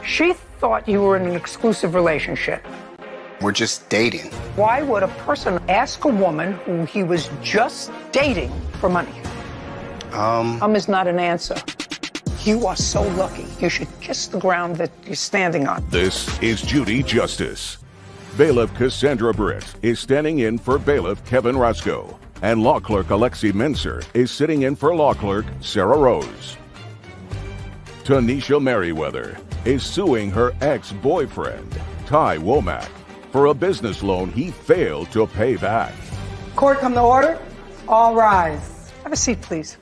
She thought you were in an exclusive relationship. We're just dating. Why would a person ask a woman who he was just dating for money? Is not an answer. You are so lucky. You should kiss the ground that you're standing on. This is Judy Justice. Bailiff Cassandra Britt is standing in for Bailiff Kevin Roscoe, and Law Clerk Alexi Mincer is sitting in for Law Clerk Sarah Rose. Tanisha Merriweather is suing her ex-boyfriend, Ty Womack, for a business loan he failed to pay back. Court come to order. All rise. Have a seat, please.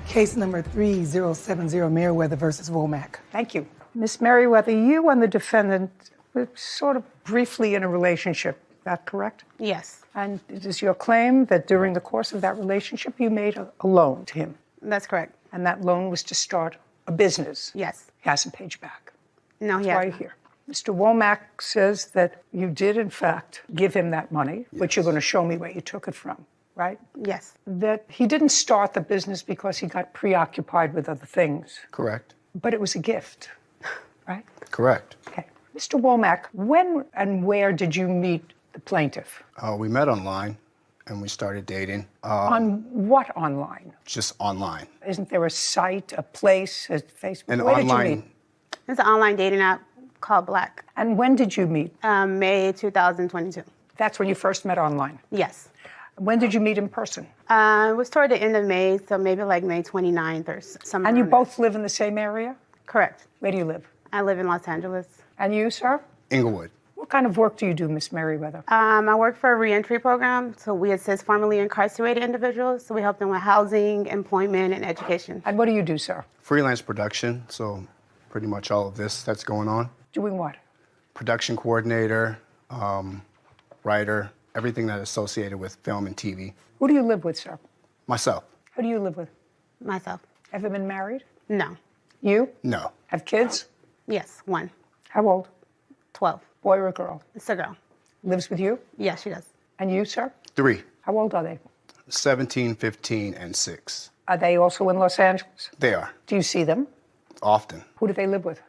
Case number 3070, Merriweather versus Womack. Thank you. Miss Merriweather, you and the defendant were sort of briefly in a relationship. Is that correct? Yes. And it is your claim that during the course of that relationship, you made a loan to him. That's correct. And that loan was to start a business. Yes. He hasn't paid you back. No, he That's why hasn't. you're here. Mr. Womack says that you did, in fact, give him that money, which you're going to show me where you took it from, right? Yes. That he didn't start the business because he got preoccupied with other things. Correct. But it was a gift, right? Correct. Okay. Mr. Womack, when and where did you meet the plaintiff? We met online and we started dating. On what online? Just online. Isn't there a site, a place, a Facebook? An Where online. did you meet? It's an online dating app called Black. And when did you meet? May 2022. That's when you first met online. Yes. When did you meet in person? It was toward the end of May, so maybe like May 29th or something. And you both live in the same area? Correct. Where do you live? I live in Los Angeles. And you, sir? Inglewood. What kind of work do you do, Miss Merriweather? I work for a reentry program, so we assist formerly incarcerated individuals. So we help them with housing, employment, and education. And what do you do, sir? Freelance production, so pretty much all of this that's going on. Doing what? Production coordinator, writer, everything that is associated with film and TV. Who do you live with, sir? Myself. Who do you live with? Myself. Ever been married? No. You? No. Have kids? Yes, one. How old? 12. Boy or girl? It's a girl. Lives with you? Yes, she does. And you, sir? 3. How old are they? 17, 15, and 6. Are they also in Los Angeles? They are. Do you see them? Often. Who do they live with?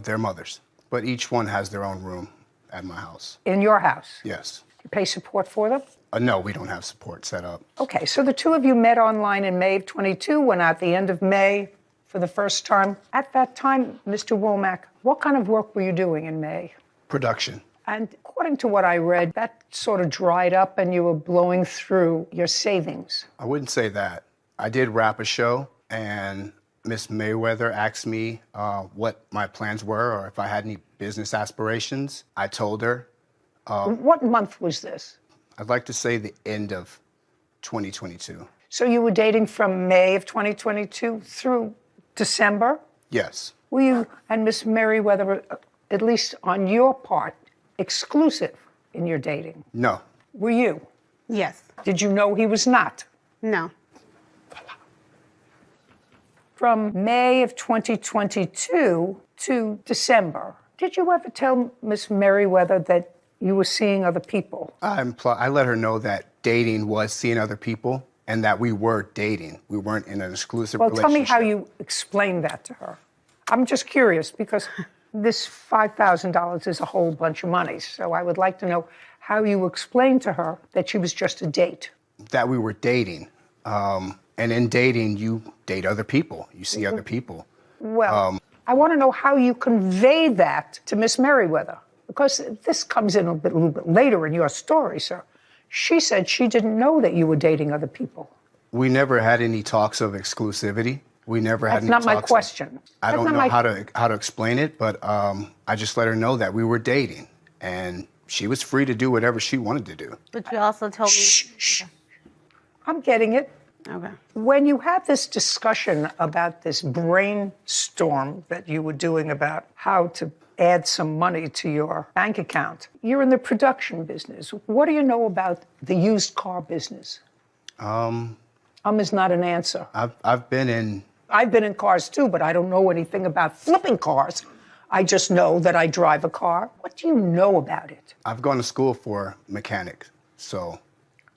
Their mothers. But each one has their own room at my house. In your house? Yes. You pay support for them? No, we don't have support set up. Okay, so the two of you met online in May of 22, went out the end of May for the first time. At that time, Mr. Womack, what kind of work were you doing in May? Production. And according to what I read, that sort of dried up and you were blowing through your savings. I wouldn't say that. I did wrap a show, and Miss Mayweather asked me what my plans were or if I had any business aspirations. I told her. What month was this? I'd like to say the end of 2022. So you were dating from May of 2022 through December? Yes. Were you and Miss Merriweather, at least on your part, exclusive in your dating? No. Were you? Yes. Did you know he was not? No. From May of 2022 to December, did you ever tell Miss Merriweather that you were seeing other people? I let her know that dating was seeing other people and that we were dating. We weren't in an exclusive Well, relationship. tell me how you explained that to her. I'm just curious because this $5,000 is a whole bunch of money. So I would like to know how you explained to her that she was just a date. That we were dating. And in dating, you date other people. You see other people. Well, I want to know how you convey that to Miss Merriweather, because this comes in a little bit later in your story, sir. She said she didn't know that you were dating other people. We never had any talks of exclusivity. We never had That's any not talks my question. I don't know how to explain it, but I just let her know that we were dating, and she was free to do whatever she wanted to do. But you also told me. Shh. I'm getting it. Okay. When you had this discussion about this brainstorm that you were doing about how to add some money to your bank account, you're in the production business. What do you know about the used car business? Is not an answer. I've been in cars too, but I don't know anything about flipping cars. I just know that I drive a car. What do you know about it? I've gone to school for mechanic, so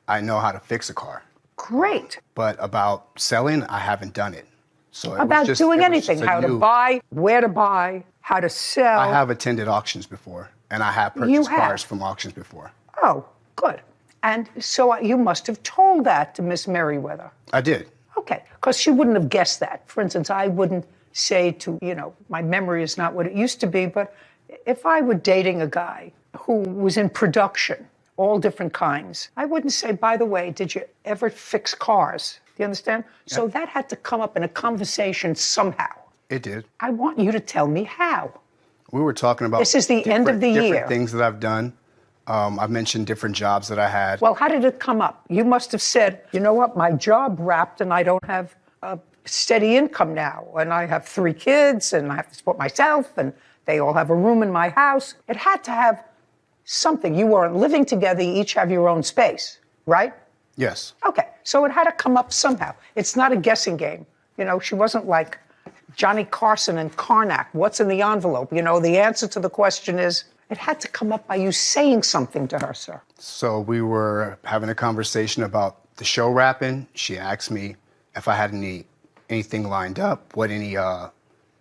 I know how to fix a car. Great. But about selling, I haven't done it. So About doing anything, how to buy, where to buy, how to sell. I have attended auctions before, and I have purchased cars from auctions before. Oh, good. And so you must have told that to Miss Merriweather. I did. Okay, because she wouldn't have guessed that. For instance, I wouldn't say to, my memory is not what it used to be, but if I were dating a guy who was in production, all different kinds, I wouldn't say, by the way, did you ever fix cars? Do you understand? Yeah. So that had to come up in a conversation somehow. It did. I want you to tell me how. We were talking about this is the end of the year. Different things that I've done. I've mentioned different jobs that I had. Well, how did it come up? You must have said, you know what, my job wrapped and I don't have a steady income now. And I have 3 kids and I have to support myself and they all have a room in my house. It had to have something. You weren't living together, you each have your own space, right? Yes. Okay, so it had to come up somehow. It's not a guessing game. She wasn't like Johnny Carson and Karnak. What's in the envelope? The answer to the question is, it had to come up by you saying something to her, sir. So we were having a conversation about the show wrapping. She asked me if I had anything lined up, any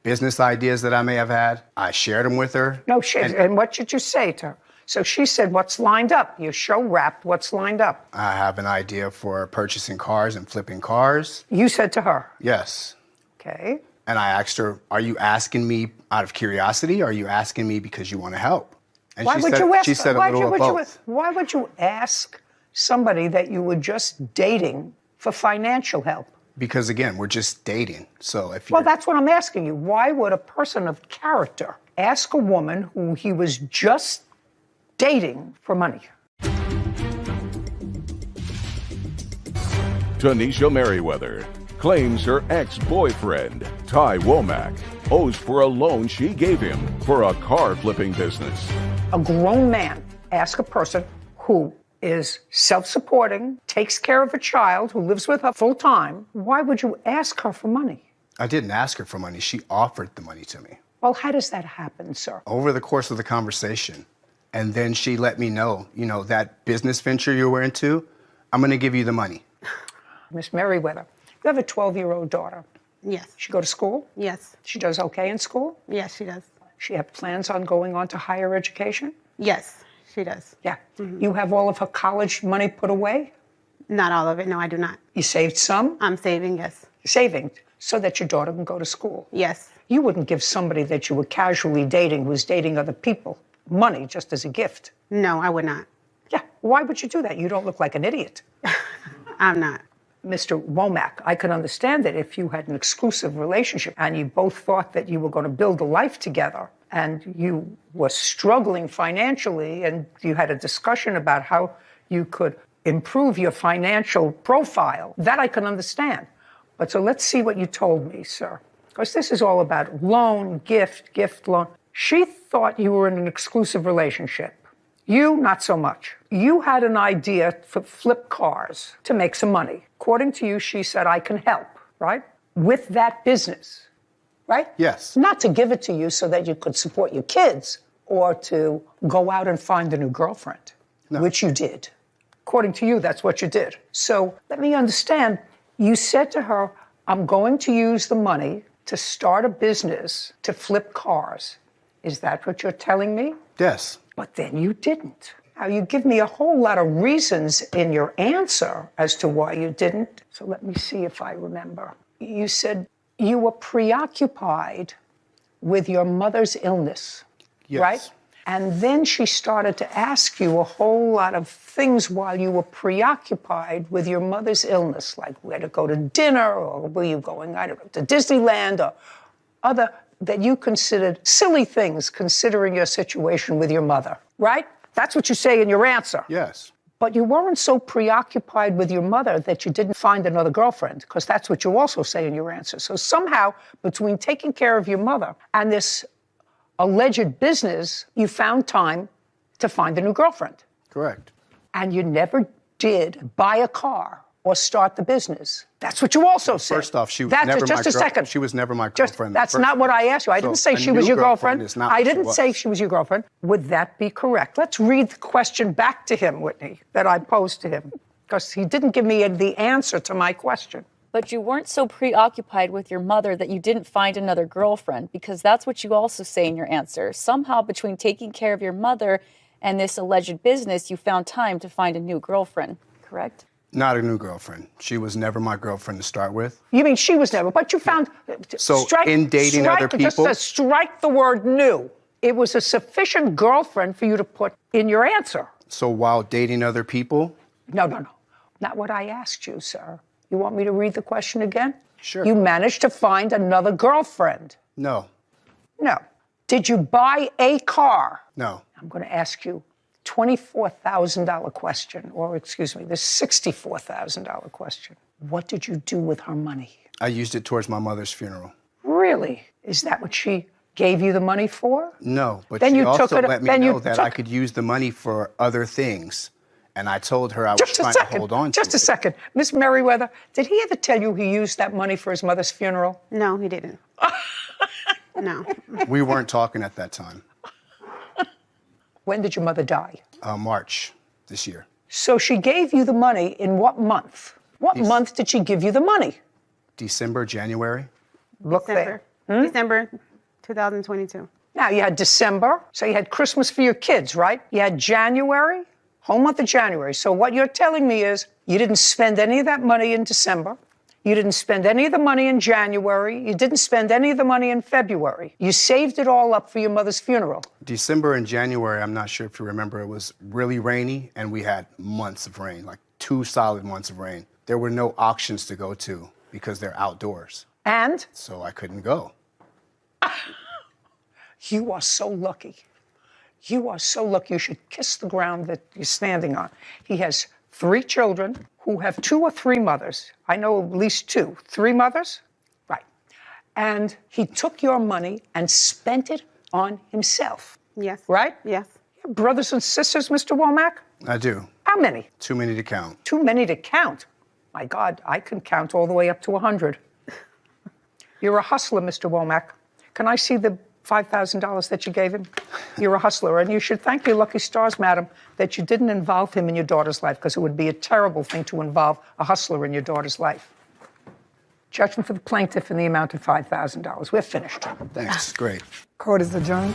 business ideas that I may have had. I shared them with her. No, and what did you say to her? So she said, what's lined up? Your show wrapped, what's lined up? I have an idea for purchasing cars and flipping cars. You said to her? Yes. Okay. And I asked her, are you asking me out of curiosity, or are you asking me because you want to help? And why would you ask? She said a little of both. Why would you ask somebody that you were just dating for financial help? Because again, we're just dating. So if well, that's what I'm asking you. Why would a person of character ask a woman who he was just dating for money? Tanisha Merriweather claims her ex-boyfriend, Ty Womack, owes for a loan she gave him for a car flipping business. A grown man ask a person who is self-supporting, takes care of a child, who lives with her full-time, why would you ask her for money? I didn't ask her for money. She offered the money to me. Well, how does that happen, sir? Over the course of the conversation. And then she let me know, that business venture you were into, I'm going to give you the money. Miss Merriweather, you have a 12-year-old daughter. Yes. She go to school? Yes. She does okay in school? Yes, she does. She have plans on going on to higher education? Yes, she does. Yeah. Mm-hmm. You have all of her college money put away? Not all of it, no, I do not. You saved some? I'm saving, yes. Saving, so that your daughter can go to school? Yes. You wouldn't give somebody that you were casually dating, who was dating other people, money just as a gift? No, I would not. Yeah, why would you do that? You don't look like an idiot. I'm not. Mr. Womack, I can understand that if you had an exclusive relationship and you both thought that you were going to build a life together and you were struggling financially and you had a discussion about how you could improve your financial profile, that I can understand. But so let's see what you told me, sir. Because this is all about loan, gift, loan. She thought you were in an exclusive relationship. You, not so much. You had an idea for flip cars to make some money. According to you, she said, I can help, right? With that business, right? Yes. Not to give it to you so that you could support your kids or to go out and find a new girlfriend, which you did. According to you, that's what you did. So let me understand. You said to her, I'm going to use the money to start a business to flip cars. Is that what you're telling me? Yes. But then you didn't. Now, you give me a whole lot of reasons in your answer as to why you didn't. So let me see if I remember. You said you were preoccupied with your mother's illness, yes. Right? And then she started to ask you a whole lot of things while you were preoccupied with your mother's illness, like where to go to dinner, or were you going, I don't know, to Disneyland, or other that you considered silly things considering your situation with your mother, right? That's what you say in your answer. Yes. But you weren't so preoccupied with your mother that you didn't find another girlfriend, because that's what you also say in your answer. So somehow, between taking care of your mother and this alleged business, you found time to find a new girlfriend. Correct. And you never did buy a car or start the business. That's what you also said. First off, she was never just my a second. She was never my girlfriend. That's not what I asked you. I didn't say she was your girlfriend. I didn't say she was your girlfriend. Would that be correct? Let's read the question back to him, Whitney, that I posed to him, because he didn't give me the answer to my question. But you weren't so preoccupied with your mother that you didn't find another girlfriend, because that's what you also say in your answer. Somehow between taking care of your mother and this alleged business, you found time to find a new girlfriend, correct? Not a new girlfriend. She was never my girlfriend to start with. You mean she was never, but you found... So in dating other people... Just strike the word new. It was a sufficient girlfriend for you to put in your answer. So while dating other people? No. Not what I asked you, sir. You want me to read the question again? Sure. You managed to find another girlfriend? No. No. Did you buy a car? No. I'm going to ask you $24,000 question, or excuse me, the $64,000 question. What did you do with her money? I used it towards my mother's funeral. Really? Is that what she gave you the money for? No, but then she you also took it, let me then know you that took, I could use the money for other things. And I told her I was just a trying second, to hold on to Just a it. second. Miss Merriweather, did he ever tell you he used that money for his mother's funeral? No, he didn't. No. We weren't talking at that time. When did your mother die? March this year. So she gave you the money in what month? What month did she give you the money? December, January. Look December. there. December 2022. Now, you had December, so you had Christmas for your kids, right? You had January, whole month of January. So what you're telling me is you didn't spend any of that money in December. You didn't spend any of the money in January. You didn't spend any of the money in February. You saved it all up for your mother's funeral. December and January, I'm not sure if you remember, it was really rainy, and we had months of rain, like 2 solid months of rain. There were no auctions to go to because they're outdoors. And? So I couldn't go. You are so lucky. You are so lucky. You should kiss the ground that you're standing on. He has 3 children who have 2 or 3 mothers. I know at least 2. 3 mothers? Right. And he took your money and spent it on himself. Yes. Right? Yes. You have brothers and sisters, Mr. Womack? I do. How many? Too many to count. Too many to count. My God, I can count all the way up to 100. You're a hustler, Mr. Womack. Can I see the $5,000 that you gave him? You're a hustler, and you should thank your lucky stars, madam, that you didn't involve him in your daughter's life, because it would be a terrible thing to involve a hustler in your daughter's life. Judgment for the plaintiff in the amount of $5,000. We're finished. Thanks. Great. Court is adjourned.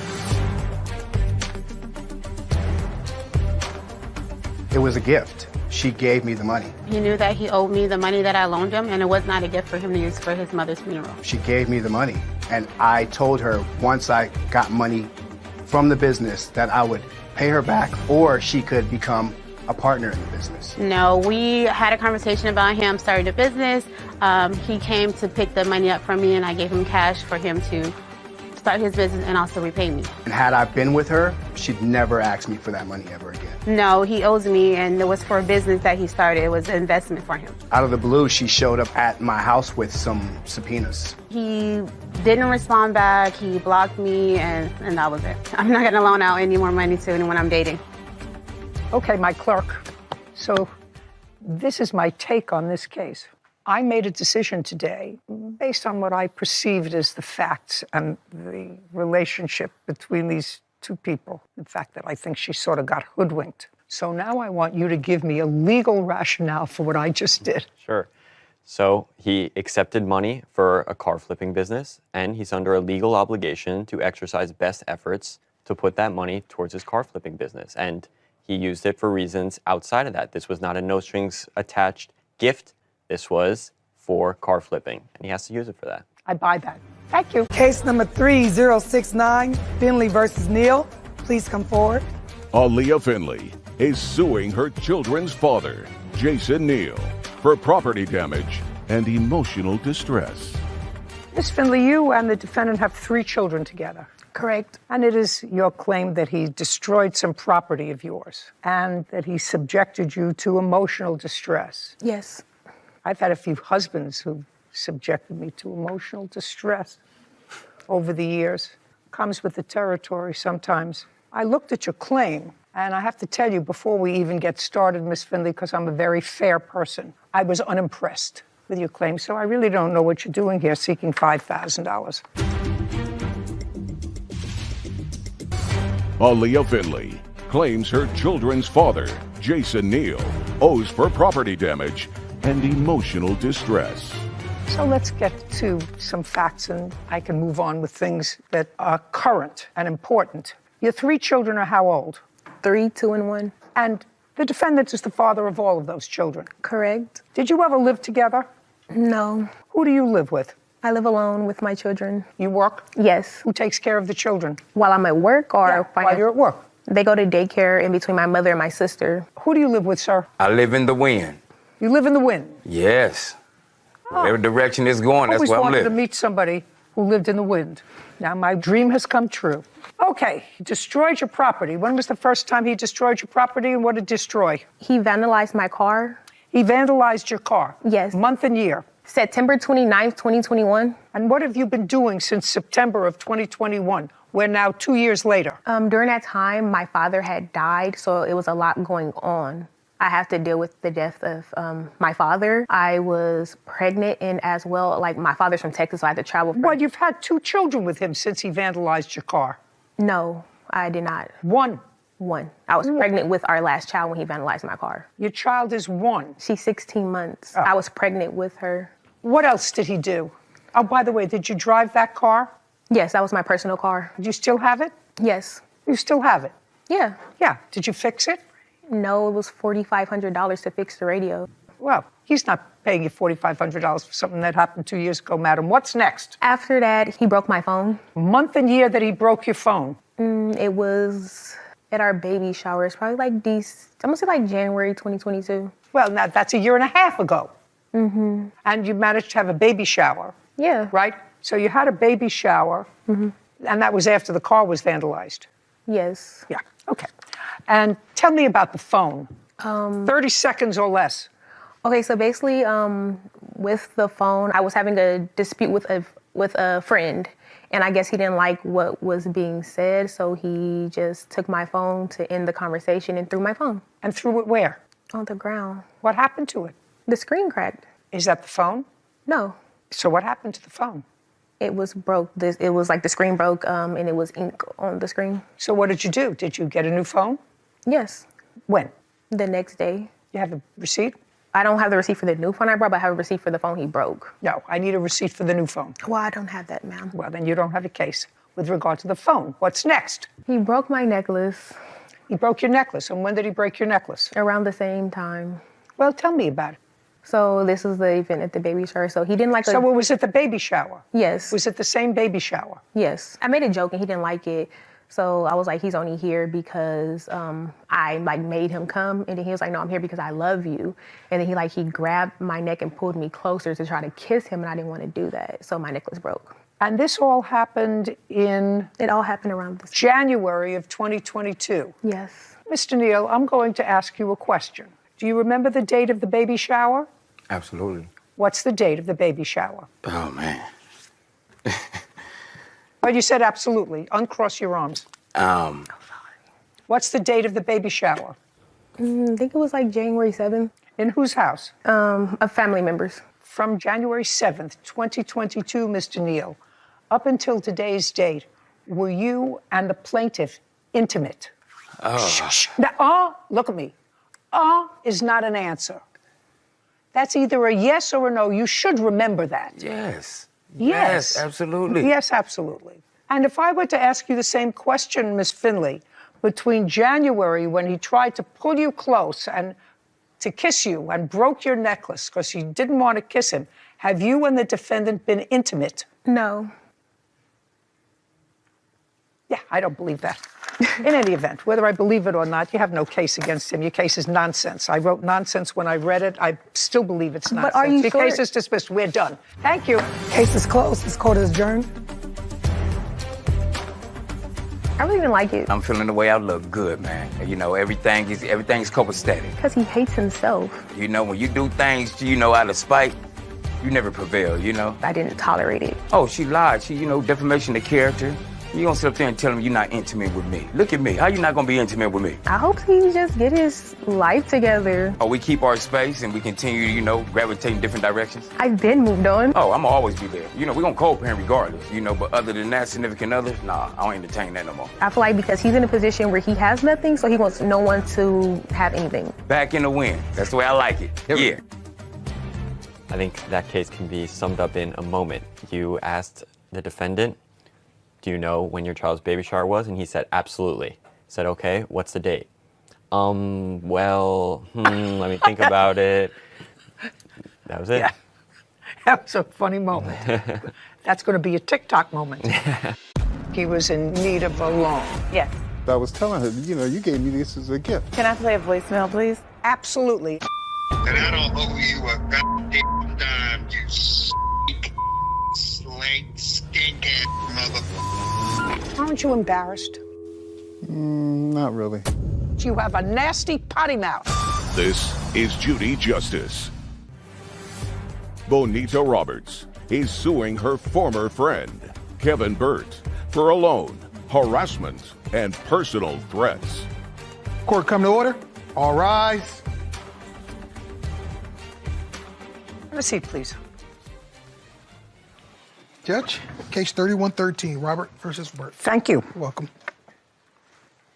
It was a gift. She gave me the money. He knew that he owed me the money that I loaned him, and it was not a gift for him to use for his mother's funeral. She gave me the money. And I told her once I got money from the business that I would pay her back, or she could become a partner in the business. No, we had a conversation about him starting a business. He came to pick the money up from me, and I gave him cash for him to start his business and also repay me. And had I been with her, she'd never ask me for that money ever again. No, he owes me, and it was for a business that he started. It was an investment for him. Out of the blue, she showed up at my house with some subpoenas. He didn't respond back. He blocked me, and that was it. I'm not going to loan out any more money to anyone I'm dating. Okay, my clerk. So this is my take on this case. I made a decision today based on what I perceived as the facts and the relationship between these 2 people. The fact that I think she sort of got hoodwinked. So now I want you to give me a legal rationale for what I just did. Sure. So he accepted money for a car flipping business, and he's under a legal obligation to exercise best efforts to put that money towards his car flipping business. And he used it for reasons outside of that. This was not a no strings attached gift. This was for car flipping, and he has to use it for that. I buy that. Thank you. Case number 3069, Finley versus Neal. Please come forward. Aaliyah Finley is suing her children's father, Jason Neal, for property damage and emotional distress. Miss Finley, you and the defendant have 3 children together. Correct. And it is your claim that he destroyed some property of yours and that he subjected you to emotional distress. Yes. I've had a few husbands who subjected me to emotional distress over the years. Comes with the territory sometimes. I looked at your claim, and I have to tell you, before we even get started, Miss Finley, because I'm a very fair person, I was unimpressed with your claim, so I really don't know what you're doing here seeking $5,000. Aaliyah Finley claims her children's father, Jason Neal, owes for property damage and emotional distress. So let's get to some facts, and I can move on with things that are current and important. Your 3 children are how old? 3, 2, and 1. And the defendant is the father of all of those children. Correct. Did you ever live together? No. Who do you live with? I live alone with my children. You work? Yes. Who takes care of the children? While I'm at work or while you're at work? They go to daycare in between my mother and my sister. Who do you live with, sir? I live in the wind. You live in the wind? Yes. Whatever direction it's going, that's where I'm I always wanted to living. meet somebody who lived in the wind. Now my dream has come true. Okay, he destroyed your property. When was the first time he destroyed your property, and what did he destroy? He vandalized my car. He vandalized your car? Yes. Month and year? September 29th, 2021. And what have you been doing since September of 2021? We're now 2 years later. During that time, my father had died, so it was a lot going on. I have to deal with the death of my father. I was pregnant, and as well, like my father's from Texas, so I had to travel. Well, you've had 2 children with him since he vandalized your car. No, I did not. 1. 1. I was pregnant with our last child when he vandalized my car. Your child is 1. She's 16 months. Oh. I was pregnant with her. What else did he do? Oh, by the way, did you drive that car? Yes, that was my personal car. Do you still have it? Yes. You still have it? Yeah. Yeah. Did you fix it? No, it was $4,500 to fix the radio. Well, he's not paying you $4,500 for something that happened 2 years ago, madam. What's next? After that, he broke my phone. Month and year that he broke your phone? It was at our baby shower. It's probably like I'm gonna say like January 2022. Well, now that's a year and a half ago. Mm-hmm. And you managed to have a baby shower. Yeah. Right? So you had a baby shower, and that was after the car was vandalized. Yes. Yeah, okay. And tell me about the phone. 30 seconds or less. Okay, so basically, with the phone, I was having a dispute with a friend, and I guess he didn't like what was being said, so he just took my phone to end the conversation and threw my phone. And threw it where? On the ground. What happened to it? The screen cracked. Is that the phone? No. So what happened to the phone? It was broke. It was like the screen broke, and it was ink on the screen. So what did you do? Did you get a new phone? Yes. When? The next day. You have a receipt? I don't have the receipt for the new phone I brought, but I have a receipt for the phone he broke. No, I need a receipt for the new phone. Well, I don't have that, ma'am. Well, then you don't have a case with regard to the phone. What's next? He broke my necklace. He broke your necklace. And when did he break your necklace? Around the same time. Well, tell me about it. So this was the event at the baby shower. So he didn't like So it was at the baby shower? Yes. Was it the same baby shower? Yes. I made a joke and he didn't like it. So I was like, he's only here because I like made him come. And then he was like, no, I'm here because I love you. And then he grabbed my neck and pulled me closer to try to kiss him. And I didn't want to do that. So my necklace broke. And this all happened in? It all happened around this January of 2022. Yes. Mr. Neal, I'm going to ask you a question. Do you remember the date of the baby shower? Absolutely. What's the date of the baby shower? Oh, man. Well, you said absolutely. Uncross your arms. What's the date of the baby shower? I think it was like January 7th. In whose house? Of family members. From January 7th, 2022, Mr. Neal, up until today's date, were you and the plaintiff intimate? Shh. Now, look at me. Is not an answer. That's either a yes or a no. You should remember that. Yes. Yes. Yes, absolutely. Yes, absolutely. And if I were to ask you the same question, Miss Finley, between January when he tried to pull you close and to kiss you and broke your necklace because you didn't want to kiss him, have you and the defendant been intimate? No. Yeah, I don't believe that. In any event, whether I believe it or not, you have no case against him. Your case is nonsense. I wrote nonsense when I read it. I still believe it's nonsense. But are you Your sure? case is dismissed. We're done. Thank you. Case is closed. This court is adjourned. I really didn't like it. I'm feeling the way I look good, man. You know, everything's copacetic. Because he hates himself. You know, when you do things, out of spite, you never prevail, I didn't tolerate it. Oh, she lied. She, defamation of character. You gonna sit up there and tell him you're not intimate with me. Look at me. How you not gonna be intimate with me? I hope he just get his life together. Oh, we keep our space and we continue, gravitate in different directions? I've been moved on. Oh, I'ma always be there. We're gonna co-parent regardless, but other than that, significant others, nah, I don't entertain that no more. I feel like because he's in a position where he has nothing, so he wants no one to have anything. Back in the wind. That's the way I like it. Yeah. I think that case can be summed up in a moment. You asked the defendant, do you know when your child's baby shower was? And he said, absolutely. Said, okay, what's the date? Let me think about it. That was it. Yeah. That was a funny moment. That's going to be a TikTok moment. He was in need of a loan. Yes. I was telling her, you gave me this as a gift. Can I play a voicemail, please? Absolutely. And I don't owe you a goddamn dime, you stink ass motherfucker. Aren't you embarrassed? Not really. You have a nasty potty mouth. This is Judy Justice. Bonita Roberts is suing her former friend, Kevin Byrd, for a loan, harassment, and personal threats. Court come to order. All rise. Have a seat, please. Judge, case 3113, Robert versus Byrd. Thank you. You're welcome.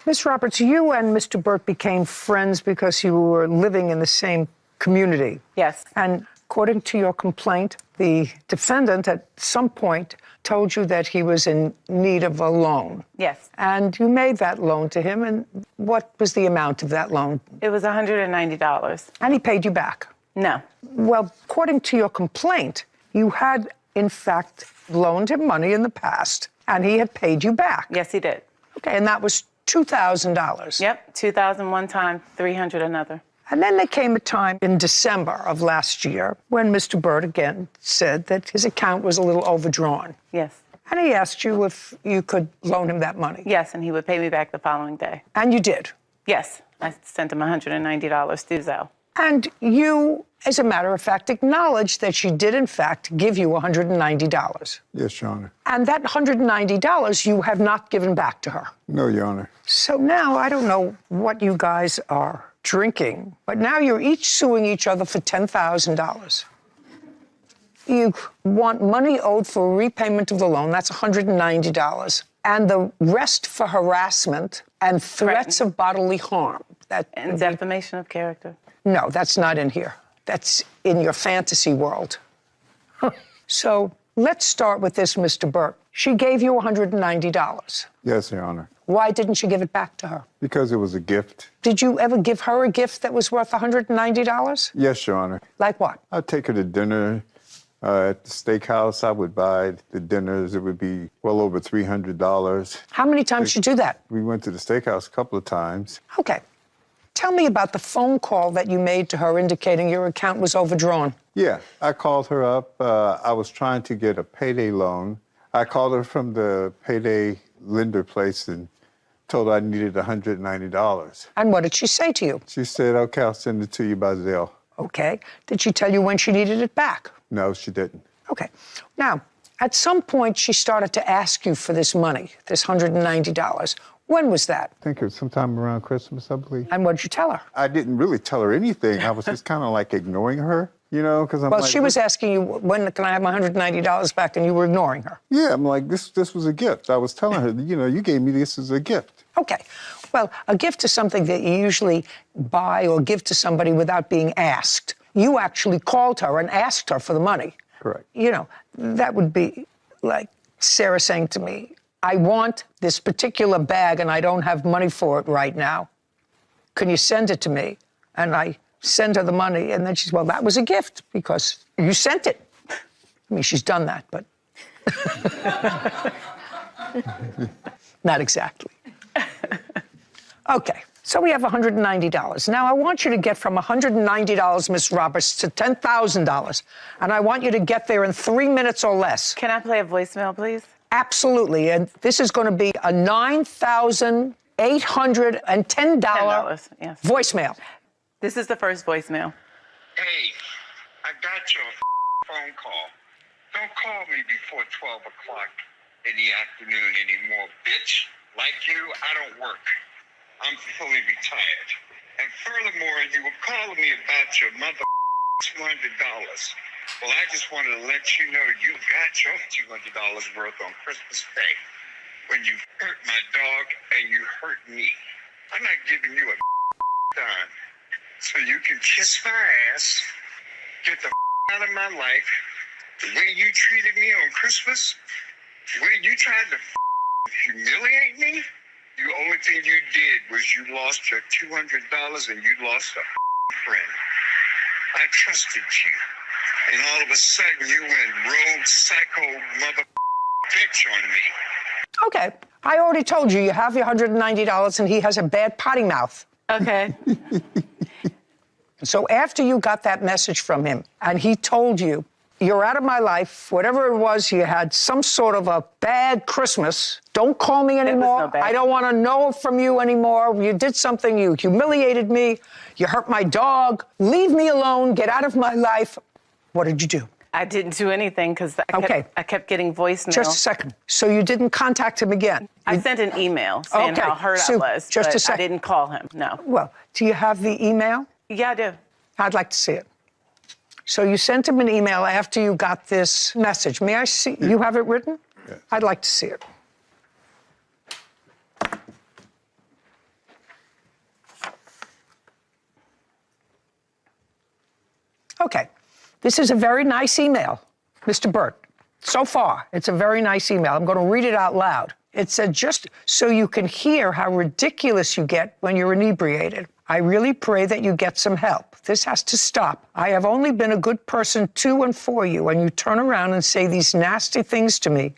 Ms. Roberts, you and Mr. Byrd became friends because you were living in the same community. Yes. And according to your complaint, the defendant at some point told you that he was in need of a loan. Yes. And you made that loan to him. And what was the amount of that loan? It was $190. And he paid you back? No. Well, according to your complaint, you had, in fact, loaned him money in the past, and he had paid you back. Yes, he did. Okay, and that was $2,000. Yep, $2,000 one time, $300 another. And then there came a time in December of last year when Mr. Byrd again said that his account was a little overdrawn. Yes. And he asked you if you could loan him that money. Yes, and he would pay me back the following day. And you did. Yes, I sent him $190 through Zelle. And you, as a matter of fact, acknowledged that she did, in fact, give you $190. Yes, Your Honor. And that $190 you have not given back to her. No, Your Honor. So now I don't know what you guys are drinking, but now you're each suing each other for $10,000. You want money owed for repayment of the loan, that's $190. And the rest for harassment and threats of bodily harm. And defamation of character. No, that's not in here. That's in your fantasy world. So let's start with this, Mr. Byrd. She gave you $190. Yes, Your Honor. Why didn't you give it back to her? Because it was a gift. Did you ever give her a gift that was worth $190? Yes, Your Honor. Like what? I'd take her to dinner at the steakhouse. I would buy the dinners. It would be well over $300. How many times did you do that? We went to the steakhouse a couple of times. Okay. Tell me about the phone call that you made to her indicating your account was overdrawn. Yeah, I called her up. I was trying to get a payday loan. I called her from the payday lender place and told her I needed $190. And what did she say to you? She said, okay, I'll send it to you by Zelle. Okay. Did she tell you when she needed it back? No, she didn't. Okay. Now, at some point, she started to ask you for this money, this $190. When was that? I think it was sometime around Christmas, I believe. And what did you tell her? I didn't really tell her anything. I was just kind of like ignoring her, because I'm well, like... she was asking you, when can I have my $190 back, and you were ignoring her. Yeah, I'm like, this was a gift. I was telling her, you gave me this as a gift. Okay. Well, a gift is something that you usually buy or give to somebody without being asked. You actually called her and asked her for the money. Correct. That would be like Sarah saying to me, I want this particular bag and I don't have money for it right now. Can you send it to me? And I send her the money, and then she says, well, that was a gift because you sent it. I mean, she's done that, but not exactly. Okay, so we have $190. Now, I want you to get from $190, Ms. Roberts, to $10,000, and I want you to get there in 3 minutes or less. Can I play a voicemail, please? Absolutely, and this is going to be a $9,810 yes. voicemail. This is the first voicemail. Hey, I got your phone call. Don't call me before 12 o'clock in the afternoon anymore, bitch. Like you, I don't work. I'm fully retired. And furthermore, you were calling me about your mother $200. Well, I just wanted to let you know you got your $200 worth on Christmas Day when you hurt my dog and you hurt me. I'm not giving you a dime. So you can kiss my ass, get the out of my life. The way you treated me on Christmas, the way you tried to humiliate me, the only thing you did was you lost your $200 and you lost a friend. I trusted you. And all of a sudden you went rogue, psycho, mother bitch on me. Okay. I already told you have your $190 and he has a bad potty mouth. Okay. So after you got that message from him and he told you, you're out of my life, whatever it was, you had some sort of a bad Christmas. Don't call me anymore. I don't want to know from you anymore. You did something, you humiliated me, you hurt my dog. Leave me alone, get out of my life. What did you do? I didn't do anything because I kept getting voicemail. Just a second. So you didn't contact him again? I sent an email saying how hurt I was, just but a second. I didn't call him, no. Well, do you have the email? Yeah, I do. I'd like to see it. So you sent him an email after you got this message. May I see? You have it written? Yes. I'd like to see it. Okay. This is a very nice email, Mr. Byrd. So far, it's a very nice email. I'm going to read it out loud. It said, just so you can hear how ridiculous you get when you're inebriated. I really pray that you get some help. This has to stop. I have only been a good person to and for you, and you turn around and say these nasty things to me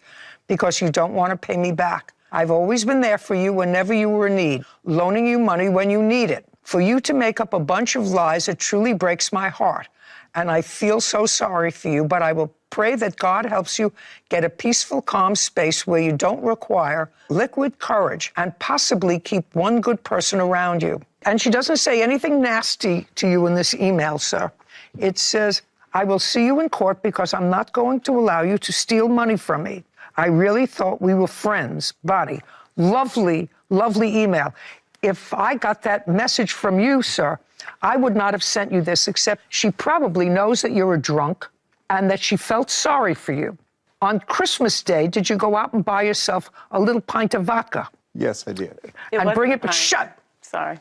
because you don't want to pay me back. I've always been there for you whenever you were in need, loaning you money when you need it. For you to make up a bunch of lies, it truly breaks my heart. And I feel so sorry for you, but I will pray that God helps you get a peaceful, calm space where you don't require liquid courage and possibly keep one good person around you. And she doesn't say anything nasty to you in this email, sir. It says, I will see you in court because I'm not going to allow you to steal money from me. I really thought we were friends. Bonnie, lovely, lovely email. If I got that message from you, sir, I would not have sent you this, except she probably knows that you're a drunk and that she felt sorry for you. On Christmas Day, did you go out and buy yourself a little pint of vodka? Yes, I did. And bring it, shut. Sorry.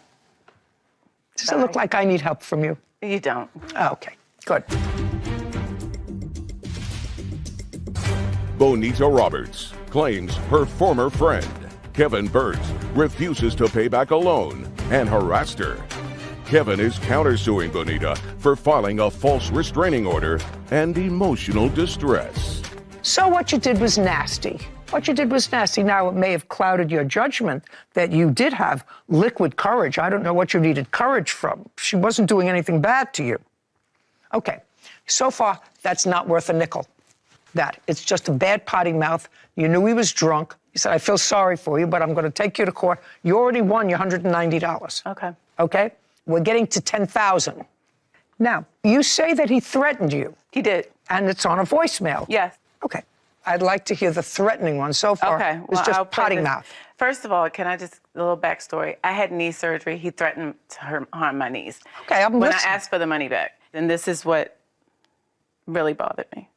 Does it look like I need help from you? You don't. Oh, okay, good. Bonita Roberts claims her former friend, Kevin Byrd, refuses to pay back a loan and harassed her. Kevin is countersuing Bonita for filing a false restraining order and emotional distress. So what you did was nasty. What you did was nasty. Now, it may have clouded your judgment that you did have liquid courage. I don't know what you needed courage from. She wasn't doing anything bad to you. Okay, so far, that's not worth a nickel. It's just a bad potty mouth. You knew he was drunk. He said, I feel sorry for you, but I'm going to take you to court. You already won your $190. Okay. Okay? We're getting to $10,000. Now, you say that he threatened you. He did. And it's on a voicemail. Yes. Okay. I'd like to hear the threatening one. So far, okay. it's just potty mouth. First of all, can I just, a little backstory. I had knee surgery. He threatened to harm my knees. Okay, I'm When listening. I asked for the money back. And this is what really bothered me.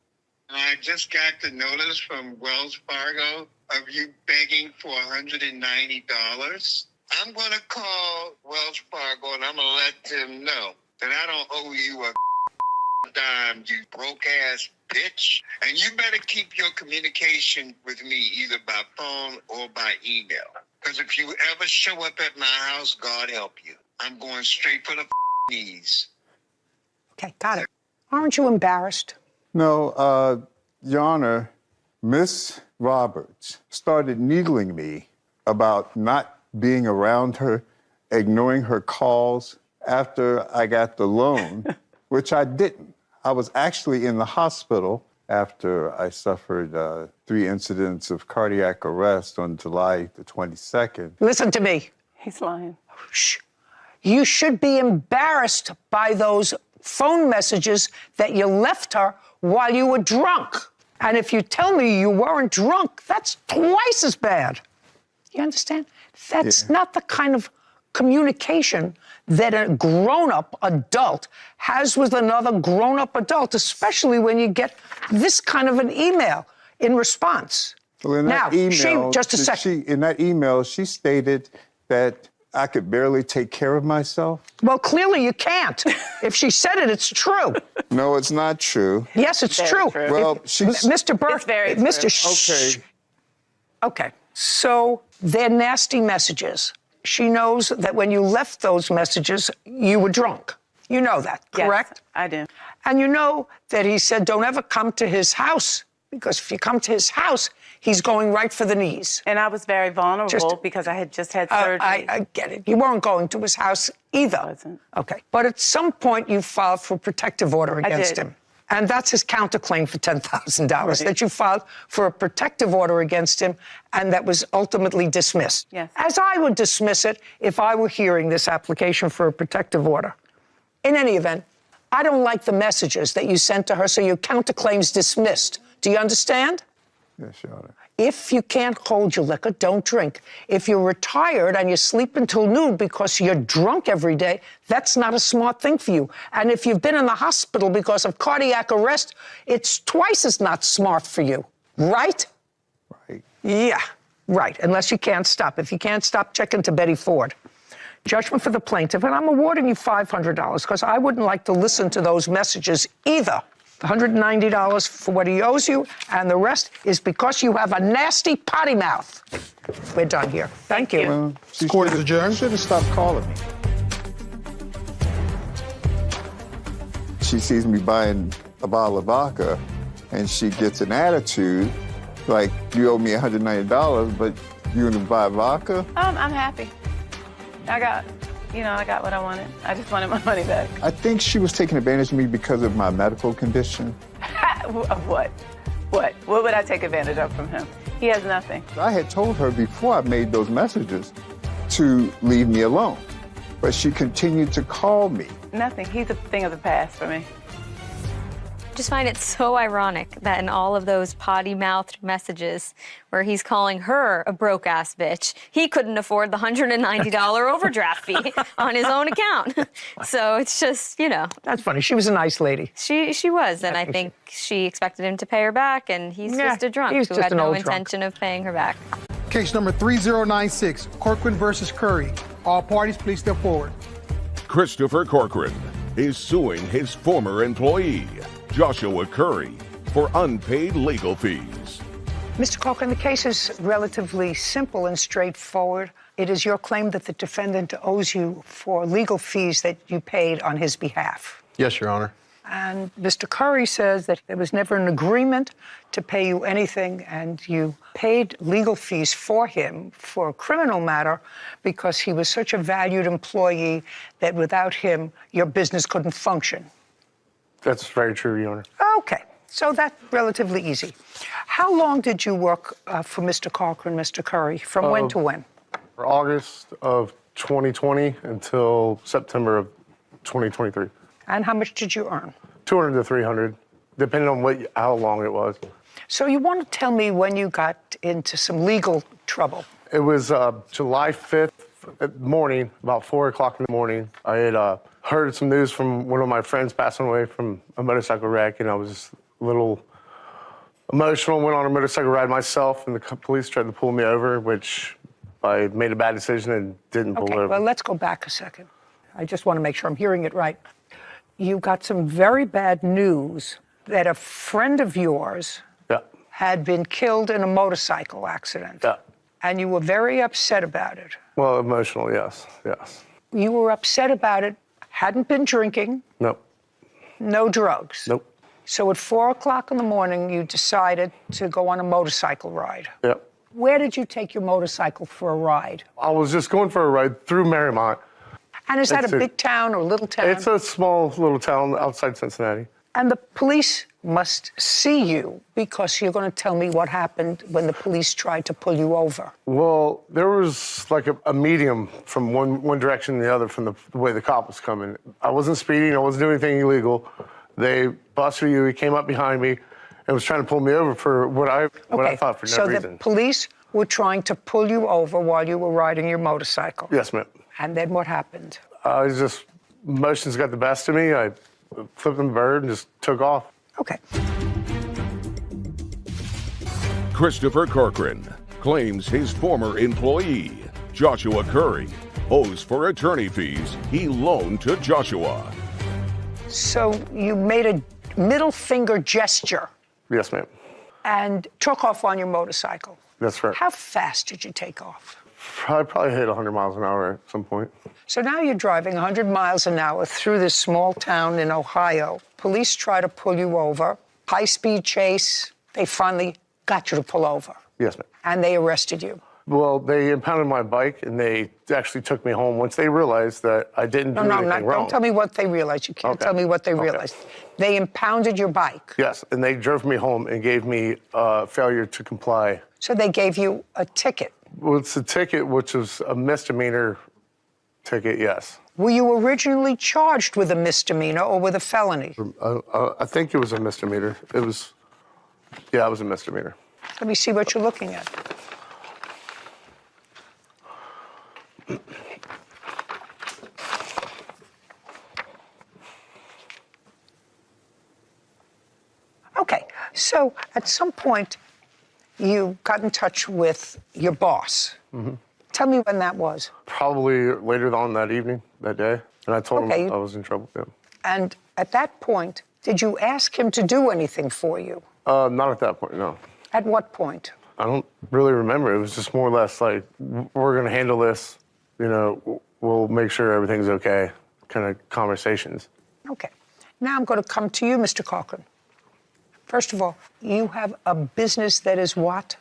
I just got the notice from Wells Fargo of you begging for $190. I'm going to call Wells Fargo and I'm going to let them know that I don't owe you a dime, you broke-ass bitch. And you better keep your communication with me either by phone or by email. Because if you ever show up at my house, God help you. I'm going straight for the knees. Okay, got it. Aren't you embarrassed? No, Your Honor, Miss Roberts started needling me about not being around her, ignoring her calls after I got the loan, which I didn't. I was actually in the hospital after I suffered 3 incidents of cardiac arrest on July the 22nd. Listen to me. He's lying. Shh. You should be embarrassed by those phone messages that you left her while you were drunk. And if you tell me you weren't drunk, that's twice as bad. You understand? That's not the kind of communication that a grown-up adult has with another grown-up adult, especially when you get this kind of an email in response. Well, in that email, just a second. in that email, she stated that I could barely take care of myself? Well, clearly you can't. If she said it, it's true. No, it's not true. Yes, it's true. Well, Mr. Byrd, It's very Mr. true. Shh. Okay, so they're nasty messages. She knows that when you left those messages, you were drunk. You know that, correct? Yes, I do. And you know that he said, don't ever come to his house, because if you come to his house, he's going right for the knees. And I was very vulnerable because I had just had surgery. I get it. You weren't going to his house either. I wasn't. Okay. But at some point, you filed for a protective order against did. him. And that's his counterclaim for $10,000, that you filed for a protective order against him, and that was ultimately dismissed. Yes. As I would dismiss it if I were hearing this application for a protective order. In any event, I don't like the messages that you sent to her, so your counterclaim's dismissed. Do you understand? Yes, Your Honor. If you can't hold your liquor, don't drink. If you're retired and you sleep until noon because you're drunk every day, that's not a smart thing for you. And if you've been in the hospital because of cardiac arrest, it's twice as not smart for you, right? Right. Yeah, right, unless you can't stop. If you can't stop, check into Betty Ford. Judgment for the plaintiff, and I'm awarding you $500 because I wouldn't like to listen to those messages either. $190 for what he owes you, and the rest is because you have a nasty potty mouth. We're done here. Thank you. Well, she Court is adjourned. should have stopped calling me. She sees me buying a bottle of vodka, and she gets an attitude like, you owe me $190, but you're going to buy vodka? I'm happy. I got what I wanted. I just wanted my money back. I think she was taking advantage of me because of my medical condition. Of what? What? What would I take advantage of from him? He has nothing. I had told her before I made those messages to leave me alone, but she continued to call me. Nothing. He's a thing of the past for me. I just find it so ironic that in all of those potty-mouthed messages where he's calling her a broke-ass bitch, he couldn't afford the $190 overdraft fee on his own account. So it's just, That's funny. She was a nice lady. She was, and I think she expected him to pay her back, and he's just a drunk he's who just had an no old drunk. intention of paying her back. Case number 3096, Corcoran versus Curry. All parties, please step forward. Christopher Corcoran is suing his former employee, Joshua Curry, for unpaid legal fees. Mr. Corcoran, the case is relatively simple and straightforward. It is your claim that the defendant owes you for legal fees that you paid on his behalf. Yes, Your Honor. And Mr. Curry says that there was never an agreement to pay you anything, and you paid legal fees for him for a criminal matter because he was such a valued employee that without him, your business couldn't function. That's very true, Your Honor. Okay, so that's relatively easy. How long did you work for Mr. Corcoran, Mr. Curry? From when to when? For August of 2020 until September of 2023. And how much did you earn? 200 to 300, depending on how long it was. So you want to tell me when you got into some legal trouble? It was July 5th morning, about 4 o'clock in the morning. I had heard some news from one of my friends passing away from a motorcycle wreck, and I was just a little emotional. Went on a motorcycle ride myself, and the police tried to pull me over, which I made a bad decision and didn't pull over. Well, let's go back a second. I just want to make sure I'm hearing it right. You got some very bad news that a friend of yours had been killed in a motorcycle accident. Yeah. And you were very upset about it. Well, emotional, yes. You were upset about it, hadn't been drinking. Nope. No drugs. Nope. So at 4 o'clock in the morning, you decided to go on a motorcycle ride. Yep. Where did you take your motorcycle for a ride? I was just going for a ride through Marymount. And is that a big town or a little town? It's a small little town outside Cincinnati. And the police must see you because you're going to tell me what happened when the police tried to pull you over. Well, there was like a medium from one direction to the other from the way the cop was coming. I wasn't speeding. I wasn't doing anything illegal. They busted you. He came up behind me and was trying to pull me over for what I thought for no reason. So the police were trying to pull you over while you were riding your motorcycle? Yes, ma'am. And then what happened? Emotions got the best of me. I flipped the Byrd and just took off. Okay. Christopher Corcoran claims his former employee, Joshua Curry, owes for attorney fees he loaned to Joshua. So you made a middle finger gesture Yes, ma'am. and took off on your motorcycle. That's right. How fast did you take off? I probably hit 100 miles an hour at some point. So now you're driving 100 miles an hour through this small town in Ohio. Police try to pull you over. High-speed chase. They finally got you to pull over. Yes, ma'am. And they arrested you. Well, they impounded my bike, and they actually took me home once they realized that I didn't do anything wrong. Don't tell me what they realized. You can't tell me what they realized. They impounded your bike. Yes, and they drove me home and gave me failure to comply. So they gave you a ticket. Well, it's a ticket, which was a misdemeanor ticket, yes. Were you originally charged with a misdemeanor or with a felony? I think it was a misdemeanor. It was a misdemeanor. Let me see what you're looking at. Okay, so at some point, you got in touch with your boss. Mm-hmm. Tell me when that was. Probably later on that evening, that day. And I told him I was in trouble. Yeah. And at that point, did you ask him to do anything for you? Not at that point, no. At what point? I don't really remember. It was just more or less like, we're going to handle this. You know, we'll make sure everything's okay, kind of conversations. Okay. Now I'm going to come to you, Mr. Cochran. First of all, you have a business that is what?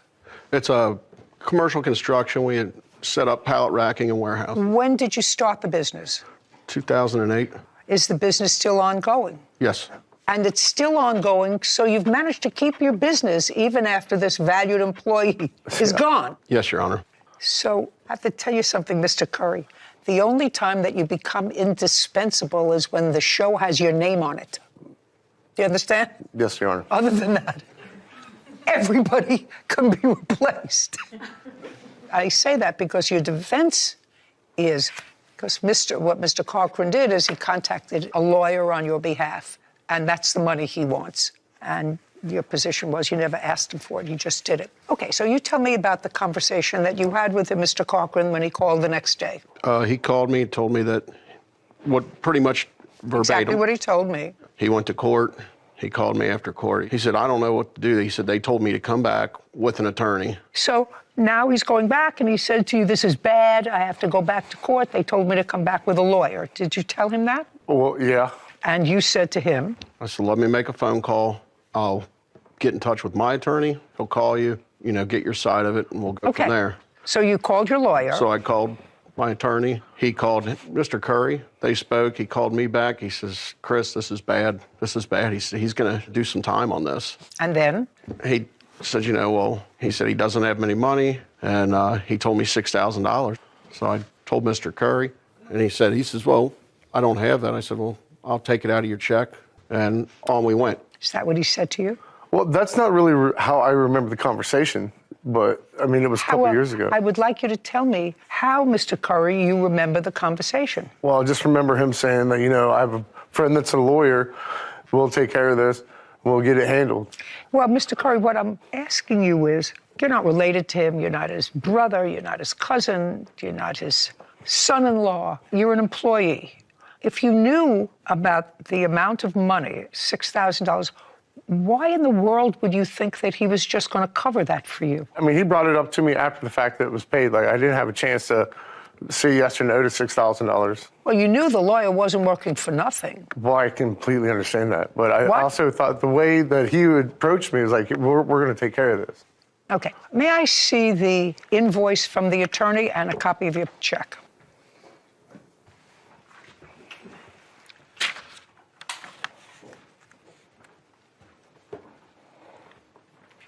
It's a commercial construction. We had set up pallet racking and warehouse. When did you start the business? 2008. Is the business still ongoing? Yes. And it's still ongoing, so you've managed to keep your business even after this valued employee is gone. Yes, Your Honor. So I have to tell you something, Mr. Curry. The only time that you become indispensable is when the show has your name on it. Do you understand? Yes, Your Honor. Other than that, everybody can be replaced. I say that because your defense is, because what Mr. Cochran did is he contacted a lawyer on your behalf, and that's the money he wants. And your position was you never asked him for it, you just did it. Okay, so you tell me about the conversation that you had with him, Mr. Cochran, when he called the next day. He called me and told me that, pretty much verbatim. Exactly what he told me. He went to court. He called me after court. He said, I don't know what to do. He said, they told me to come back with an attorney. So now he's going back and he said to you, this is bad. I have to go back to court. They told me to come back with a lawyer. Did you tell him that? Well, yeah. And you said to him? I said, let me make a phone call. I'll get in touch with my attorney. He'll call you, get your side of it, and we'll go from there. So you called your lawyer. So I called my attorney. He called Mr. Curry. They spoke. He called me back. He says, Chris, this is bad. This is bad. He said, he's going to do some time on this. And then? He said, he said he doesn't have any money, and he told me $6,000. So I told Mr. Curry, and he says, well, I don't have that. I said, well, I'll take it out of your check, and on we went. Is that what he said to you? Well, that's not really how I remember the conversation, but, I mean, it was a couple years ago. I would like you to tell me how, Mr. Curry, you remember the conversation. Well, I just remember him saying that, I have a friend that's a lawyer. We'll take care of this. We'll get it handled. Well, Mr. Curry, what I'm asking you is, you're not related to him. You're not his brother. You're not his cousin. You're not his son-in-law. You're an employee. If you knew about the amount of money, $6,000, why in the world would you think that he was just going to cover that for you? I mean, he brought it up to me after the fact that it was paid. Like, I didn't have a chance to say yes or no to $6,000. Well, you knew the lawyer wasn't working for nothing. Well, I completely understand that. But I also thought the way that he would approach me was like, we're going to take care of this. Okay. May I see the invoice from the attorney and a copy of your check?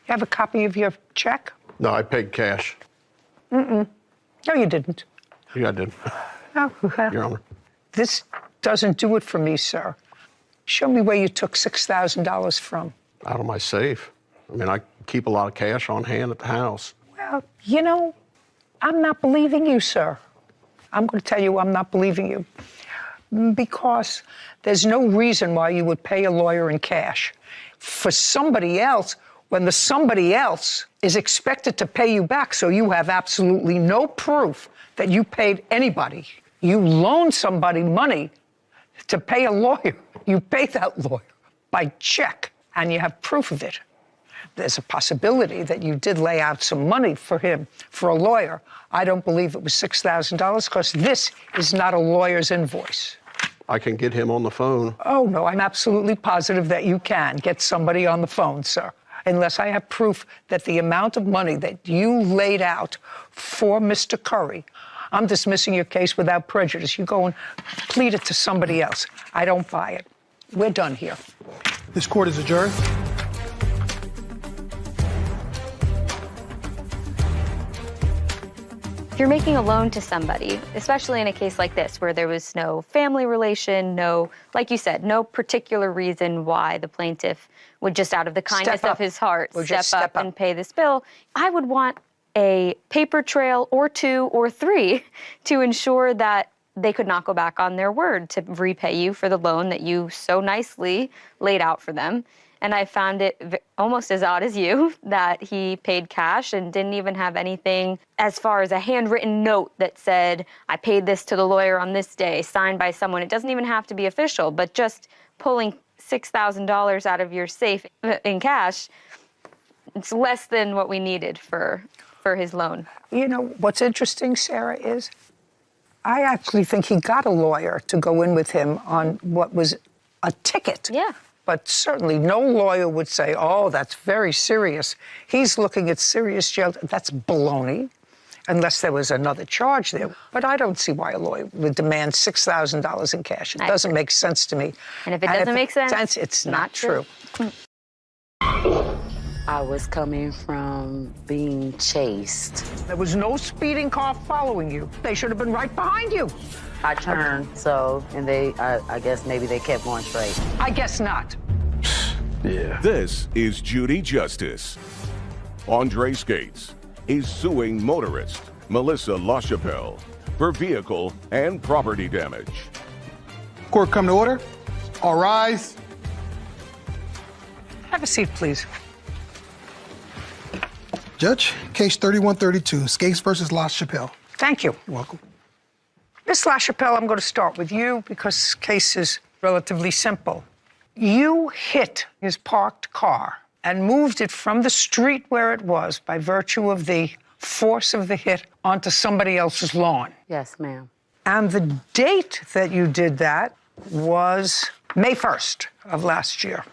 You have a copy of your check? No, I paid cash. No, you didn't. Yeah, I did. Oh, well, Your Honor. This doesn't do it for me, sir. Show me where you took $6,000 from. Out of my safe. I mean, I keep a lot of cash on hand at the house. Well, I'm not believing you, sir. I'm going to tell you I'm not believing you. Because there's no reason why you would pay a lawyer in cash. For somebody else, when the somebody else is expected to pay you back, so you have absolutely no proof that you paid anybody. You loaned somebody money to pay a lawyer. You pay that lawyer by check, and you have proof of it. There's a possibility that you did lay out some money for him, for a lawyer. I don't believe it was $6,000 because this is not a lawyer's invoice. I can get him on the phone. Oh, no, I'm absolutely positive that you can get somebody on the phone, sir, unless I have proof that the amount of money that you laid out for Mr. Curry, I'm dismissing your case without prejudice. You go and plead it to somebody else. I don't buy it. We're done here. This court is adjourned. If you're making a loan to somebody, especially in a case like this where there was no family relation, no, like you said, no particular reason why the plaintiff would just out of the kindness of his heart step up and pay this bill, I would want a paper trail or 2 or 3 to ensure that they could not go back on their word to repay you for the loan that you so nicely laid out for them. And I found it almost as odd as you that he paid cash and didn't even have anything as far as a handwritten note that said, I paid this to the lawyer on this day, signed by someone. It doesn't even have to be official, but just pulling $6,000 out of your safe in cash, it's less than what we needed for his loan. You know, what's interesting, Sarah, is I actually think he got a lawyer to go in with him on what was a ticket. Yeah. But certainly no lawyer would say, oh, that's very serious. He's looking at serious jail. That's baloney, unless there was another charge there. But I don't see why a lawyer would demand $6,000 in cash. It doesn't make sense to me. And if it doesn't make sense, it's not true. I was coming from being chased. There was no speeding car following you. They should have been right behind you. I turned, and I guess maybe they kept going straight. I guess not. Yeah. This is Judy Justice. Andre Skates is suing motorist Melissa LaChapelle for vehicle and property damage. Court come to order. All rise. Have a seat, please. Judge, case 3132, Skates versus LaChapelle. Thank you. You're welcome. Ms. LaChapelle, I'm going to start with you because this case is relatively simple. You hit his parked car and moved it from the street where it was by virtue of the force of the hit onto somebody else's lawn. Yes, ma'am. And the date that you did that was May 1st of last year.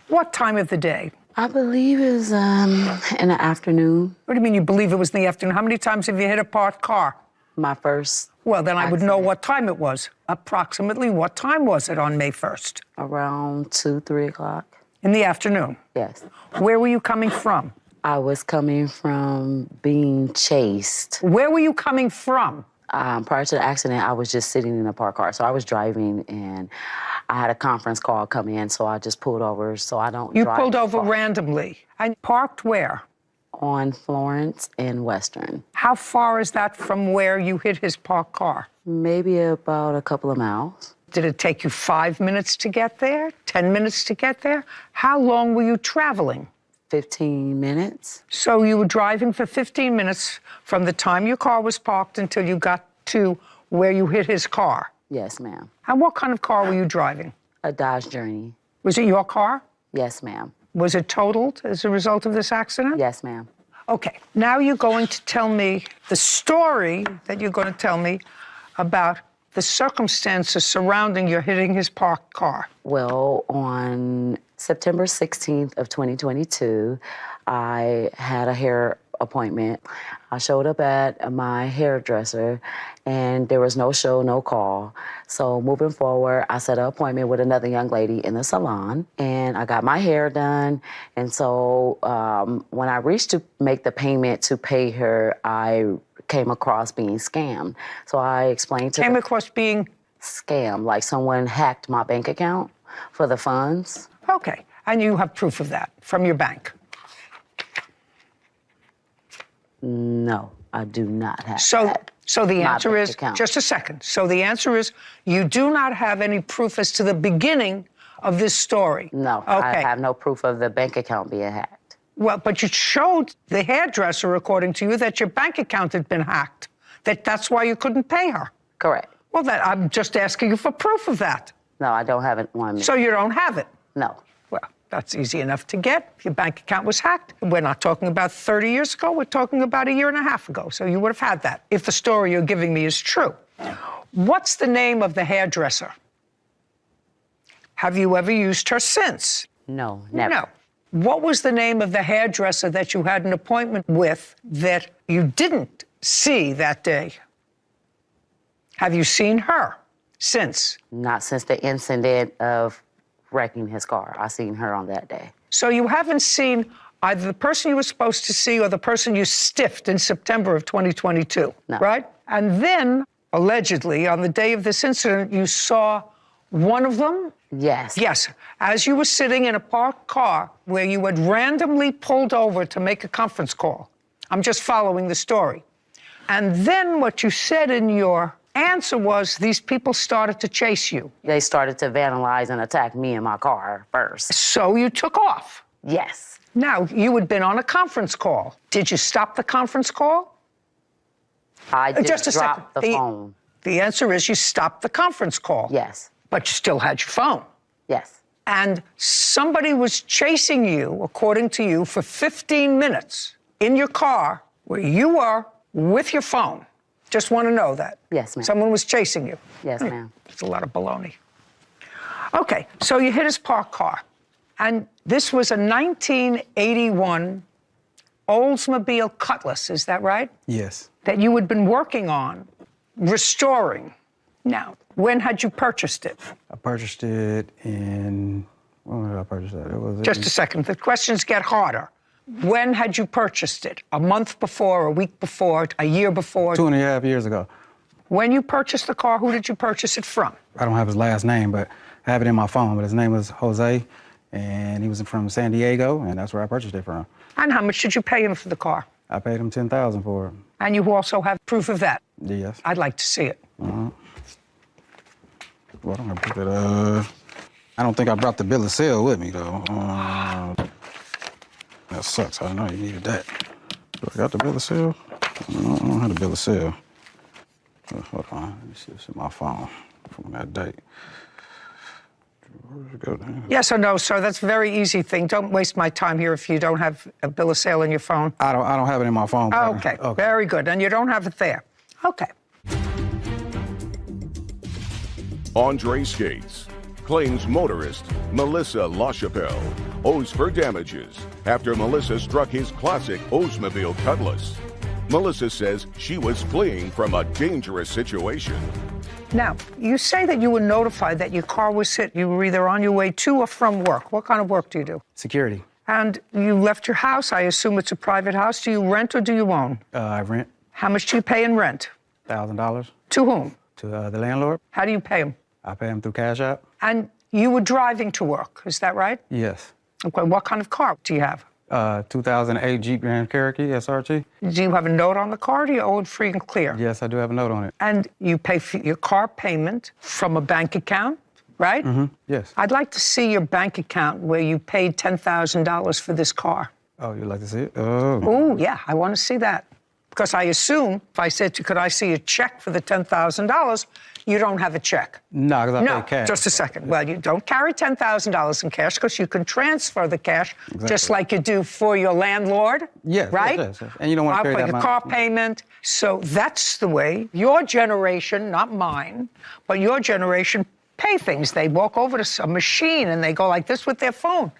What time of the day? I believe it was in the afternoon. What do you mean you believe it was in the afternoon? How many times have you hit a parked car? My first. Well, then I would know what time it was. Approximately what time was it on May 1st? Around 2, 3 o'clock. In the afternoon? Yes. Where were you coming from? I was coming from being chased. Where were you coming from? Prior to the accident, I was just sitting in a parked car. So I was driving, and I had a conference call come in, so I just pulled over so I don't drive. You pulled over randomly. And parked where? On Florence and Western. How far is that from where you hit his parked car? Maybe about a couple of miles. Did it take you 5 minutes to get there? 10 minutes to get there? How long were you traveling? 15 minutes. So you were driving for 15 minutes from the time your car was parked until you got to where you hit his car? Yes, ma'am. And what kind of car were you driving? A Dodge Journey. Was it your car? Yes, ma'am. Was it totaled as a result of this accident? Yes, ma'am. Okay, now you're going to tell me the story that you're going to tell me about the circumstances surrounding your hitting his parked car. Well, on September 16th of 2022, I had a hair appointment. I showed up at my hairdresser, and there was no show, no call. So moving forward, I set an appointment with another young lady in the salon, and I got my hair done. And so when I reached to make the payment to pay her, I came across being scammed. So I explained to her. Came across being? Scammed, like someone hacked my bank account for the funds. Okay, and you have proof of that from your bank? No, I do not have that. So the answer is, account. just a second. So the answer is, you do not have any proof as to the beginning of this story? No, Okay. I have no proof of the bank account being hacked. Well, but you showed the hairdresser, according to you, that your bank account had been hacked, that's why you couldn't pay her. Correct. Well, I'm just asking you for proof of that. No, I don't have it on me. So you don't have it? No. Well, that's easy enough to get. Your bank account was hacked. We're not talking about 30 years ago. We're talking about a year and a half ago. So you would have had that, if the story you're giving me is true. What's the name of the hairdresser? Have you ever used her since? No, never. No. What was the name of the hairdresser that you had an appointment with that you didn't see that day? Have you seen her since? Not since the incident of wrecking his car. I seen her on that day. So you haven't seen either the person you were supposed to see or the person you stiffed in September of 2022, No. right? And then, allegedly, on the day of this incident, you saw one of them? Yes. Yes. As you were sitting in a parked car where you had randomly pulled over to make a conference call. I'm just following the story. And then what you said in your answer was these people started to chase you. They started to vandalize and attack me in my car first. So you took off? Yes. Now, you had been on a conference call. Did you stop the conference call? I just Just a dropped second. the phone. The answer is you stopped the conference call. Yes. But you still had your phone. Yes. And somebody was chasing you, according to you, for 15 minutes in your car where you were with your phone. Just want to know that. Yes, ma'am. Someone was chasing you. Yes, ma'am. It's a lot of baloney. Okay, so you hit his parked car. And this was a 1981 Oldsmobile Cutlass, is that right? Yes. That you had been working on, restoring. Now, when had you purchased it? I purchased it in, when did I purchase that? It was Just a second, the questions get harder. When had you purchased it? A month before, a week before, a year before? 2.5 years ago. When you purchased the car, who did you purchase it from? I don't have his last name, but I have it in my phone. But his name was Jose, and he was from San Diego, and that's where I purchased it from. And how much did you pay him for the car? I paid him $10,000 for it. And you also have proof of that? Yes. I'd like to see it. Well, I don't have it. I don't think I brought the bill of sale with me, though. That sucks. I know you needed that. Do I got the bill of sale? No, I don't have the bill of sale. Hold on. Let me see. It's in my phone from that date. Where'd it go now? Yes or no, sir? That's a very easy thing. Don't waste my time here if you don't have a bill of sale in your phone. I don't have it in my phone. Okay. Very good. And you don't have it there. Okay. Andre Skates claims motorist Melissa LaChapelle owes for damages after Melissa struck his classic Oldsmobile Cutlass. Melissa says she was fleeing from a dangerous situation. Now, you say that you were notified that your car was hit. You were either on your way to or from work. What kind of work do you do? Security. And you left your house. I assume it's a private house. Do you rent or do you own? I rent. How much do you pay in rent? $1,000. To whom? To the landlord. How do you pay him? I pay him through Cash App. And you were driving to work, is that right? Yes. Okay, what kind of car do you have? 2008 Jeep Grand Cherokee SRT. Do you have a note on the car or do you owe it free and clear? Yes, I do have a note on it. And you pay for your car payment from a bank account, right? Mm-hmm. Yes. I'd like to see your bank account where you paid $10,000 for this car. Oh, you'd like to see it? Oh. Oh, yeah, I want to see that. Because I assume if I said to you, could I see a check for the $10,000, you don't have a check. No, because I pay cash. Just a second. Well, you don't carry $10,000 in cash because you can transfer the cash just like you do for your landlord. Yes, right? Yes. And you don't want to carry that your amount. car payment. So that's the way your generation, not mine, but your generation pay things. They walk over to a machine and they go like this with their phone,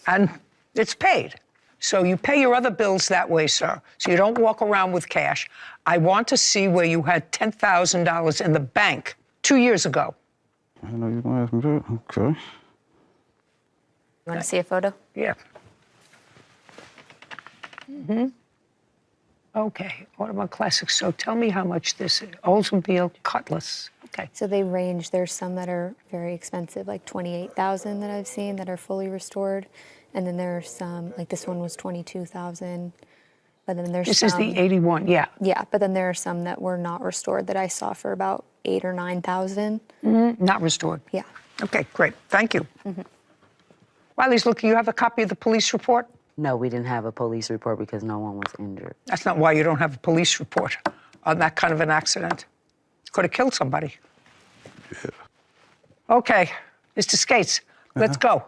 and it's paid. So you pay your other bills that way, sir. So you don't walk around with cash. I want to see where you had $10,000 in the bank 2 years ago. I know you're going to ask me that. Okay. You want to see a photo? Yeah. Mm-hmm. Okay, Automotive Classics. So tell me how much this is. Oldsmobile Cutlass. Okay. So they range. There's some that are very expensive, like $28,000 that I've seen that are fully restored. And then there are some, like this one was $22,000. But then there's This some, is the 81, yeah. Yeah, but then there are some that were not restored that I saw for about $8,000 or $9,000. Mm-hmm. Not restored. Yeah. Okay, great. Thank you. Mm-hmm. Wiley's, look, you have a copy of the police report? No, we didn't have a police report because no one was injured. That's not why you don't have a police report on that kind of an accident. Could have killed somebody. Yeah. Okay, Mr. Skates, let's go.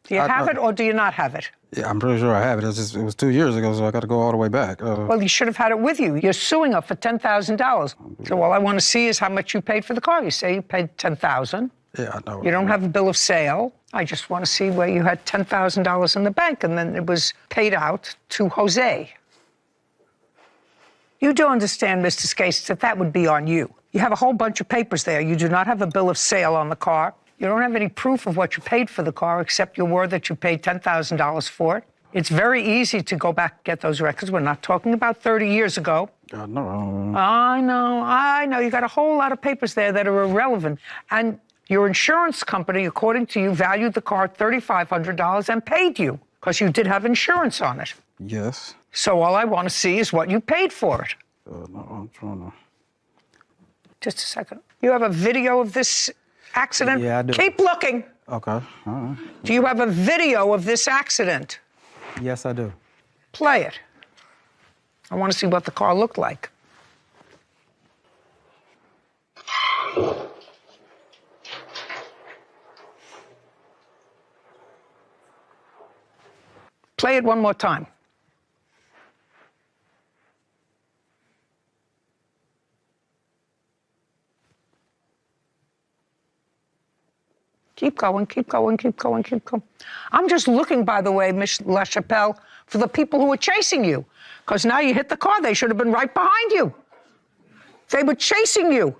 Do you have it or do you not have it? Yeah, I'm pretty sure I have it. It was 2 years ago, so I got to go all the way back. Well, you should have had it with you. You're suing her for $10,000. So all I want to see is how much you paid for the car. You say you paid $10,000. Yeah, I know. You don't have a bill of sale. I just want to see where you had $10,000 in the bank and then it was paid out to Jose. You do understand, Mr. Skates, that that would be on you. You have a whole bunch of papers there. You do not have a bill of sale on the car. You don't have any proof of what you paid for the car except your word that you paid $10,000 for it. It's very easy to go back and get those records. We're not talking about 30 years ago. No. I know. You got a whole lot of papers there that are irrelevant. And your insurance company, according to you, valued the car at $3,500 and paid you because you did have insurance on it. Yes. So all I want to see is what you paid for it. No, I'm trying to... Just a second. You have a video of this accident? Yeah, I do. Keep looking. Okay, all right. Do you have a video of this accident? Yes, I do. Play it. I want to see what the car looked like. Play it one more time. Keep going, keep going, keep going, keep going. I'm just looking, by the way, Miss LaChapelle, for the people who are chasing you. Because now you hit the car, they should have been right behind you. They were chasing you,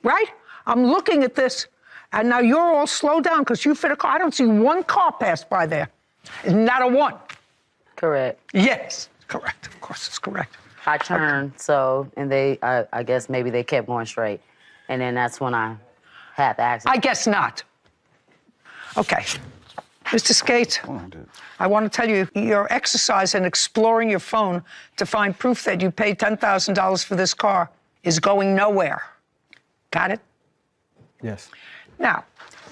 right? I'm looking at this, and now you're all slowed down because you fit a car. I don't see one car pass by there. Not a one. Correct. Yes, correct. Of course, it's correct. I turned, and I guess maybe they kept going straight. And then that's when I had the accident. I guess not. Okay. Mr. Skates, I want to tell you, your exercise in exploring your phone to find proof that you paid $10,000 for this car is going nowhere. Got it? Yes. Now,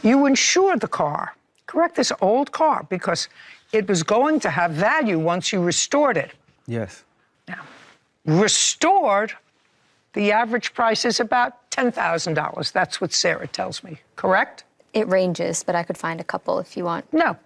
you insured the car, correct? This old car, because it was going to have value once you restored it. Yes. Now, restored, the average price is about $10,000. That's what Sarah tells me, correct? It ranges, but I could find a couple if you want. No,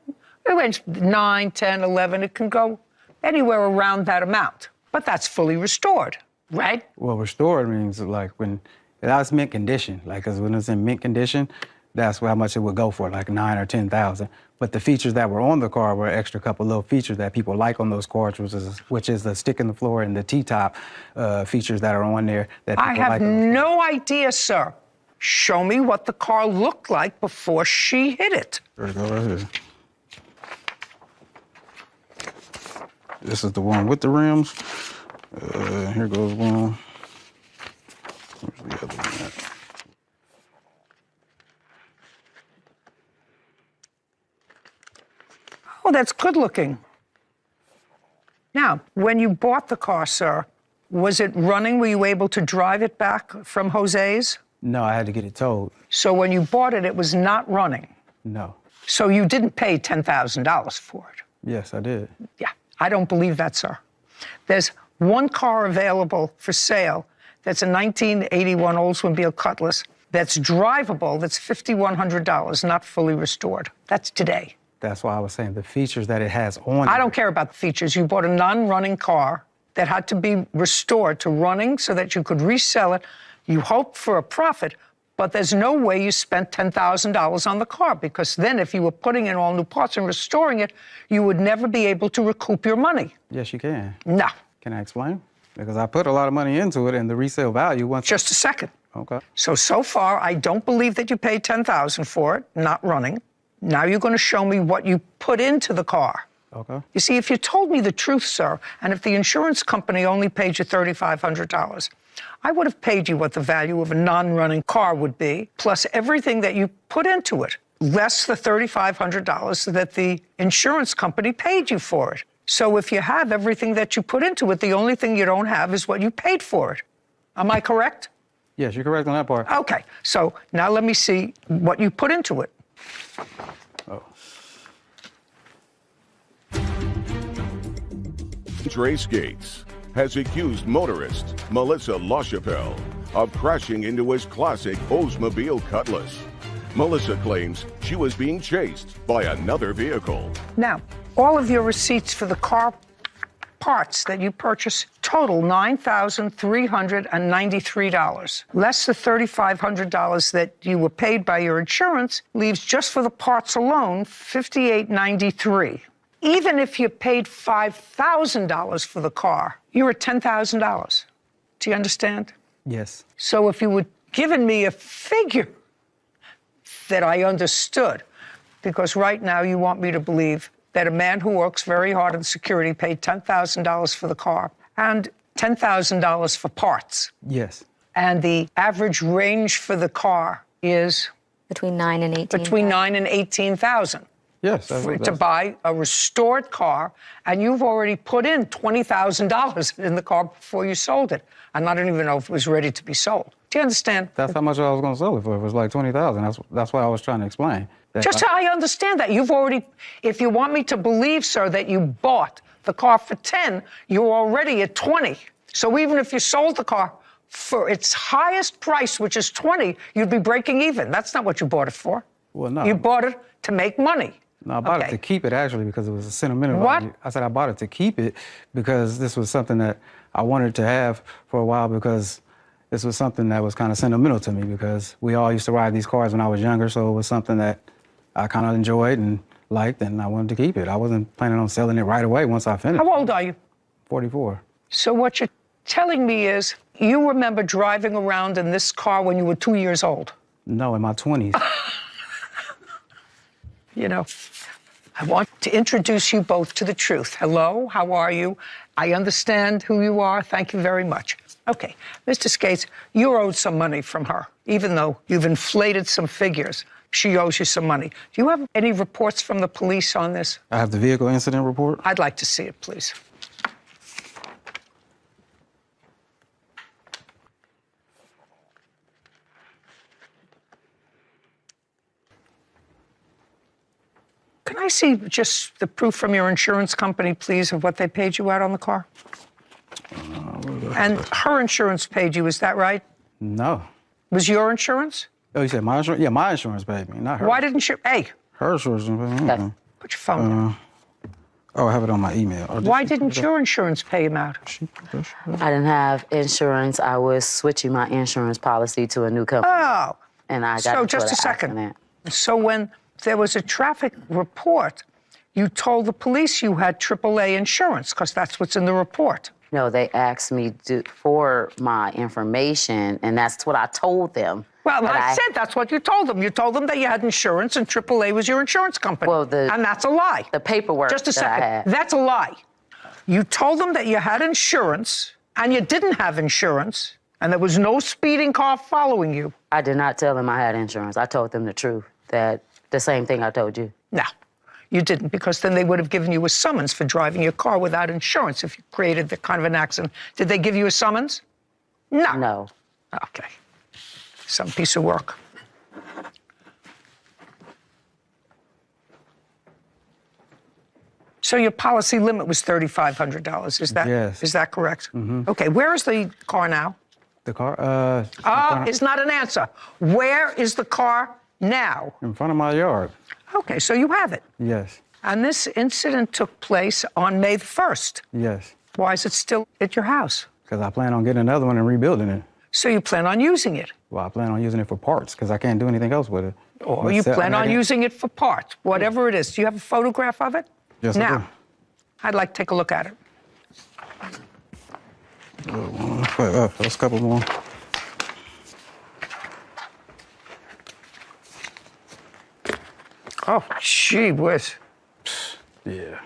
it ranges 9, 10, 11. It can go anywhere around that amount, but that's fully restored, right? Well, restored means like when that's mint condition. Like, 'cause when it's in mint condition, that's how much it would go for, like 9 or 10,000. But the features that were on the car were extra couple little features that people like on those cars, which is the stick in the floor and the T-top features that are on there that people I have like. no idea, sir. Show me what the car looked like before she hit it. There we go, right here. This is the one with the rims. Here goes one. Where's the other one at? Oh, that's good looking. Now, when you bought the car, sir, was it running? Were you able to drive it back from Jose's? No, I had to get it towed. So when you bought it, it was not running? No. So you didn't pay $10,000 for it? Yes, I did. Yeah, I don't believe that, sir. There's one car available for sale that's a 1981 Oldsmobile Cutlass that's drivable, that's $5,100, not fully restored. That's today. That's why I was saying the features that it has on it. I don't care about the features. You bought a non-running car that had to be restored to running so that you could resell it. You hoped for a profit, but there's no way you spent $10,000 on the car, because then if you were putting in all new parts and restoring it, you would never be able to recoup your money. Yes, you can. No. Can I explain? Because I put a lot of money into it, and the resale value once. Just a second. Okay. So far, I don't believe that you paid $10,000 for it, not running. Now you're going to show me what you put into the car. Okay. You see, if you told me the truth, sir, and if the insurance company only paid you $3,500, I would have paid you what the value of a non-running car would be, plus everything that you put into it, less the $3,500 that the insurance company paid you for it. So if you have everything that you put into it, the only thing you don't have is what you paid for it. Am I correct? Yes, you're correct on that part. Okay, so now let me see what you put into it. Oh. Dre Skates has accused motorist Melissa LaChapelle of crashing into his classic Oldsmobile Cutlass. Melissa claims she was being chased by another vehicle. Now, all of your receipts for the car parts that you purchased total $9,393. Less the $3,500 that you were paid by your insurance leaves just for the parts alone $5,893. Even if you paid $5,000 for the car, you're at $10,000. Do you understand? Yes. So if you would given me a figure that I understood, because right now you want me to believe that a man who works very hard in security paid $10,000 for the car and $10,000 for parts. Yes. And the average range for the car is? Between 9 and 18. Between 9 and 18,000. Yes. To buy a restored car, and you've already put in $20,000 in the car before you sold it. And I don't even know if it was ready to be sold. Do you understand? That's how much I was going to sell it for. It was like $20,000. That's what I was trying to explain. Just how I understand that. You've already, if you want me to believe, sir, that you bought the car for 10, you're already at 20. So even if you sold the car for its highest price, which is 20, you'd be breaking even. That's not what you bought it for. Well, no. You bought it to make money. No, I bought it to keep it, actually, because it was a sentimental What? value. I said I bought it to keep it because this was something that I wanted to have for a while, because this was something that was kind of sentimental to me, because we all used to ride these cars when I was younger, so it was something that I kind of enjoyed and liked, and I wanted to keep it. I wasn't planning on selling it right away once I finished. How old are you? 44. So what you're telling me is you remember driving around in this car when you were 2 years old? No, in my 20s. You know, I want to introduce you both to the truth. Hello, how are you? I understand who you are. Thank you very much. Okay, Mr. Skates, you're owed some money from her, even though you've inflated some figures. She owes you some money. Do you have any reports from the police on this? I have the vehicle incident report. I'd like to see it, please. Can I see just the proof from your insurance company, please, of what they paid you out on the car? And her insurance paid you, is that right? No. Was your insurance? Oh, you said my insurance? Yeah, my insurance paid me, not her. Why didn't you? Hey. Her insurance paid me. Put your phone down. Oh, I have it on my email. Why didn't your insurance pay him out? I didn't have insurance. I was switching my insurance policy to a new company. Oh. And I got So into just an a second. accident. So when there was a traffic report, you told the police you had AAA insurance, because that's what's in the report. No, they asked me for my information, and that's what I told them. Well, I said that's what you told them. You told them that you had insurance and AAA was your insurance company. Well, and that's a lie. The paperwork. Just a that I second. had. That's a lie. You told them that you had insurance and you didn't have insurance, and there was no speeding car following you. I did not tell them I had insurance. I told them the truth, that the same thing I told you. No, you didn't, because then they would have given you a summons for driving your car without insurance if you created that kind of an accident. Did they give you a summons? No. No. Okay. Some piece of work. So your policy limit was $3,500. Is that Yes. Is that correct? Mm-hmm. Okay. Where is the car now? The car? It's not an answer. Where is the car now? In front of my yard. Okay, so you have it. Yes. And this incident took place on May the 1st. Yes. Why is it still at your house? Because I plan on getting another one and rebuilding it. So you plan on using it? Well, I plan on using it for parts because I can't do anything else with it. Or you plan on using it for parts, whatever it is. Do you have a photograph of it? Yes, I now, do. I'd like to take a look at it. There's a couple more. Oh, gee whiz. Yeah.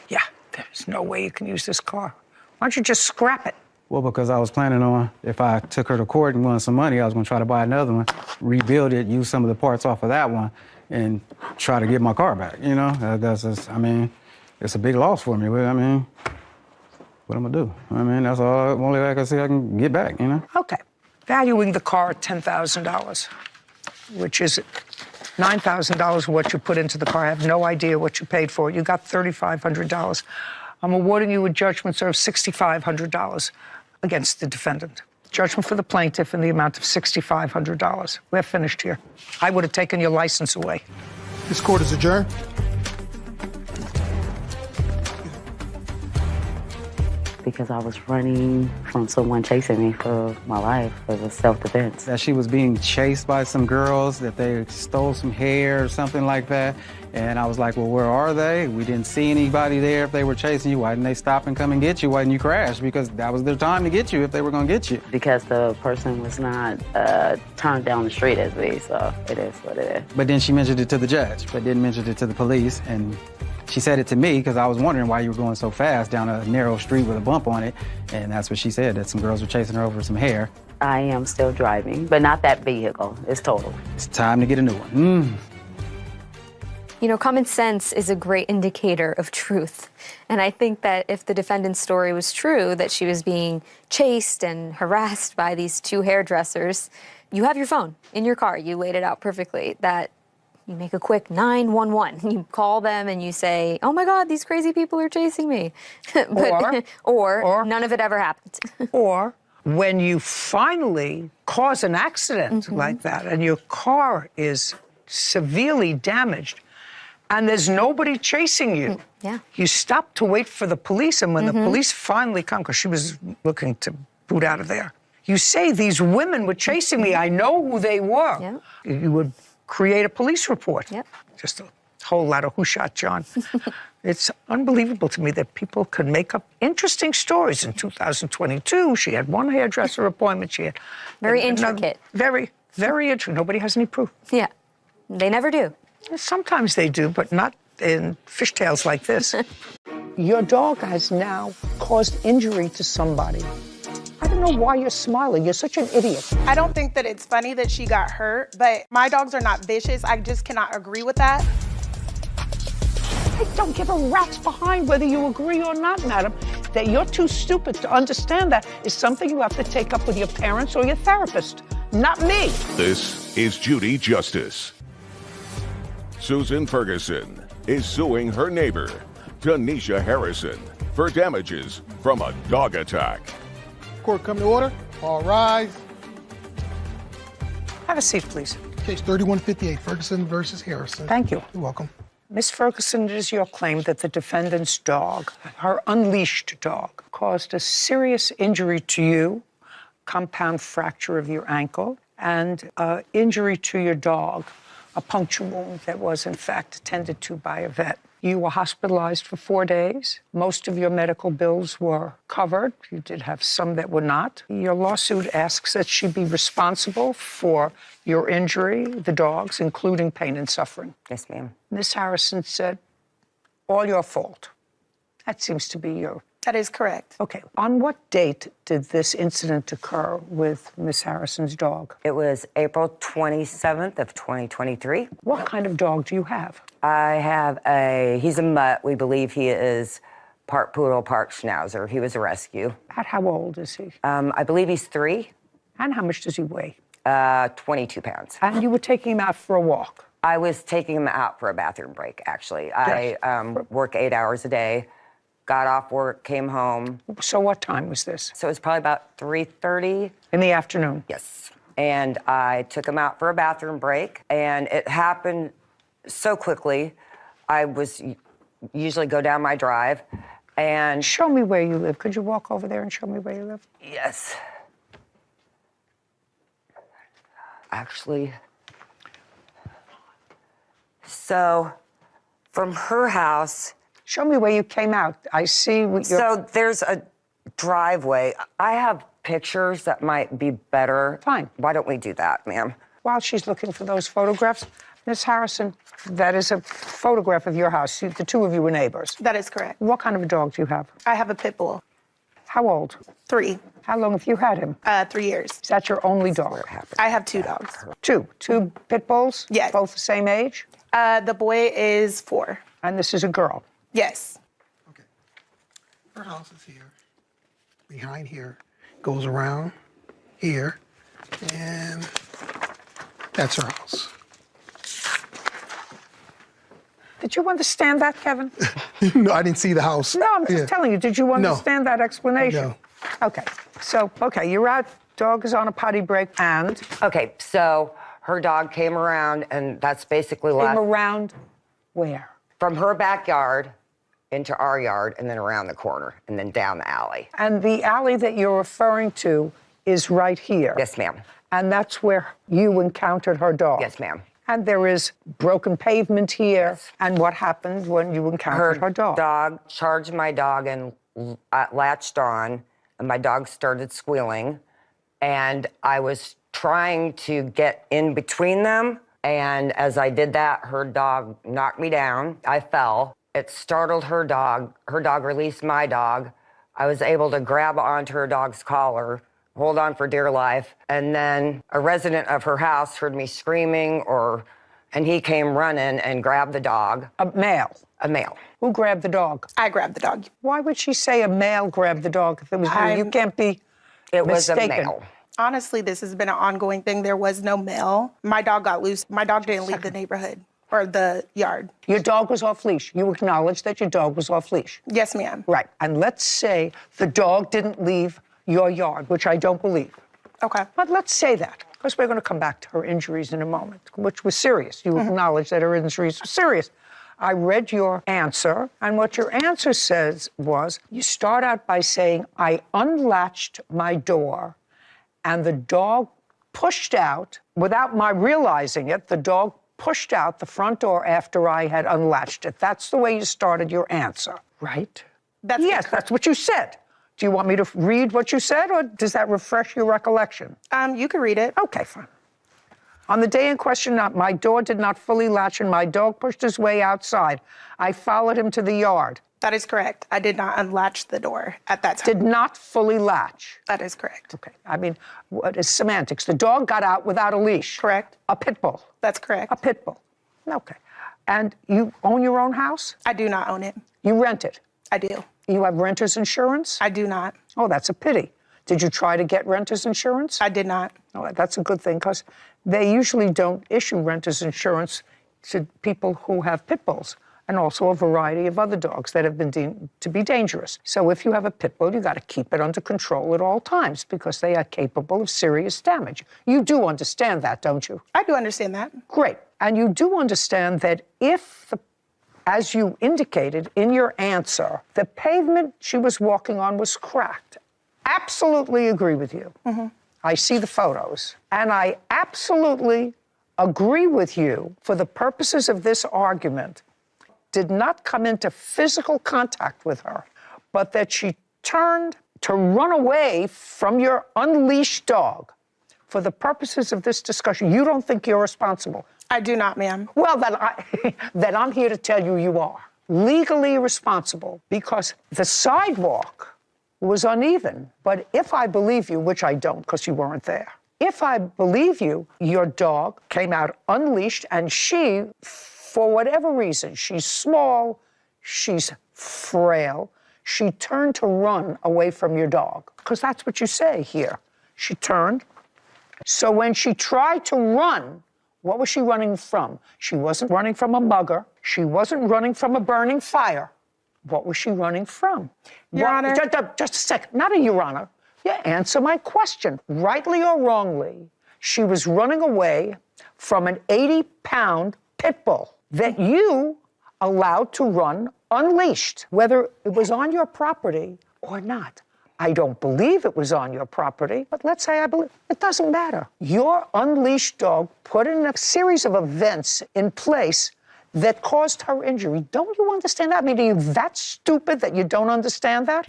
Yeah, there's no way you can use this car. Why don't you just scrap it? Well, because I was planning on, if I took her to court and won some money, I was going to try to buy another one, rebuild it, use some of the parts off of that one, and try to get my car back, you know? That's just, I mean, it's a big loss for me. I mean, what am I going to do? I mean, that's all, only way I can see I can get back, you know? Okay. Valuing the car at $10,000, which is $9,000 what you put into the car. I have no idea what you paid for it. You got $3,500. I'm awarding you a judgment, sir, of $6,500 against the defendant. Judgment for the plaintiff in the amount of $6,500. We're finished here. I would have taken your license away. This court is adjourned. Because I was running from someone chasing me for my life. It was self-defense. That she was being chased by some girls, that they stole some hair or something like that. And I was like, well, where are they? We didn't see anybody there. If they were chasing you, why didn't they stop and come and get you? Why didn't you crash? Because that was their time to get you if they were going to get you. Because the person was not turned down the street as me, so it is what it is. But then she mentioned it to the judge, but didn't mention it to the police. And she said it to me because I was wondering why you were going so fast down a narrow street with a bump on it. And that's what she said, that some girls were chasing her over some hair. I am still driving, but not that vehicle. It's total. It's time to get a new one. You know, common sense is a great indicator of truth. And I think that if the defendant's story was true, that she was being chased and harassed by these two hairdressers, you have your phone in your car. You laid it out perfectly. That you make a quick 911. You call them and you say, oh my God, these crazy people are chasing me. or none of it ever happened. Or when you finally cause an accident like that and your car is severely damaged, and there's nobody chasing you. Yeah. You stop to wait for the police, and when the police finally come, because she was looking to boot out of there, you say, these women were chasing me. I know who they were. Yeah. You would create a police report. Yep. Just a whole lot of who shot John. It's unbelievable to me that people can make up interesting stories. In 2022, she had one hairdresser appointment. She had Very intricate. Very, very intricate. Nobody has any proof. Yeah, they never do. Sometimes they do, but not in fishtails like this. Your dog has now caused injury to somebody. I don't know why you're smiling. You're such an idiot. I don't think that it's funny that she got hurt, but my dogs are not vicious. I just cannot agree with that. I don't give a rat's behind whether you agree or not, madam. That you're too stupid to understand that is something you have to take up with your parents or your therapist, not me. This is Judy Justice. Susan Ferguson is suing her neighbor, Tanisha Harrison, for damages from a dog attack. Court come to order. All rise. Have a seat, please. Case 3158, Ferguson versus Harrison. Thank you. You're welcome. Miss Ferguson, it is your claim that the defendant's dog, her unleashed dog, caused a serious injury to you, compound fracture of your ankle, and injury to your dog, a puncture wound that was, in fact, attended to by a vet. You were hospitalized for 4 days. Most of your medical bills were covered. You did have some that were not. Your lawsuit asks that she be responsible for your injury, the dog's, including pain and suffering. Yes, ma'am. Ms. Harrison said, all your fault. That seems to be your... That is correct. Okay. On what date did this incident occur with Ms. Harrison's dog? It was April 27th of 2023. What kind of dog do you have? I have he's a mutt. We believe he is part poodle, part schnauzer. He was a rescue. At how old is he? I believe he's 3. And how much does he weigh? 22 pounds. And you were taking him out for a walk? I was taking him out for a bathroom break, actually. Yes. I work 8 hours a day. Got off work, came home. So what time was this? So it was probably about 3:30. In the afternoon? Yes. And I took him out for a bathroom break, and it happened so quickly. I was usually go down my drive, and... Show me where you live. Could you walk over there and show me where you live? Yes. Actually... So, from her house... Show me where you came out. I see what you're... So there's a driveway. I have pictures that might be better. Fine. Why don't we do that, ma'am? While she's looking for those photographs, Miss Harrison, that is a photograph of your house. The two of you were neighbors. That is correct. What kind of a dog do you have? I have a pit bull. How old? 3. How long have you had him? 3 years. Is that your only dog? I have 2 dogs. 2 pit bulls? Yes. Both the same age? The boy is 4. And this is a girl? Yes. Her house is here, behind here, goes around here, and that's her house. Did you understand that, Kevin? No, I didn't see the house. No, I'm just telling you. Did you understand that explanation? No. Okay. So, you're out. Dog is on a potty break, and? Okay, so her dog came around, and that's basically Came around where? From her backyard into our yard, and then around the corner, and then down the alley. And the alley that you're referring to is right here? Yes, ma'am. And that's where you encountered her dog? Yes, ma'am. And there is broken pavement here. Yes. And what happened when you encountered her dog? Her dog charged my dog and latched on, and my dog started squealing. And I was trying to get in between them. And as I did that, her dog knocked me down. I fell. It startled her dog. Her dog released my dog. I was able to grab onto her dog's collar, hold on for dear life. And then a resident of her house heard me screaming, and he came running and grabbed the dog. A male? A male. Who grabbed the dog? I grabbed the dog. Why would she say a male grabbed the dog if it was you? You can't be It mistaken. was a male. Honestly, this has been an ongoing thing. There was no male. My dog got loose. My dog didn't leave the neighborhood or the yard. Your dog was off leash. You acknowledge that your dog was off leash. Yes, ma'am. Right. And let's say the dog didn't leave your yard, which I don't believe. Okay. But let's say that, because we're going to come back to her injuries in a moment, which was serious. You acknowledge that her injuries were serious. I read your answer, and what your answer says was, you start out by saying, I unlatched my door, and the dog pushed out, without my realizing it, the dog pushed out the front door after I had unlatched it. That's the way you started your answer, right? Yes, that's what you said. Do you want me to read what you said, or does that refresh your recollection? You can read it. Okay, fine. On the day in question, my door did not fully latch, and my dog pushed his way outside. I followed him to the yard. That is correct. I did not unlatch the door at that time. Did not fully latch. That is correct. Okay. I mean, what is semantics? The dog got out without a leash. Correct. A pit bull. That's correct. A pit bull. Okay. And you own your own house? I do not own it. You rent it? I do. You have renter's insurance? I do not. Oh, that's a pity. Did you try to get renter's insurance? I did not. Oh, that's a good thing, because they usually don't issue renter's insurance to people who have pit bulls, and also a variety of other dogs that have been deemed to be dangerous. So if you have a pit bull, you got to keep it under control at all times, because they are capable of serious damage. You do understand that, don't you? I do understand that. Great. And you do understand that if, as you indicated in your answer, the pavement she was walking on was cracked. Absolutely agree with you. I see the photos. And I absolutely agree with you, for the purposes of this argument, did not come into physical contact with her, but that she turned to run away from your unleashed dog. For the purposes of this discussion, you don't think you're responsible. I do not, ma'am. Well, then I'm here to tell you you are legally responsible, because the sidewalk was uneven. But if I believe you, which I don't because you weren't there, if I believe you, your dog came out unleashed, and she, for whatever reason, she's small, she's frail, she turned to run away from your dog, because that's what you say here. She turned. So when she tried to run, what was she running from? She wasn't running from a mugger. She wasn't running from a burning fire. What was she running from? Your Honor. Just a second. Not a Your Honor. Yeah, answer my question. Rightly or wrongly, she was running away from an 80-pound pit bull that you allowed to run unleashed, whether it was on your property or not. I don't believe it was on your property, but let's say I believe. It doesn't matter. Your unleashed dog put in a series of events in place that caused her injury. Don't you understand that? I mean, are you that stupid that you don't understand that?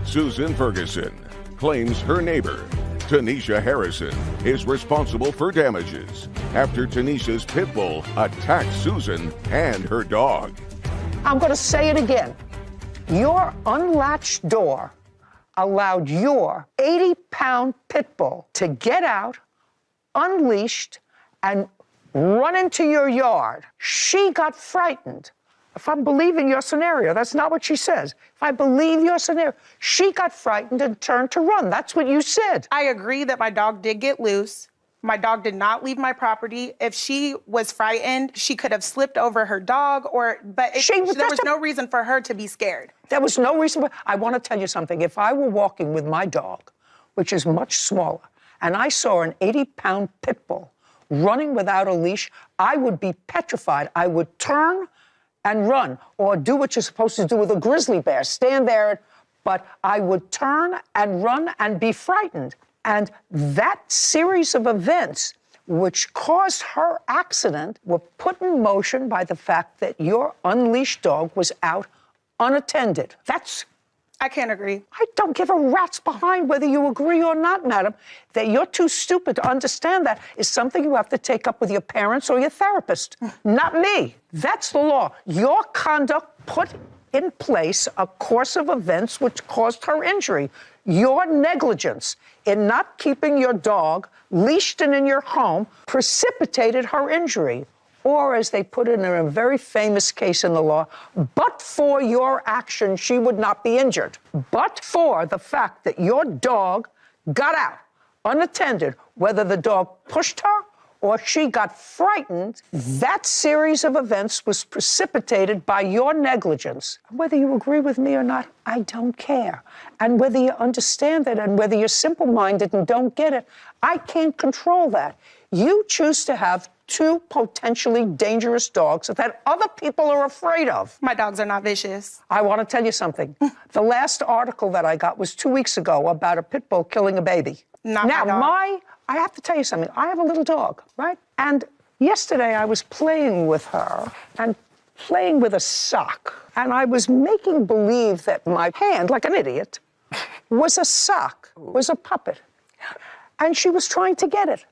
Susan Ferguson claims her neighbor, Tanisha Harrison, is responsible for damages after Tanisha's pit bull attacked Susan and her dog. I'm going to say it again. Your unlatched door allowed your 80-pound pit bull to get out, unleashed, and run into your yard. She got frightened. If I'm believing your scenario, that's not what she says. If I believe your scenario, she got frightened and turned to run. That's what you said. I agree that my dog did get loose. My dog did not leave my property. If she was frightened, she could have slipped over her dog, but there was no reason for her to be scared. There was no reason. I want to tell you something. If I were walking with my dog, which is much smaller, and I saw an 80-pound pit bull running without a leash, I would be petrified. I would turn and run, or do what you're supposed to do with a grizzly bear, stand there, but I would turn and run and be frightened. And that series of events which caused her accident were put in motion by the fact that your unleashed dog was out unattended. I can't agree. I don't give a rat's behind whether you agree or not, madam. That you're too stupid to understand that is something you have to take up with your parents or your therapist, not me. That's the law. Your conduct put in place a course of events which caused her injury. Your negligence in not keeping your dog leashed and in your home precipitated her injury. Or, as they put it in a very famous case in the law, but for your action, she would not be injured. But for the fact that your dog got out unattended, whether the dog pushed her or she got frightened, that series of events was precipitated by your negligence. Whether you agree with me or not, I don't care. And whether you understand it and whether you're simple-minded and don't get it, I can't control that. You choose to have two potentially dangerous dogs that other people are afraid of. My dogs are not vicious. I want to tell you something. The last article that I got was 2 weeks ago about a pit bull killing a baby. Not my dog. I have to tell you something. I have a little dog, right? And yesterday I was playing with her and playing with a sock. And I was making believe that my hand, like an idiot, was a sock, was a puppet. And she was trying to get it.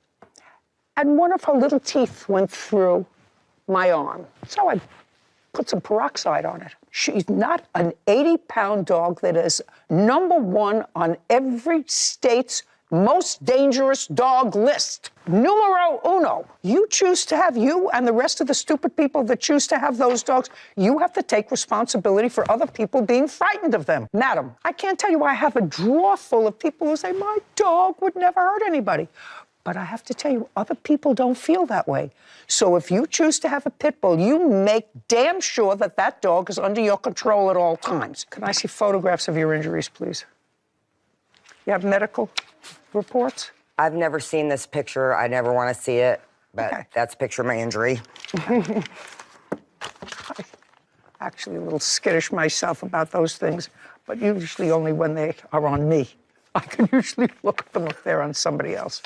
And one of her little teeth went through my arm. So I put some peroxide on it. She's not an 80-pound dog that is #1 on every state's most dangerous dog list. Numero uno. You choose to have, you and the rest of the stupid people that choose to have those dogs, you have to take responsibility for other people being frightened of them. Madam, I can't tell you why I have a drawer full of people who say, my dog would never hurt anybody. But I have to tell you, other people don't feel that way. So if you choose to have a pit bull, you make damn sure that that dog is under your control at all times. Can I see photographs of your injuries, please? You have medical reports? I've never seen this picture. I never want to see it, but that's a picture of my injury. I'm actually a little skittish myself about those things, but usually only when they are on me. I can usually look at them if they're on somebody else.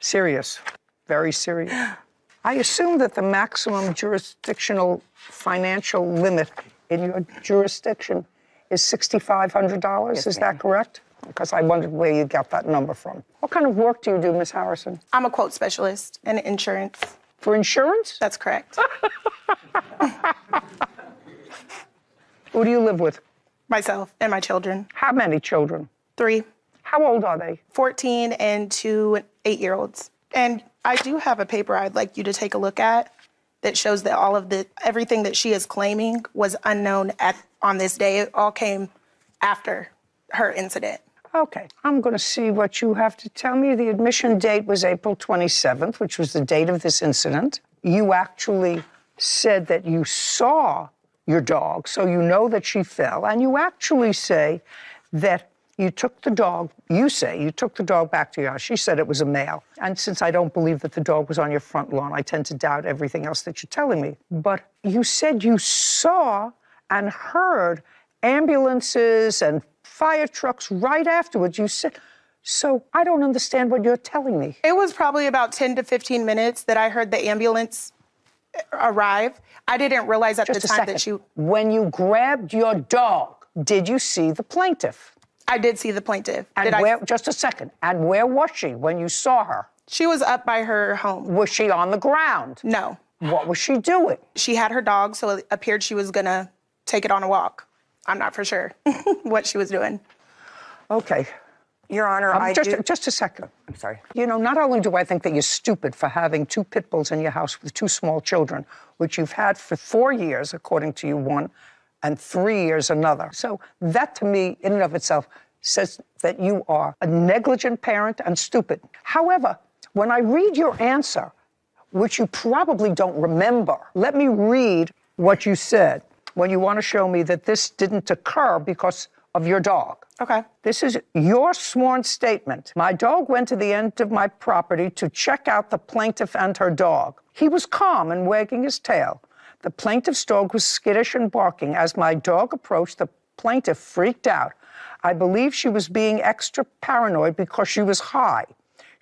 Serious, very serious. I assume that the maximum jurisdictional financial limit in your jurisdiction is $6,500. Yes, is that correct? Because I wondered where you got that number from. What kind of work do you do, Ms. Harrison? I'm a quote specialist in insurance. For insurance? That's correct. Who do you live with? Myself and my children. How many children? 3. How old are they? 14 and 2 8-year-olds. And I do have a paper I'd like you to take a look at that shows that everything that she is claiming was unknown on this day. It all came after her incident. Okay, I'm going to see what you have to tell me. The admission date was April 27th, which was the date of this incident. You actually said that you saw your dog, so you know that she fell, and you actually say that you took the dog back to your house. She said it was a male. And since I don't believe that the dog was on your front lawn, I tend to doubt everything else that you're telling me. But you said you saw and heard ambulances and fire trucks right afterwards. You said, so I don't understand what you're telling me. It was probably about 10 to 15 minutes that I heard the ambulance arrive. I didn't realize at the time that she... When you grabbed your dog, did you see the plaintiff? I did see the plaintiff. And just a second. And where was she when you saw her? She was up by her home. Was she on the ground? No. What was she doing? She had her dog, so it appeared she was gonna take it on a walk. I'm not for sure what she was doing. Okay. Your Honor, just a second. I'm sorry. You know, not only do I think that you're stupid for having 2 pit bulls in your house with 2 small children, which you've had for 4 years, according to you, one, and 3 years another. So that, to me, in and of itself, says that you are a negligent parent and stupid. However, when I read your answer, which you probably don't remember, let me read what you said when you want to show me that this didn't occur because of your dog. Okay. This is your sworn statement. My dog went to the end of my property to check out the plaintiff and her dog. He was calm and wagging his tail. The plaintiff's dog was skittish and barking. As my dog approached, the plaintiff freaked out. I believe she was being extra paranoid because she was high.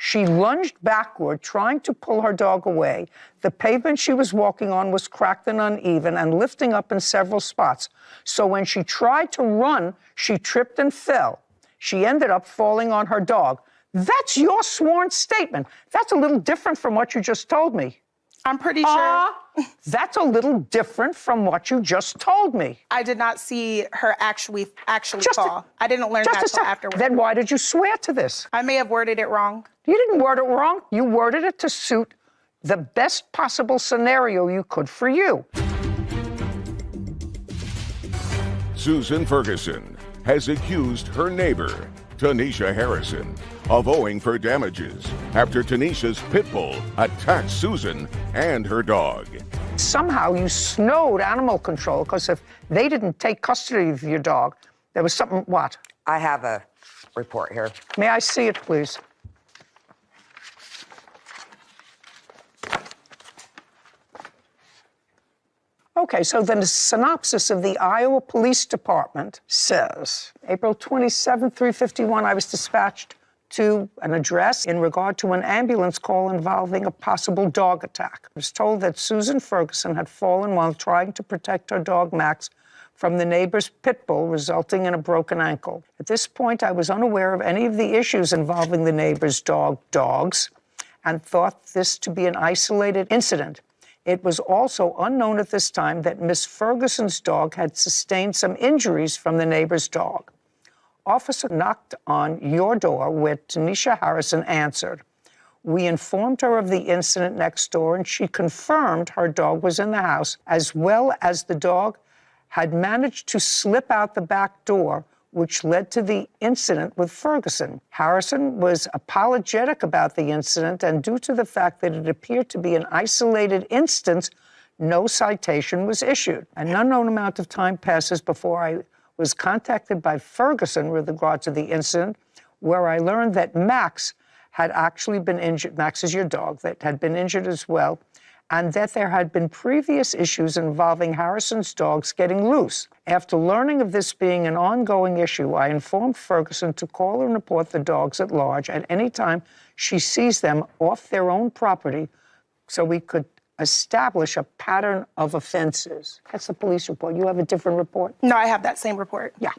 She lunged backward, trying to pull her dog away. The pavement she was walking on was cracked and uneven and lifting up in several spots. So when she tried to run, she tripped and fell. She ended up falling on her dog. That's your sworn statement. That's a little different from what you just told me. I'm pretty sure. That's a little different from what you just told me. I did not see her actually fall. I didn't learn that until afterwards. Then why did you swear to this? I may have worded it wrong. You didn't word it wrong. You worded it to suit the best possible scenario you could for you. Susan Ferguson has accused her neighbor, Tanisha Harrison, of owing for damages after Tanisha's pit bull attacked Susan and her dog. Somehow you snowed animal control because if they didn't take custody of your dog, there was something, what? I have a report here. May I see it, please? Okay, so the synopsis of the Iowa Police Department says, April 27, 3:51, I was dispatched to an address in regard to an ambulance call involving a possible dog attack. I was told that Susan Ferguson had fallen while trying to protect her dog, Max, from the neighbor's pit bull, resulting in a broken ankle. At this point, I was unaware of any of the issues involving the neighbor's dogs, and thought this to be an isolated incident. It was also unknown at this time that Miss Ferguson's dog had sustained some injuries from the neighbor's dog. Officer knocked on your door, where Tanisha Harrison answered. We informed her of the incident next door, and she confirmed her dog was in the house, as well as the dog had managed to slip out the back door, which led to the incident with Ferguson. Harrison was apologetic about the incident, and due to the fact that it appeared to be an isolated instance, no citation was issued. An unknown amount of time passes before I was contacted by Ferguson with regard to the incident, where I learned that Max had actually been injured. Max is your dog, that had been injured as well, and that there had been previous issues involving Harrison's dogs getting loose. After learning of this being an ongoing issue, I informed Ferguson to call and report the dogs at large at any time she sees them off their own property, so we could establish a pattern of offenses. That's the police report. You have a different report? No, I have that same report. Yeah,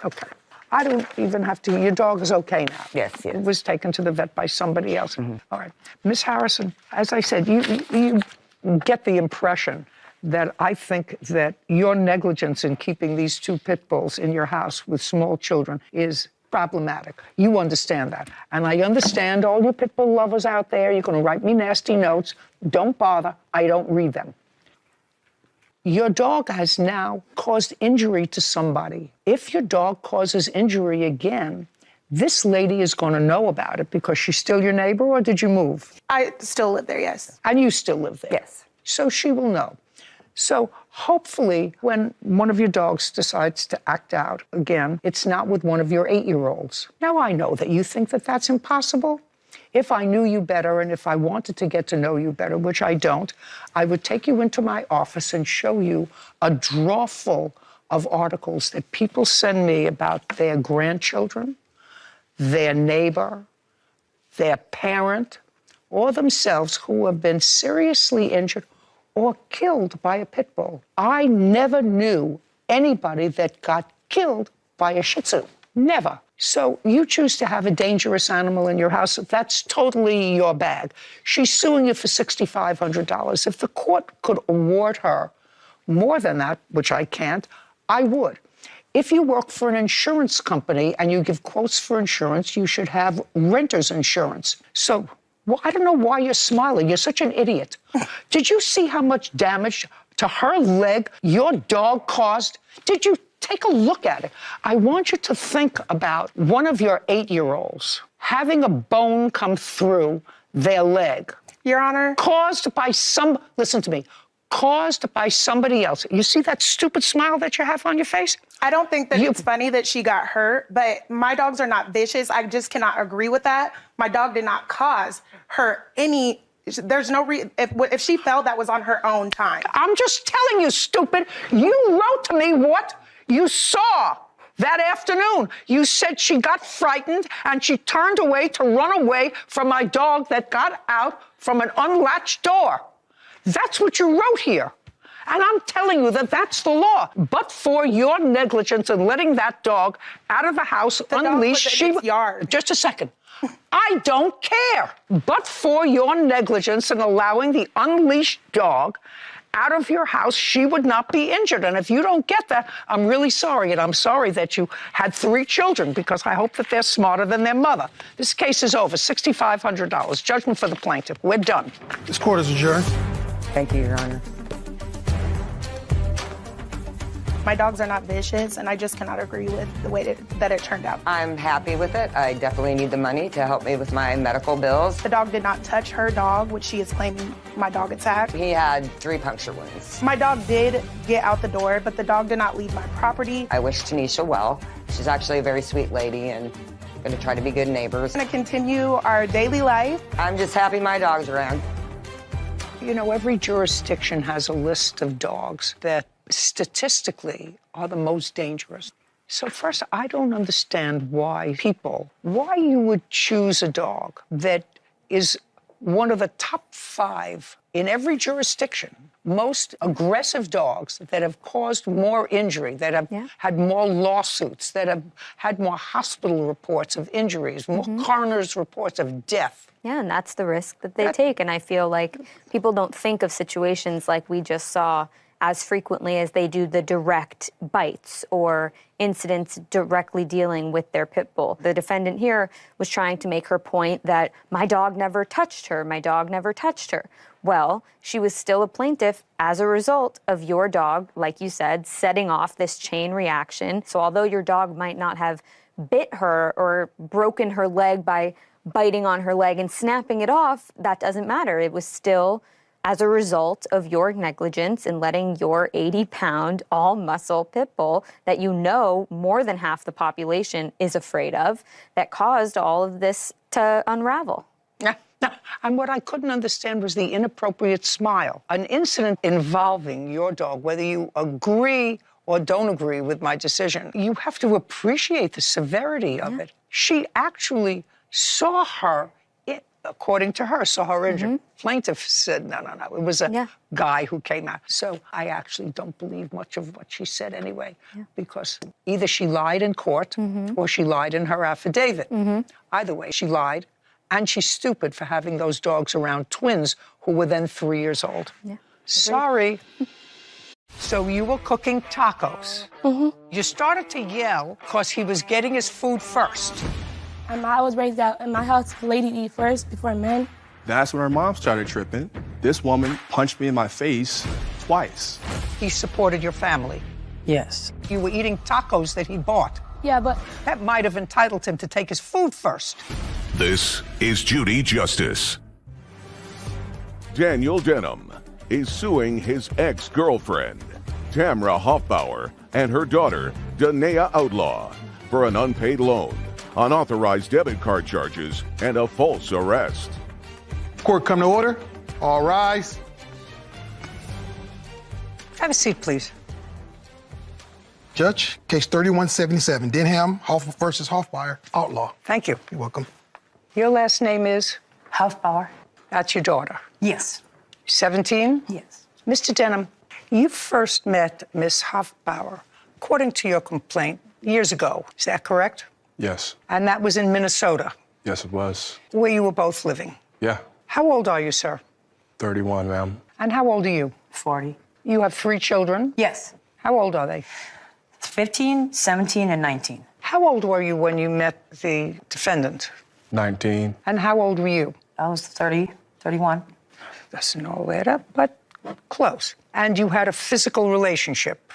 okay. I don't even have to, your dog is okay now. Yes. It was taken to the vet by somebody else. All right. Miss Harrison, as I said, you get the impression that I think that your negligence in keeping these two pit bulls in your house with small children is problematic. You understand that. And I understand all you pit bull lovers out there, you're going to write me nasty notes. Don't bother. I don't read them. Your dog has now caused injury to somebody. If your dog causes injury again, this lady is going to know about it because she's still your neighbor, or did you move? I still live there, yes. And you still live there? Yes. So she will know. So hopefully when one of your dogs decides to act out again, it's not with one of your 8-year-olds. Now, I know that you think that that's impossible. If I knew you better and if I wanted to get to know you better, which I don't, I would take you into my office and show you a drawer full of articles that people send me about their grandchildren, their neighbor, their parent, or themselves who have been seriously injured or killed by a pit bull. I never knew anybody that got killed by a Shih Tzu. Never. So you choose to have a dangerous animal in your house. That's totally your bag. She's suing you for $6,500. If the court could award her more than that, which I can't, I would. If you work for an insurance company and you give quotes for insurance, you should have renter's insurance. So, well, I don't know why you're smiling. You're such an idiot. Did you see how much damage to her leg your dog caused? Did you take a look at it? I want you to think about one of your 8-year-olds having a bone come through their leg. Your Honor. Caused by listen to me, caused by somebody else. You see that stupid smile that you have on your face? I don't think that it's funny that she got hurt, but my dogs are not vicious. I just cannot agree with that. My dog did not cause her any. There's no reason. If she fell, that was on her own time. I'm just telling you, stupid. You wrote to me what you saw that afternoon. You said she got frightened and she turned away to run away from my dog that got out from an unlatched door. That's what you wrote here. And I'm telling you that that's the law. But for your negligence in letting that dog out of the house unleashed, just a second. I don't care. But for your negligence in allowing the unleashed dog out of your house, she would not be injured. And if you don't get that, I'm really sorry. And I'm sorry that you had 3 children, because I hope that they're smarter than their mother. This case is over. $6,500. Judgment for the plaintiff. We're done. This court is adjourned. Thank you, Your Honor. My dogs are not vicious, and I just cannot agree with the way that it turned out. I'm happy with it. I definitely need the money to help me with my medical bills. The dog did not touch her dog, which she is claiming my dog attacked. He had 3 puncture wounds. My dog did get out the door, but the dog did not leave my property. I wish Tanisha well. She's actually a very sweet lady and going to try to be good neighbors. We're going to continue our daily life. I'm just happy my dog's around. You know, every jurisdiction has a list of dogs that statistically are the most dangerous. So first, I don't understand why you would choose a dog that is one of the top 5 in every jurisdiction, most aggressive dogs that have caused more injury, that have had more lawsuits, that have had more hospital reports of injuries, more coroner's reports of death. Yeah, and that's the risk that they take. And I feel like people don't think of situations like we just saw as frequently as they do the direct bites or incidents directly dealing with their pit bull. The defendant here was trying to make her point that my dog never touched her, my dog never touched her. Well, she was still a plaintiff as a result of your dog, like you said, setting off this chain reaction. So although your dog might not have bit her or broken her leg by biting on her leg and snapping it off, that doesn't matter. It was still as a result of your negligence in letting your 80-pound, all-muscle pit bull that you know more than half the population is afraid of, that caused all of this to unravel. Yeah. And what I couldn't understand was the inappropriate smile. An incident involving your dog, whether you agree or don't agree with my decision, you have to appreciate the severity of it. She actually saw her, according to her, saw her injured. Plaintiff said, no. It was a guy who came out. So I actually don't believe much of what she said anyway, because either she lied in court or she lied in her affidavit. Either way, she lied, and she's stupid for having those dogs around twins who were then 3 years old. Sorry. So you were cooking tacos. You started to yell because he was getting his food first. I was raised out in my house, lady eat first before men. That's when her mom started tripping. This woman punched me in my face twice. He supported your family. Yes. You were eating tacos that he bought. Yeah, but that might have entitled him to take his food first. This is Judy Justice. Daniel Denham is suing his ex-girlfriend, Tamra Hoffbauer, and her daughter, Danae Outlaw, for an unpaid loan, unauthorized debit card charges, and a false arrest. Court come to order. All rise. Have a seat, please. Judge, case 3177, Denham versus Hoffbauer, outlaw. Thank you. You're welcome. Your last name is? Hoffbauer. That's your daughter? Yes. 17? Yes. Mr. Denham, you first met Miss Hoffbauer, according to your complaint, years ago. Is that correct? Yes. And that was in Minnesota? Yes, it was. Where you were both living? Yeah. How old are you, sir? 31, ma'am. And how old are you? 40. You have 3 children? Yes. How old are they? 15, 17, and 19. How old were you when you met the defendant? 19. And how old were you? I was 30, 31. Doesn't all add up, but Close. And you had a physical relationship.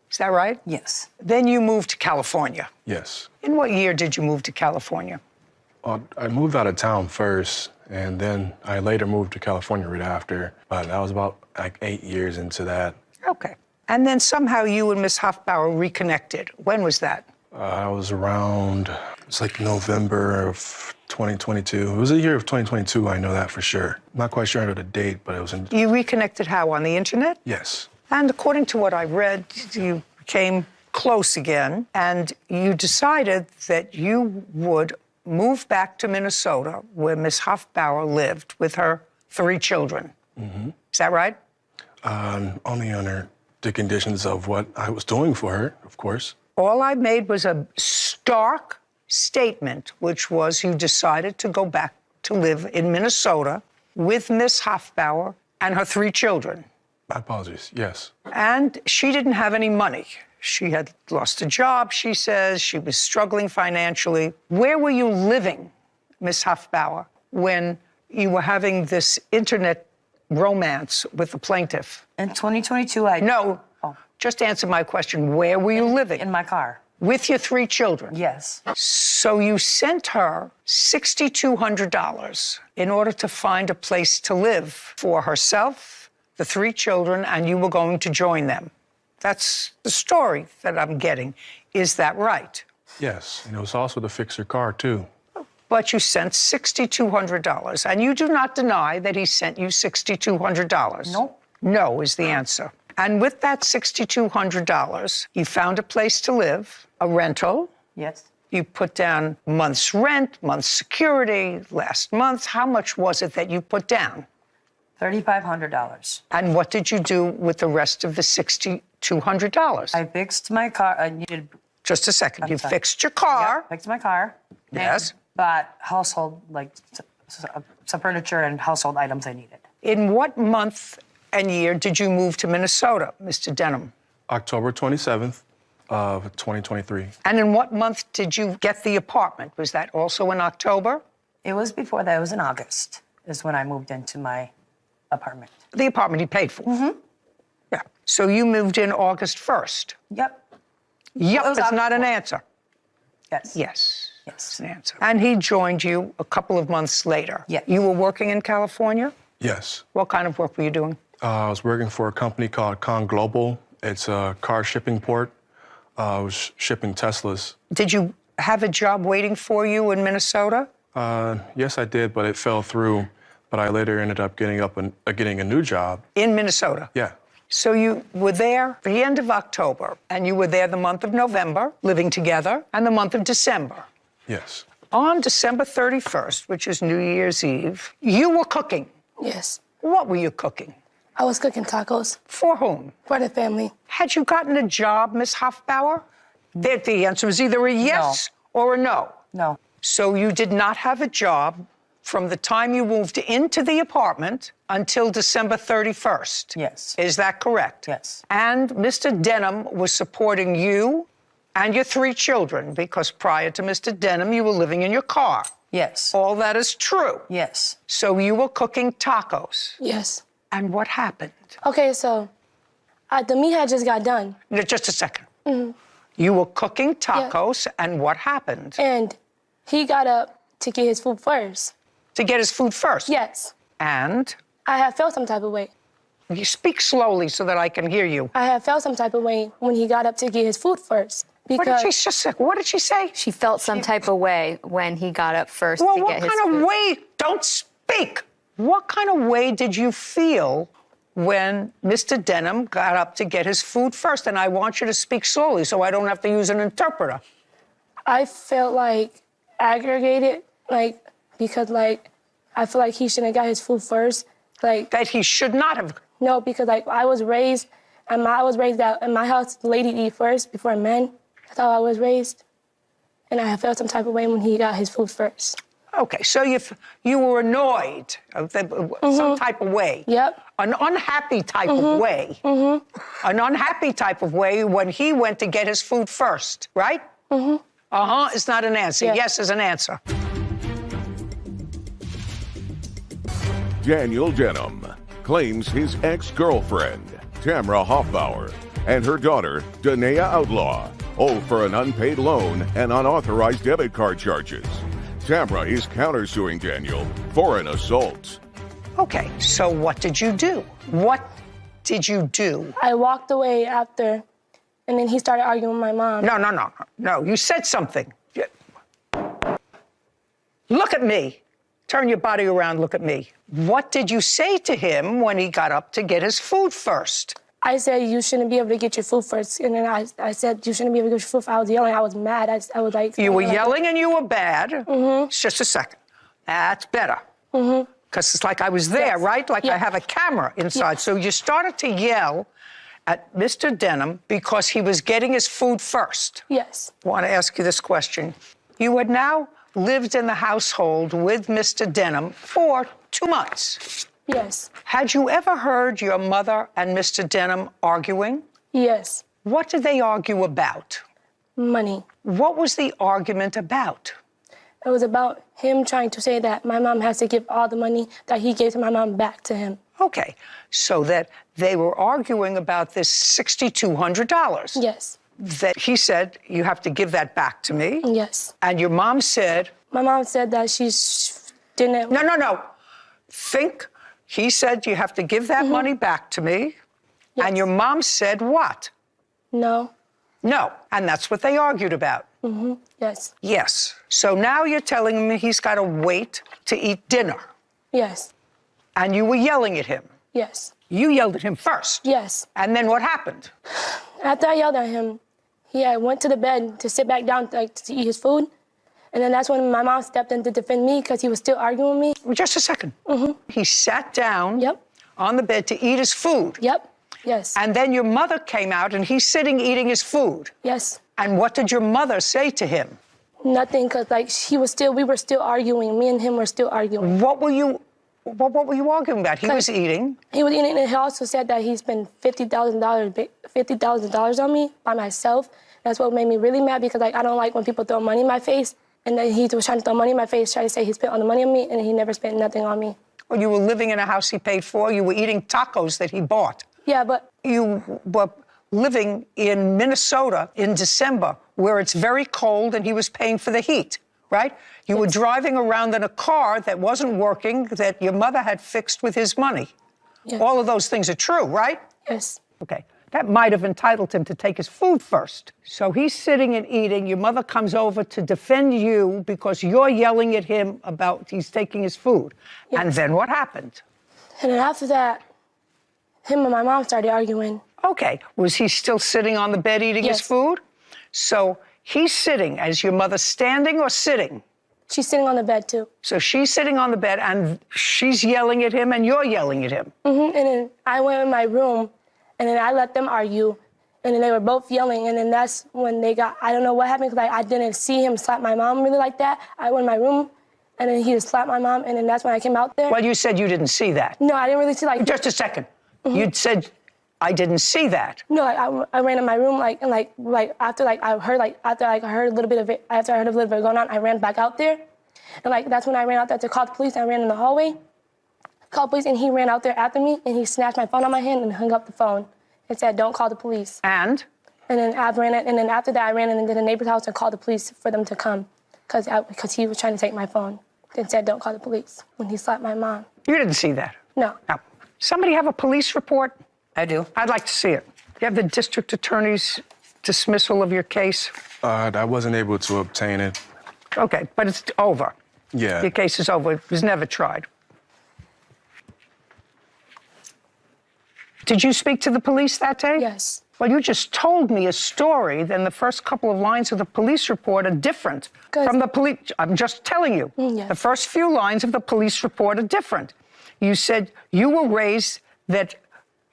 Is that right? Yes. Then you moved to California. Yes. In what year did you move to California? I moved out of town first, and then I later moved to California right after. But I was about like 8 years into that. Okay. And then somehow you and Miss Hoffbauer reconnected. When was that? I was around, it's like November of 2022. It was a year of 2022, I know that for sure. I'm not quite sure of the date, but it was in... You reconnected how, on the internet? Yes. And according to what I read, you became close again, and you decided that you would move back to Minnesota, where Miss Hoffbauer lived with her 3 children. Mm-hmm. Is that right? Only under the conditions of what I was doing for her, of course. All I made was a stark statement, which was you decided to go back to live in Minnesota with Miss Hoffbauer and her 3 children. My apologies, yes. And she didn't have any money. She had lost a job, she says. She was struggling financially. Where were you living, Miss Hoffbauer, when you were having this internet romance with the plaintiff? In 2022, No, just answer my question. Where were you living? In my car. With your 3 children? Yes. So you sent her $6,200 in order to find a place to live for herself, the 3 children, and you were going to join them. That's the story that I'm getting. Is that right? Yes, and it was also to fix her car, too. But you sent $6,200, and you do not deny that he sent you $6,200. Nope. No is the answer. And with that $6,200, you found a place to live, a rental. Yes. You put down month's rent, month's security, last month. How much was it that you put down? $3,500. And what did you do with the rest of the $6,200? I fixed my car. I needed... Just a second. You fixed your car. Yeah, fixed my car. Yes. Bought household, like some furniture and household items I needed. In what month and year did you move to Minnesota, Mr. Denham? October 27th of 2023. And in what month did you get the apartment? Was that also in October? It was before that. It was in August is when I moved into my apartment. The apartment he paid for? Mm-hmm. Yeah. So you moved in August 1st? Yep. Yep, it's not an answer. Yes. Yes. Yes. It's an answer. And he joined you a couple of months later? Yes. You were working in California? Yes. What kind of work were you doing? I was working for a company called Con Global. It's a car shipping port. I was shipping Teslas. Did you have a job waiting for you in Minnesota? Yes, I did, but it fell through. But I later ended up getting a new job. In Minnesota? Yeah. So you were there at the end of October, and you were there the month of November, living together, and the month of December. Yes. On December 31st, which is New Year's Eve, you were cooking. Yes. What were you cooking? I was cooking tacos. For whom? For the family. Had you gotten a job, Miss Hoffbauer? The answer was either a yes or a no. No. So you did not have a job from the time you moved into the apartment until December 31st. Yes. Is that correct? Yes. And Mr. Denham was supporting you and your 3 children, because prior to Mr. Denham, you were living in your car. Yes. All that is true. Yes. So you were cooking tacos. Yes. And what happened? Okay, so the meat had just got done. No, just a second. Mm-hmm. You were cooking tacos, and what happened? And he got up to get his food first. To get his food first? Yes. And? I had felt some type of way. You speak slowly so that I can hear you. I had felt some type of way when he got up to get his food first. What did she say? She felt some type of way when he got up first Well, to get his food. what kind of way? Don't speak. What kind of way did you feel when Mr. Denham got up to get his food first? And I want you to speak slowly so I don't have to use an interpreter. I felt like aggravated, because I feel like he shouldn't have got his food first. That he should not have? No, because I was raised, and I was raised that in my house, ladies eat first before men. That's how I was raised. And I felt some type of way when he got his food first. Okay, so you were annoyed, some type of way. Yep. An unhappy type of way. Mm-hmm. An unhappy type of way when he went to get his food first, right? Mm-hmm. Uh-huh, it's not an answer. Yeah. Yes is an answer. Daniel Denham, claims his ex-girlfriend, Tamra Hoffbauer, and her daughter, Danae Outlaw, owe for an unpaid loan and unauthorized debit card charges. Tamra is countersuing Daniel for an assault. Okay, so what did you do? What did you do? I walked away after, and then he started arguing with my mom. No, you said something. Look at me. Turn your body around, look at me. What did you say to him when he got up to get his food first? I said, you shouldn't be able to get your food first. And then I said, you shouldn't be able to get your food first. I was yelling, I was mad. I was like... You were yelling and you were bad. Mm-hmm. It's just a second. That's better. Mm-hmm. Because it's like I was there, right? Like I have a camera inside. So you started to yell at Mr. Denham because he was getting his food first. Yes. I want to ask you this question. You had now lived in the household with Mr. Denham for 2 months. Yes. Had you ever heard your mother and Mr. Denham arguing? Yes. What did they argue about? Money. What was the argument about? It was about him trying to say that my mom has to give all the money that he gave to my mom back to him. Okay, so that they were arguing about this $6,200. Yes. That he said, you have to give that back to me. Yes. And your mom said... My mom said that she didn't... No. Think. He said, you have to give that money back to me. Yes. And your mom said what? No. No. And that's what they argued about. Mm-hmm. Yes. Yes. So now you're telling me he's got to wait to eat dinner. Yes. And you were yelling at him. Yes. You yelled at him first. Yes. And then what happened? After I yelled at him, he went to the bed to sit back down to eat his food. And then that's when my mom stepped in to defend me because he was still arguing with me. Just a second. Mm-hmm. He sat down on the bed to eat his food. Yep. Yes. And then your mother came out and he's sitting eating his food. Yes. And what did your mother say to him? Nothing, because we were still arguing. Me and him were still arguing. What were you arguing about? He was eating. He was eating, and he also said that he spent $50,000 on me by myself. That's what made me really mad because I don't like when people throw money in my face. And then he was trying to throw money in my face, trying to say he spent all the money on me, and he never spent nothing on me. Well, you were living in a house he paid for. You were eating tacos that he bought. Yeah, but... You were living in Minnesota in December, where it's very cold, and he was paying for the heat, right? You were driving around in a car that wasn't working, that your mother had fixed with his money. Yes. All of those things are true, right? Yes. Okay. That might have entitled him to take his food first. So he's sitting and eating. Your mother comes over to defend you because you're yelling at him about he's taking his food. Yes. And then what happened? And then after that, him and my mom started arguing. Okay. Was he still sitting on the bed eating his food? So he's sitting. Is your mother standing or sitting? She's sitting on the bed, too. So she's sitting on the bed, and she's yelling at him, and you're yelling at him. Mm-hmm. And then I went in my room, and then I let them argue, and then they were both yelling, and then that's when they got, I don't know what happened, because I didn't see him slap my mom really like that. I went in my room, and then he just slapped my mom, and then that's when I came out there. Well, you said you didn't see that. No, I didn't really see, like... Just a second. Mm-hmm. You said, I didn't see that. No, I ran in my room, after I heard a little bit of it going on, I ran back out there. And, that's when I ran out there to call the police. I ran in the hallway, called police, and he ran out there after me, and he snatched my phone out of my hand and hung up the phone and said, don't call the police. And? And then after that, I ran into the neighbor's house and called the police for them to come because he was trying to take my phone and said, don't call the police when he slapped my mom. You didn't see that? No. Now, somebody have a police report? I do. I'd like to see it. You have the district attorney's dismissal of your case? I wasn't able to obtain it. Okay, but it's over. Yeah. Your case is over. It was never tried. Did you speak to the police that day? Yes. Well, you just told me a story, then the first couple of lines of the police report are different from the police. I'm just telling you. Yes. The first few lines of the police report are different. You said you were raised that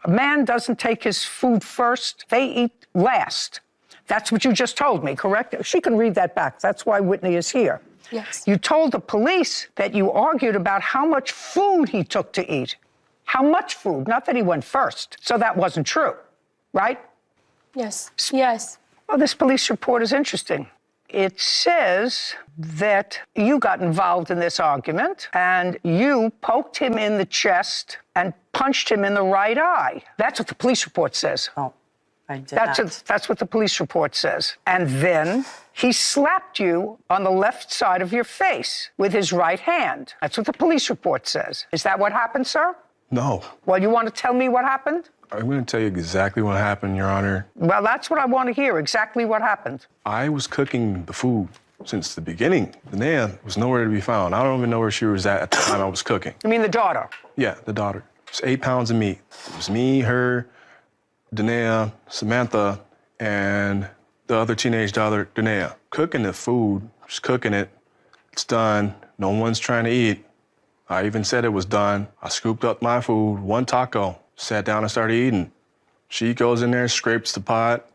a man doesn't take his food first, they eat last. That's what you just told me, correct? She can read that back. That's why Whitney is here. Yes. You told the police that you argued about how much food he took to eat. How much food? Not that he went first. So that wasn't true, right? Yes. Yes. Well, this police report is interesting. It says that you got involved in this argument and you poked him in the chest and punched him in the right eye. That's what the police report says. Oh, I did not. That's what the police report says. And then he slapped you on the left side of your face with his right hand. That's what the police report says. Is that what happened, sir? No. Well, you want to tell me what happened? I'm going to tell you exactly what happened, Your Honor. Well, that's what I want to hear, exactly what happened. I was cooking the food since the beginning. Danae was nowhere to be found. I don't even know where she was at the time I was cooking. You mean the daughter? Yeah, the daughter. It was 8 pounds of meat. It was me, her, Danae, Samantha, and the other teenage daughter, Danae. Cooking the food, just cooking it. It's done. No one's trying to eat. I even said it was done. I scooped up my food, 1 taco, sat down and started eating. She goes in there, scrapes the pot.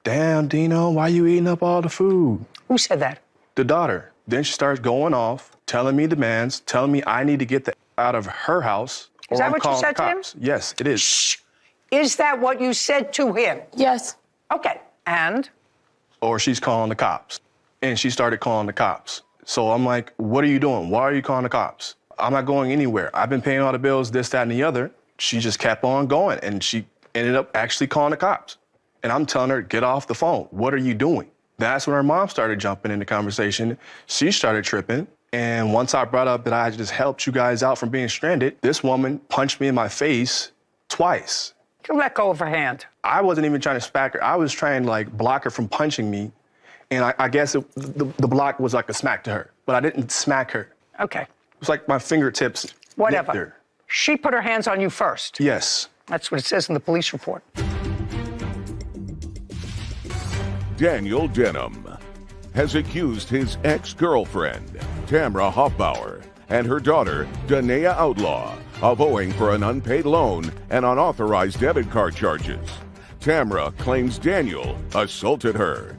Damn, Dino, why you eating up all the food? Who said that? The daughter. Then she starts going off, telling me demands, telling me I need to get the out of her house. Is that what you said to him? Yes, it is. Shh. Is that what you said to him? Yes. Okay, and? Or she's calling the cops. And she started calling the cops. So I'm like, what are you doing? Why are you calling the cops? I'm not going anywhere. I've been paying all the bills, this, that, and the other. She just kept on going, and she ended up actually calling the cops. And I'm telling her, get off the phone. What are you doing? That's when her mom started jumping in the conversation. She started tripping. And once I brought up that I just helped you guys out from being stranded, this woman punched me in my face twice. You let go of her hand. I wasn't even trying to smack her. I was trying to like block her from punching me. And I guess the block was like a smack to her, but I didn't smack her. Okay. It was like my fingertips. Whatever. nipped her. She put her hands on you first. Yes. That's what it says in the police report. Daniel Denham has accused his ex-girlfriend, Tamra Hoffbauer, and her daughter, Danae Outlaw, of owing for an unpaid loan and unauthorized debit card charges. Tamra claims Daniel assaulted her.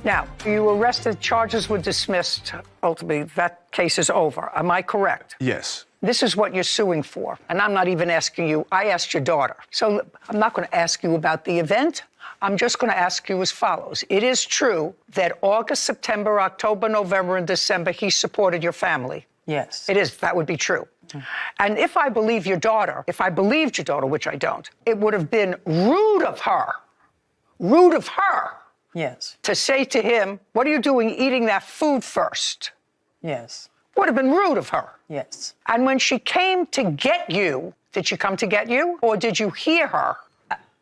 Now, you were arrested, charges were dismissed. Ultimately, that case is over. Am I correct? Yes. This is what you're suing for. And I'm not even asking you. I asked your daughter. So I'm not going to ask you about the event. I'm just going to ask you as follows. It is true that August, September, October, November, and December, he supported your family. Yes. It is. That would be true. And if I believe your daughter, if I believed your daughter, which I don't, it would have been rude of her, Yes. to say to him, what are you doing eating that food first? Yes. Would have been rude of her. Yes. And when she came to get you, did she come to get you or did you hear her?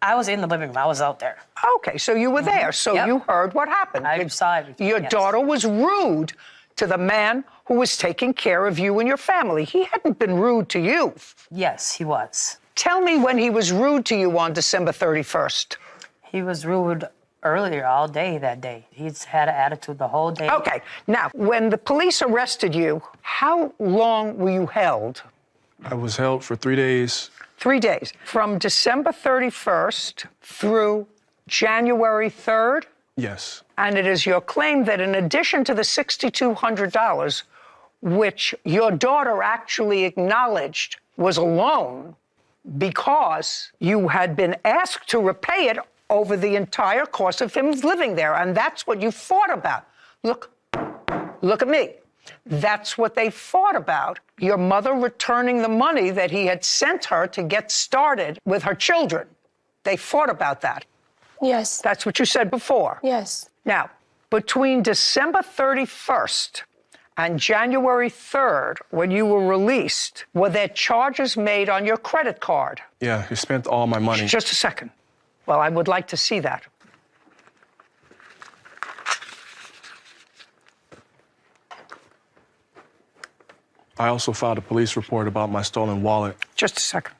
I was in the living room. I was out there. Okay, so you were there. So you heard what happened. I saw everything. Your daughter was rude to the man who was taking care of you and your family. He hadn't been rude to you. Yes, he was. Tell me when he was rude to you on December 31st. He was rude earlier all day that day. He's had an attitude the whole day. Okay, now, when the police arrested you, how long were you held? I was held for 3 days. 3 days. From December 31st through January 3rd? Yes. And it is your claim that in addition to the $6,200, which your daughter actually acknowledged was a loan because you had been asked to repay it over the entire course of him living there. And that's what you fought about. Look at me. That's what they fought about. Your mother returning the money that he had sent her to get started with her children. They fought about that. Yes. That's what you said before. Yes. Now, between December 31st and January 3rd, when you were released, were there charges made on your credit card? Yeah, he spent all my money. Just a second. Well, I would like to see that. I also filed a police report about my stolen wallet. Just a second.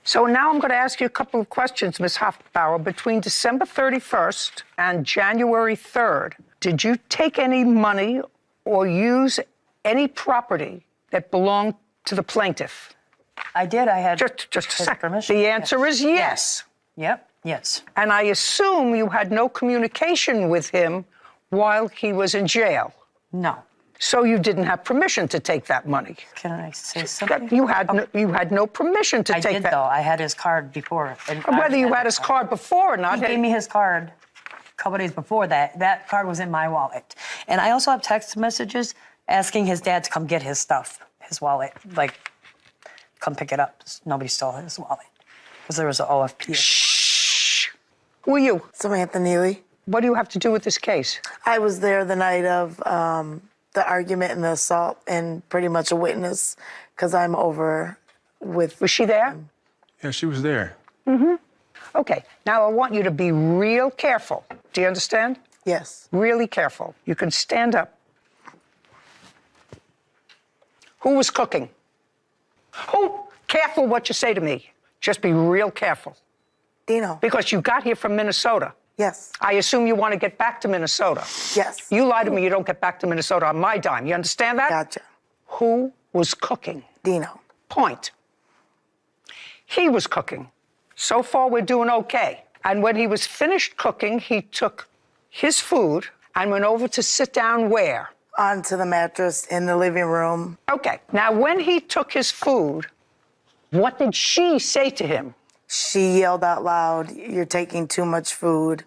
So now I'm going to ask you a couple of questions, Ms. Hoffbauer. Between December 31st and January 3rd, did you take any money or use any property that belonged to the plaintiff? I did. I had just a second. Permission. The answer is yes. Yep. Yes. And I assume you had no communication with him while he was in jail. No. So you didn't have permission to take that money. Can I say something? You had no permission to take that. I did, though. I had his card before. And whether you had his card before or not. He gave me his card a couple days before that. That card was in my wallet. And I also have text messages asking his dad to come get his stuff, his wallet. Like, come pick it up. Nobody stole his wallet because there was an OFP. Shh. Who are you? Samantha Neely. What do you have to do with this case? I was there the night of the argument and the assault and pretty much a witness because I'm over with... Was she there? Yeah, she was there. Mm-hmm. Okay, now I want you to be real careful. Do you understand? Yes. Really careful. You can stand up. Who was cooking? Who? Careful what you say to me. Just be real careful. Dino. Because you got here from Minnesota. Yes. I assume you want to get back to Minnesota. Yes. You lie to me, you don't get back to Minnesota on my dime. You understand that? Gotcha. Who was cooking? Dino. Point. He was cooking. So far, we're doing okay. And when he was finished cooking, he took his food and went over to sit down where? Onto the mattress in the living room. Okay. Now, when he took his food, what did she say to him? She yelled out loud, "You're taking too much food.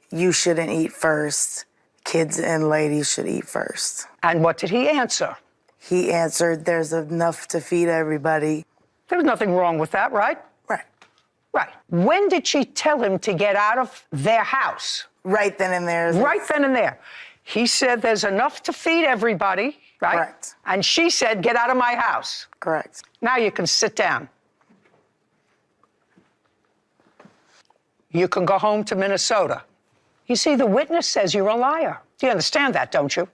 You shouldn't eat first. Kids and ladies should eat first." And what did he answer? He answered, "There's enough to feed everybody." There was nothing wrong with that, right? Right. Right. When did she tell him to get out of their house? Right then and there. Right then and there. He said, "There's enough to feed everybody," right? Correct. And she said, "Get out of my house." Correct. Now you can sit down. You can go home to Minnesota. You see, the witness says you're a liar. Do you understand that, don't you?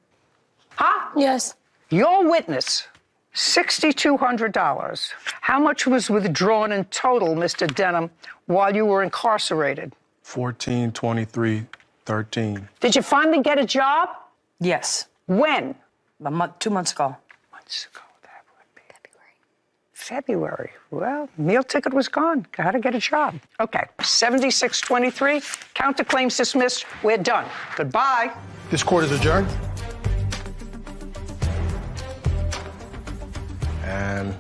Huh? Yes. Your witness, $6,200. How much was withdrawn in total, Mr. Denham, while you were incarcerated? 14, 23, 13. Did you finally get a job? Yes. When? 2 months ago. Months ago, that would be. February. Well, meal ticket was gone. How to get a job. Okay, 7623, counterclaims dismissed. We're done. Goodbye. This court is adjourned. And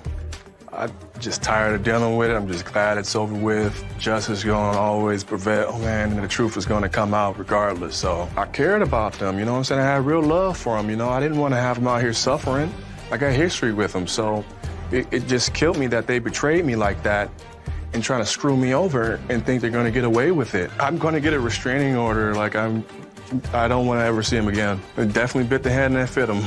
I'm just tired of dealing with it. I'm just glad it's over with. Justice is going to always prevail, man, and the truth is going to come out regardless. So I cared about them, you know what I'm saying? I had real love for them, you know? I didn't want to have them out here suffering. I got history with them, so it just killed me that they betrayed me like that and trying to screw me over and think they're going to get away with it. I'm going to get a restraining order. Like, I don't want to ever see him again. It definitely bit the hand that fit him.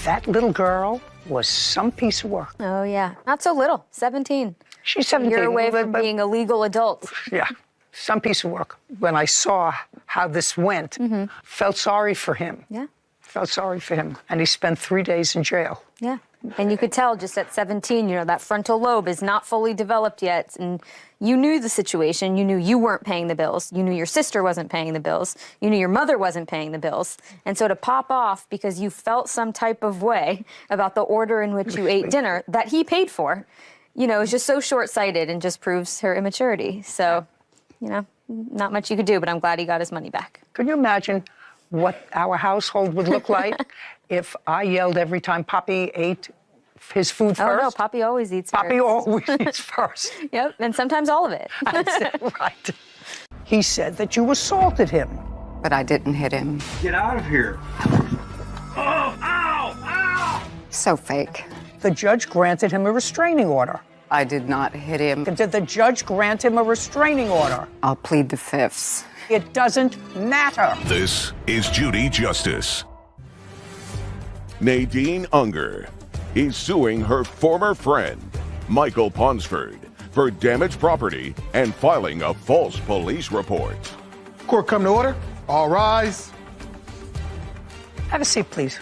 That little girl was some piece of work. Oh, yeah. Not so little. 17. She's 17. You're away from but- being a legal adult. Yeah, some piece of work. When I saw how this went, felt sorry for him. Yeah. Felt sorry for him. And he spent 3 days in jail. Yeah. And you could tell just at 17, that frontal lobe is not fully developed yet. And you knew the situation. You knew you weren't paying the bills. You knew your sister wasn't paying the bills. You knew your mother wasn't paying the bills. And so to pop off because you felt some type of way about the order in which you ate dinner that he paid for, is just so short-sighted and just proves her immaturity. So, not much you could do, but I'm glad he got his money back. Can you imagine what our household would look like if I yelled every time Poppy ate his food first? Oh, no, Poppy always eats Poppy first. always eats first. Yep, and sometimes all of it. Right. He said that you assaulted him. But I didn't hit him. Get out of here. Oh, ow, ow! So fake. The judge granted him a restraining order. I did not hit him. Did the judge grant him a restraining order? I'll plead the fifths. It doesn't matter. This is Judy Justice. Nadine Unger is suing her former friend, Michael Ponsford, for damaged property and filing a false police report. Court come to order. All rise. Have a seat, please.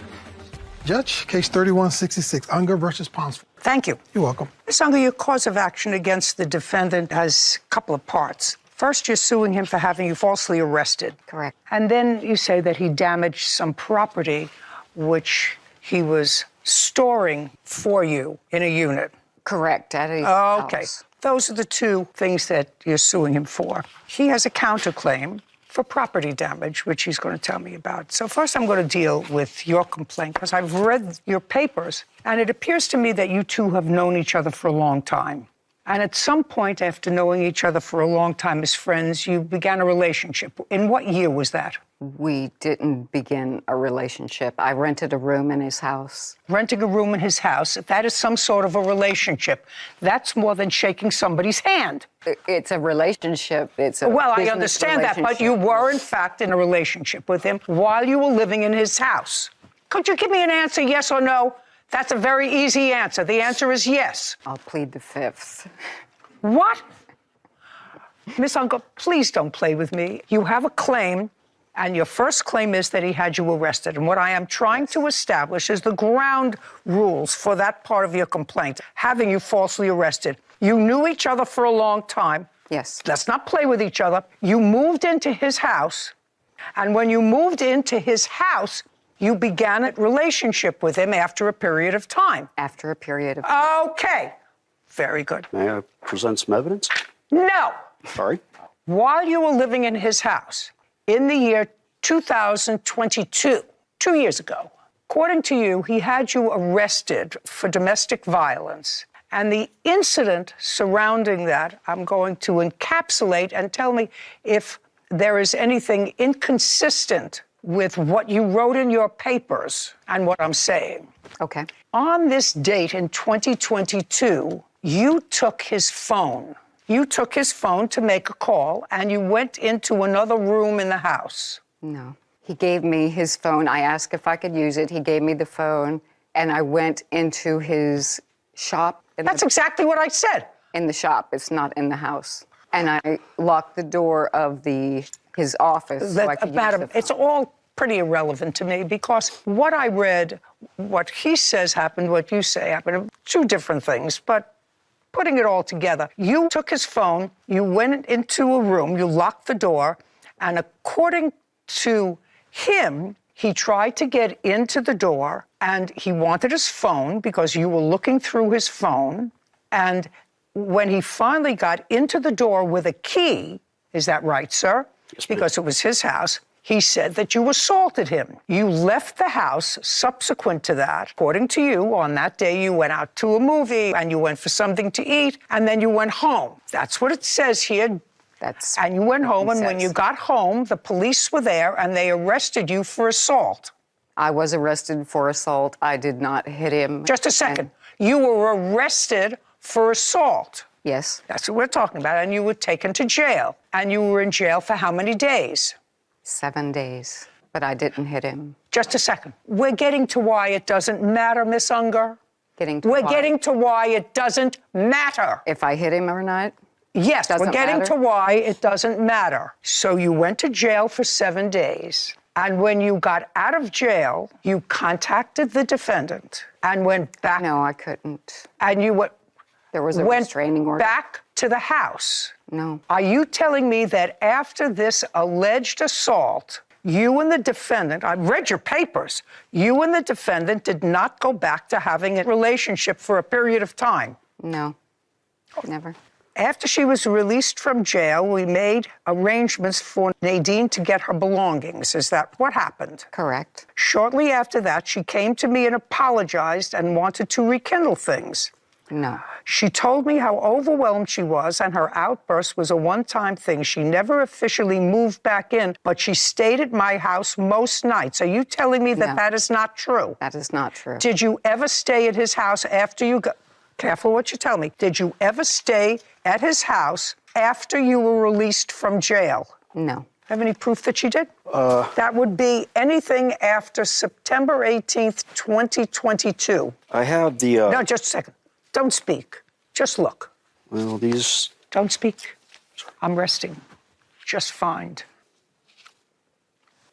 Judge, case 3166, Unger versus Ponsford. Thank you. You're welcome. Ms. Unger, your cause of action against the defendant has a couple of parts. First, you're suing him for having you falsely arrested. Correct. And then you say that he damaged some property which he was storing for you in a unit. Correct. At his Okay. house. Those are the two things that you're suing him for. He has a counterclaim for property damage, which he's going to tell me about. So first I'm going to deal with your complaint, because I've read your papers, and it appears to me that you two have known each other for a long time. And at some point, after knowing each other for a long time as friends, you began a relationship. In what year was that? We didn't begin a relationship. I rented a room in his house. Renting a room in his house, if that is some sort of a relationship, that's more than shaking somebody's hand. It's a relationship. It's a Well, I business understand that, but you were, in fact, in a relationship with him while you were living in his house. Could you give me an answer, yes or no? That's a very easy answer. The answer is yes. I'll plead the fifth. What? Miss Uncle, please don't play with me. You have a claim, and your first claim is that he had you arrested. And what I am trying to establish is the ground rules for that part of your complaint, having you falsely arrested. You knew each other for a long time. Yes. Let's not play with each other. You moved into his house, and when you moved into his house, you began a relationship with him after a period of time. After a period of time. Okay. Very good. May I present some evidence? No. Sorry? While you were living in his house, in the year 2022, 2 years ago, according to you, he had you arrested for domestic violence. And the incident surrounding that, I'm going to encapsulate and tell me if there is anything inconsistent with what you wrote in your papers and what I'm saying. Okay. On this date in 2022, you took his phone. You took his phone to make a call, and you went into another room in the house. No. He gave me his phone. I asked if I could use it. He gave me the phone, and I went into his shop. That's exactly what I said. In the shop. It's not in the house. And I locked the door of his office so I could Madam, use the phone. it's all pretty irrelevant to me because what I read, what he says happened, what you say happened, are two different things, but putting it all together, you took his phone, you went into a room, you locked the door, and according to him, he tried to get into the door and he wanted his phone because you were looking through his phone. And when he finally got into the door with a key, is that right, sir? Yes, because it was his house, he said that you assaulted him. You left the house subsequent to that. According to you, on that day, you went out to a movie and you went for something to eat and then you went home. That's what it says here. And you went home, and when you got home, the police were there and they arrested you for assault. I was arrested for assault. I did not hit him. Just a second. You were arrested for assault. Yes. That's what we're talking about. And you were taken to jail. And you were in jail for how many days? 7 days. But I didn't hit him. Just a second. We're getting to why it doesn't matter, Miss Unger. We're getting to why it doesn't matter. If I hit him or not? Yes, we're getting matter? to why it doesn't matter. So you went to jail for 7 days. And when you got out of jail, you contacted the defendant and went back. No, I couldn't. And you went. There was a restraining order. Back to the house. No. Are you telling me that after this alleged assault, you and the defendant, I've read your papers, you and the defendant did not go back to having a relationship for a period of time? No, never. After she was released from jail, we made arrangements for Nadine to get her belongings. Is that what happened? Correct. Shortly after that, she came to me and apologized and wanted to rekindle things. No. She told me how overwhelmed she was, and her outburst was a one-time thing. She never officially moved back in, but she stayed at my house most nights. Are you telling me that that is not true? That is not true. Did you ever stay at his house after you got... Careful what you tell me. Did you ever stay at his house after you were released from jail? No. Have any proof that you did? That would be anything after September 18th, 2022. I have the... No, just a second. Don't speak. Just look. Well, these... Don't speak. I'm resting. Just fine.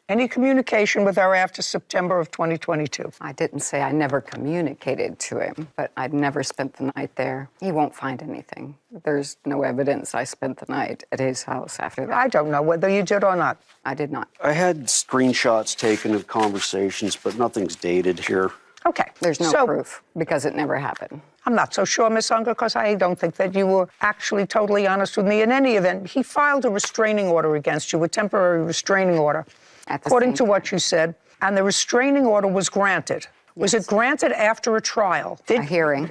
Any communication with her after September of 2022? I didn't say I never communicated to him, but I'd never spent the night there. He won't find anything. There's no evidence I spent the night at his house after that. I don't know whether you did or not. I did not. I had screenshots taken of conversations, but nothing's dated here. Okay. There's no proof because it never happened. I'm not so sure, Miss Unger, because I don't think that you were actually totally honest with me. In any event, he filed a restraining order against you, a temporary restraining order, according to what you said, and the restraining order was granted. Yes. Was it granted after a trial? A hearing.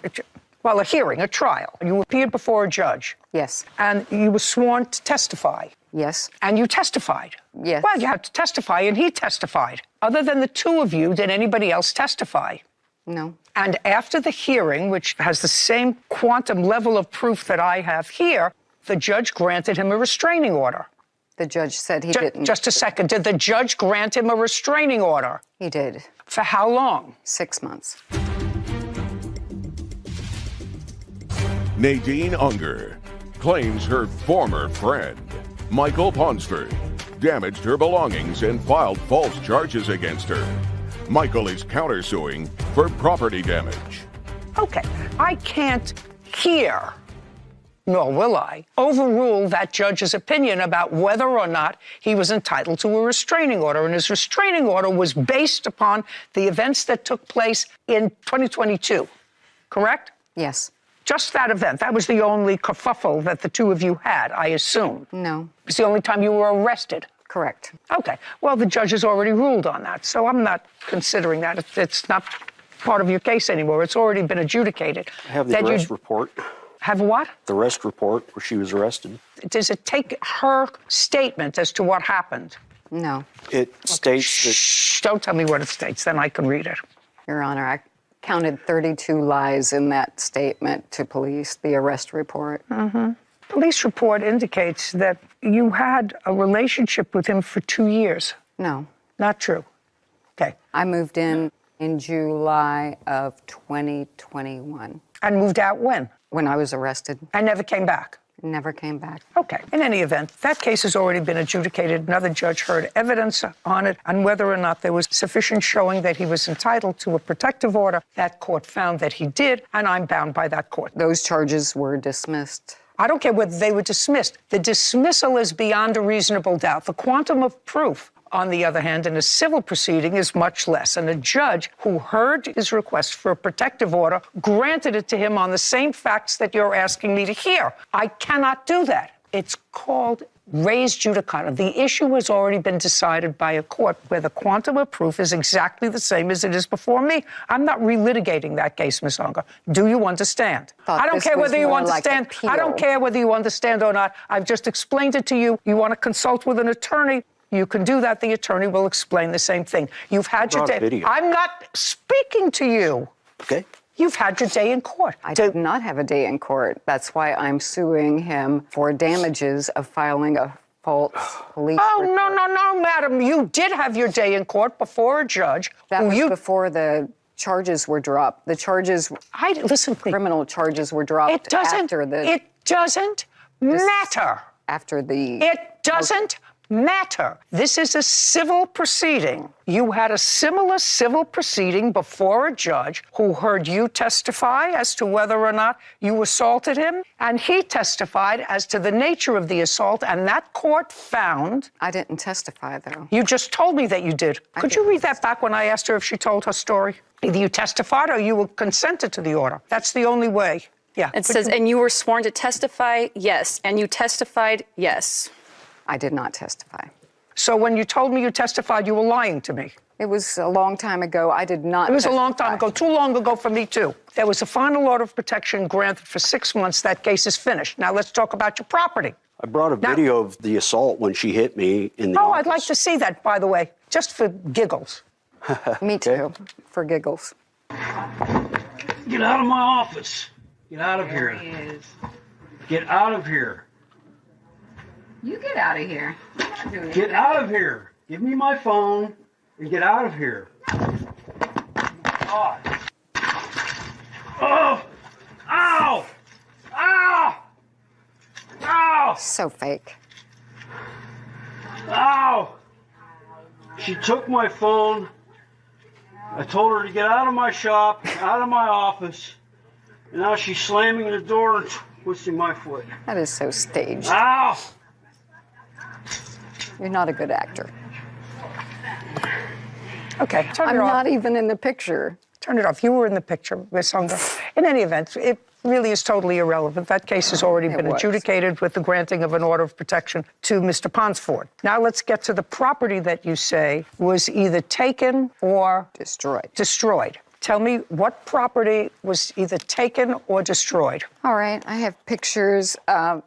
Well, a hearing, a trial. You appeared before a judge. Yes. And you were sworn to testify. Yes. And you testified. Yes. Well, you had to testify, and he testified. Other than the two of you, did anybody else testify? No. And after the hearing, which has the same quantum level of proof that I have here, the judge granted him a restraining order. The judge said he didn't. Just a second. Did the judge grant him a restraining order? He did. For how long? 6 months. Nadine Unger claims her former friend, Michael Ponsford, damaged her belongings and filed false charges against her. Michael is countersuing for property damage. Okay, I can't here, nor will I, overrule that judge's opinion about whether or not he was entitled to a restraining order. And his restraining order was based upon the events that took place in 2022, correct? Yes. Just that event. That was the only kerfuffle that the two of you had, I assume. No. It's the only time you were arrested. Correct. Okay. Well, the judge has already ruled on that, so I'm not considering that. It's not part of your case anymore. It's already been adjudicated. I have the arrest report. Have what? The arrest report where she was arrested. Does it take her statement as to what happened? No. It states that... Shh, don't tell me what it states, then I can read it. Your Honor, I counted 32 lies in that statement to police, the arrest report. Mm-hmm. Police report indicates that you had a relationship with him for 2 years. No. Not true. Okay. I moved in July of 2021. And moved out when? When I was arrested. And never came back? Never came back. Okay. In any event, that case has already been adjudicated. Another judge heard evidence on it on whether or not there was sufficient showing that he was entitled to a protective order. That court found that he did, and I'm bound by that court. Those charges were dismissed. I don't care whether they were dismissed. The dismissal is beyond a reasonable doubt. The quantum of proof, on the other hand, in a civil proceeding is much less. And a judge who heard his request for a protective order granted it to him on the same facts that you're asking me to hear. I cannot do that. It's called res judicata. The issue has already been decided by a court where the quantum of proof is exactly the same as it is before me. I'm not relitigating that case, Ms. Unger. Do you understand? I don't care whether you understand. I don't care whether you understand or not. I've just explained it to you. You want to consult with an attorney? You can do that. The attorney will explain the same thing. You've had your day. I'm not speaking to you. Okay. You've had your day in court. I did not have a day in court. That's why I'm suing him for damages of filing a false police report. No, madam. You did have your day in court before a judge. That was before the charges were dropped. The charges, listen, please. Criminal charges were dropped after the... It doesn't matter. After the... It doesn't matter. This is a civil proceeding. You had a similar civil proceeding before a judge who heard you testify as to whether or not you assaulted him, and he testified as to the nature of the assault, and that court found... I didn't testify, though. You just told me that you did. Could you read that back when I asked her if she told her story? Either you testified or you consented to the order. That's the only way. Yeah. It says, and you were sworn to testify? Yes. And you testified? Yes. I did not testify. So when you told me you testified, you were lying to me? It was a long time ago. I did not It was testify. a long time ago, too long ago for me, too. There was a final order of protection granted for 6 months. That case is finished. Now let's talk about your property. I brought a video of the assault when she hit me in the office. I'd like to see that, by the way, just for giggles. Me too, for giggles. Get out of my office. Get out of here. He is. Get out of here. You get out of here. Get out of here. Give me my phone and get out of here. God. Oh! Ow! Ow! Ow! So fake. Ow! She took my phone. I told her to get out of my shop, out of my office. And now she's slamming the door and twisting my foot. That is so staged. Ow! You're not a good actor. Okay, turn I'm it off. not even in the picture. Turn it off. You were in the picture, Ms. Unger. In any event, it really is totally irrelevant. That case has already been adjudicated with the granting of an order of protection to Mr. Ponsford. Now let's get to the property that you say was either taken or destroyed. Tell me what property was either taken or destroyed. All right, I have pictures.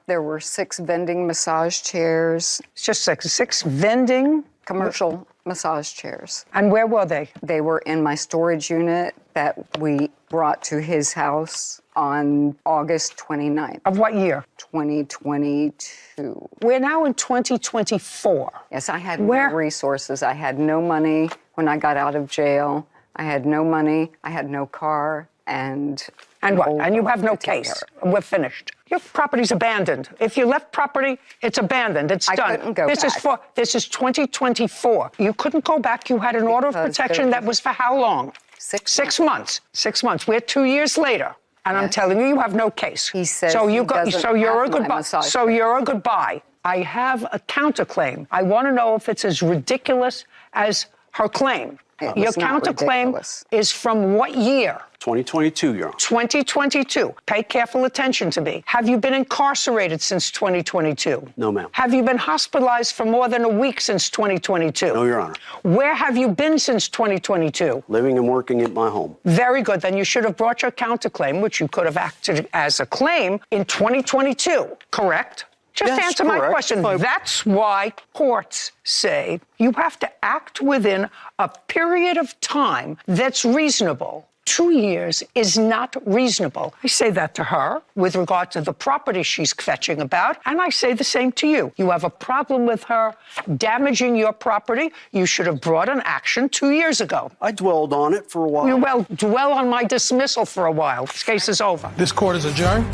There were 6 vending massage chairs. It's just 6 vending? Commercial massage chairs. And where were they? They were in my storage unit that we brought to his house on August 29th. Of what year? 2022. We're now in 2024. Yes, I had no resources. I had no money when I got out of jail. I had no money. I had no car. And what? And you have no case. We're finished. Your property's abandoned. If you left property, it's abandoned. It's done. I couldn't go back. This is 2024. You couldn't go back. You had an order of protection that was for how long? 6 months. 6 months. We're 2 years later. And I'm telling you, you have no case. He says so you're a goodbye. So you're a goodbye. I have a counterclaim. I want to know if it's as ridiculous as her claim. Your counterclaim is from what year? 2022, Your Honor. 2022. Pay careful attention to me. Have you been incarcerated since 2022? No, ma'am. Have you been hospitalized for more than a week since 2022? No, Your Honor. Where have you been since 2022? Living and working at my home. Very good. Then you should have brought your counterclaim, which you could have acted as a claim, in 2022, correct? Just answer my question. That's why courts say you have to act within a period of time that's reasonable. 2 years is not reasonable. I say that to her with regard to the property she's fetching about, and I say the same to you. You have a problem with her damaging your property. You should have brought an action 2 years ago. I dwelled on it for a while. Well, dwell on my dismissal for a while. This case is over. This court is adjourned.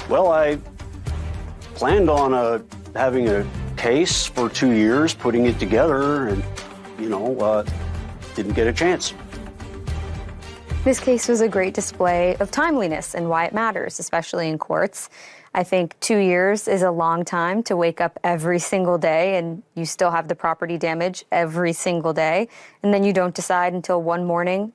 Well, I planned on having a case for 2 years, putting it together, and, didn't get a chance. This case was a great display of timeliness and why it matters, especially in courts. I think 2 years is a long time to wake up every single day and you still have the property damage every single day. And then you don't decide until one morning,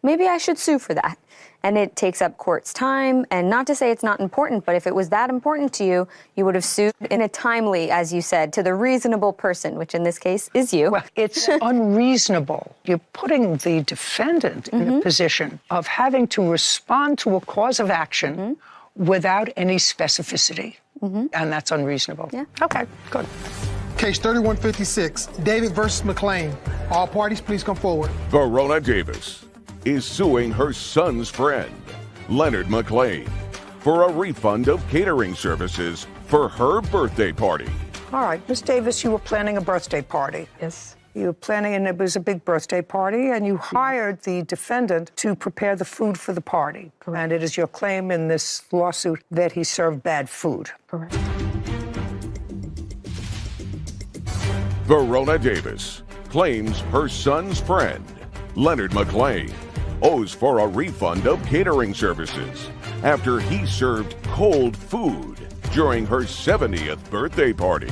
maybe I should sue for that. And it takes up court's time. And not to say it's not important, but if it was that important to you, you would have sued in a timely, as you said, to the reasonable person, which in this case is you. Well, it's unreasonable. You're putting the defendant in a position of having to respond to a cause of action without any specificity. And that's unreasonable. Yeah. Okay, good. Case 3156, David versus McLean. All parties, please come forward. Verona Davis is suing her son's friend, Leonard McLean, for a refund of catering services for her birthday party. All right, Miss Davis, you were planning a birthday party. Yes. You were planning, and it was a big birthday party, and you hired the defendant to prepare the food for the party. Correct. And it is your claim in this lawsuit that he served bad food. Correct. Verona Davis claims her son's friend, Leonard McLean, owes for a refund of catering services after he served cold food during her 70th birthday party.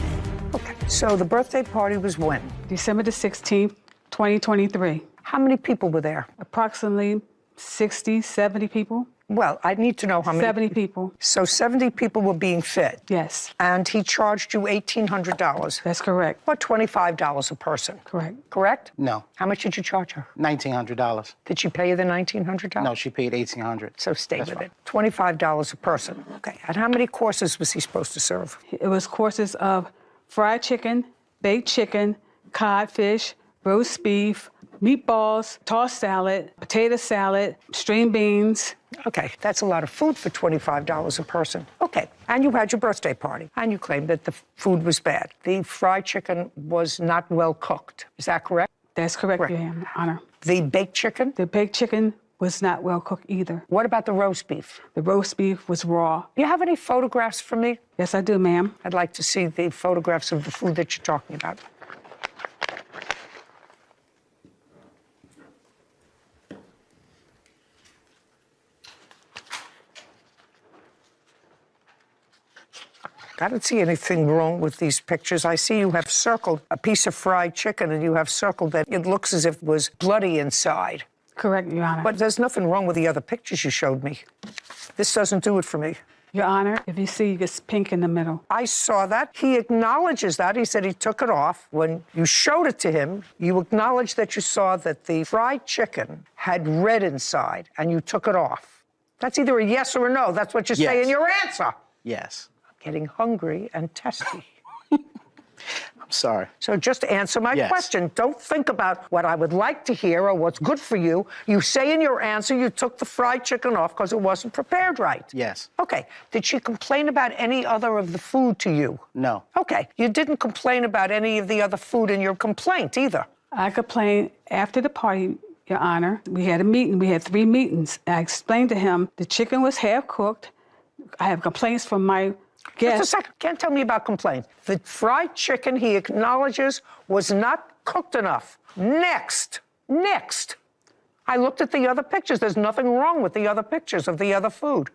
Okay, so the birthday party was when? December the 16th, 2023. How many people were there? Approximately 60, 70 people. Well, I need to know how many. 70 people. So 70 people were being fed? Yes. And he charged you $1,800? That's correct. Or $25 a person? Correct. Correct? No. How much did you charge her? $1,900. Did she pay you the $1,900? No, she paid $1,800. So stay with it. $25 a person. Okay. And how many courses was he supposed to serve? It was courses of fried chicken, baked chicken, codfish, roast beef, meatballs, tossed salad, potato salad, string beans. Okay, that's a lot of food for $25 a person. Okay, and you had your birthday party, and you claimed that the food was bad. The fried chicken was not well cooked. Is that correct? That's correct, Your Honor. The baked chicken? The baked chicken was not well cooked either. What about the roast beef? The roast beef was raw. Do you have any photographs for me? Yes, I do, ma'am. I'd like to see the photographs of the food that you're talking about. I don't see anything wrong with these pictures. I see you have circled a piece of fried chicken, and you have circled that it looks as if it was bloody inside. Correct, Your Honor. But there's nothing wrong with the other pictures you showed me. This doesn't do it for me. Your Honor, if you see, it's pink in the middle. I saw that. He acknowledges that. He said he took it off. When you showed it to him, you acknowledged that you saw that the fried chicken had red inside, and you took it off. That's either a yes or a no. That's what you say in your answer. Yes. I'm getting hungry and testy. I'm sorry. So just answer my Yes. question. Don't think about what I would like to hear or what's good for you. You say in your answer you took the fried chicken off because it wasn't prepared right. Yes. Okay. Did she complain about any other of the food to you? No. Okay. You didn't complain about any of the other food in your complaint either. I complained after the party, Your Honor. We had a meeting. We had 3 meetings. I explained to him the chicken was half cooked. I have complaints from my guests. Just a second. Can't tell me about complaints. The fried chicken, he acknowledges, was not cooked enough. Next. I looked at the other pictures. There's nothing wrong with the other pictures of the other food.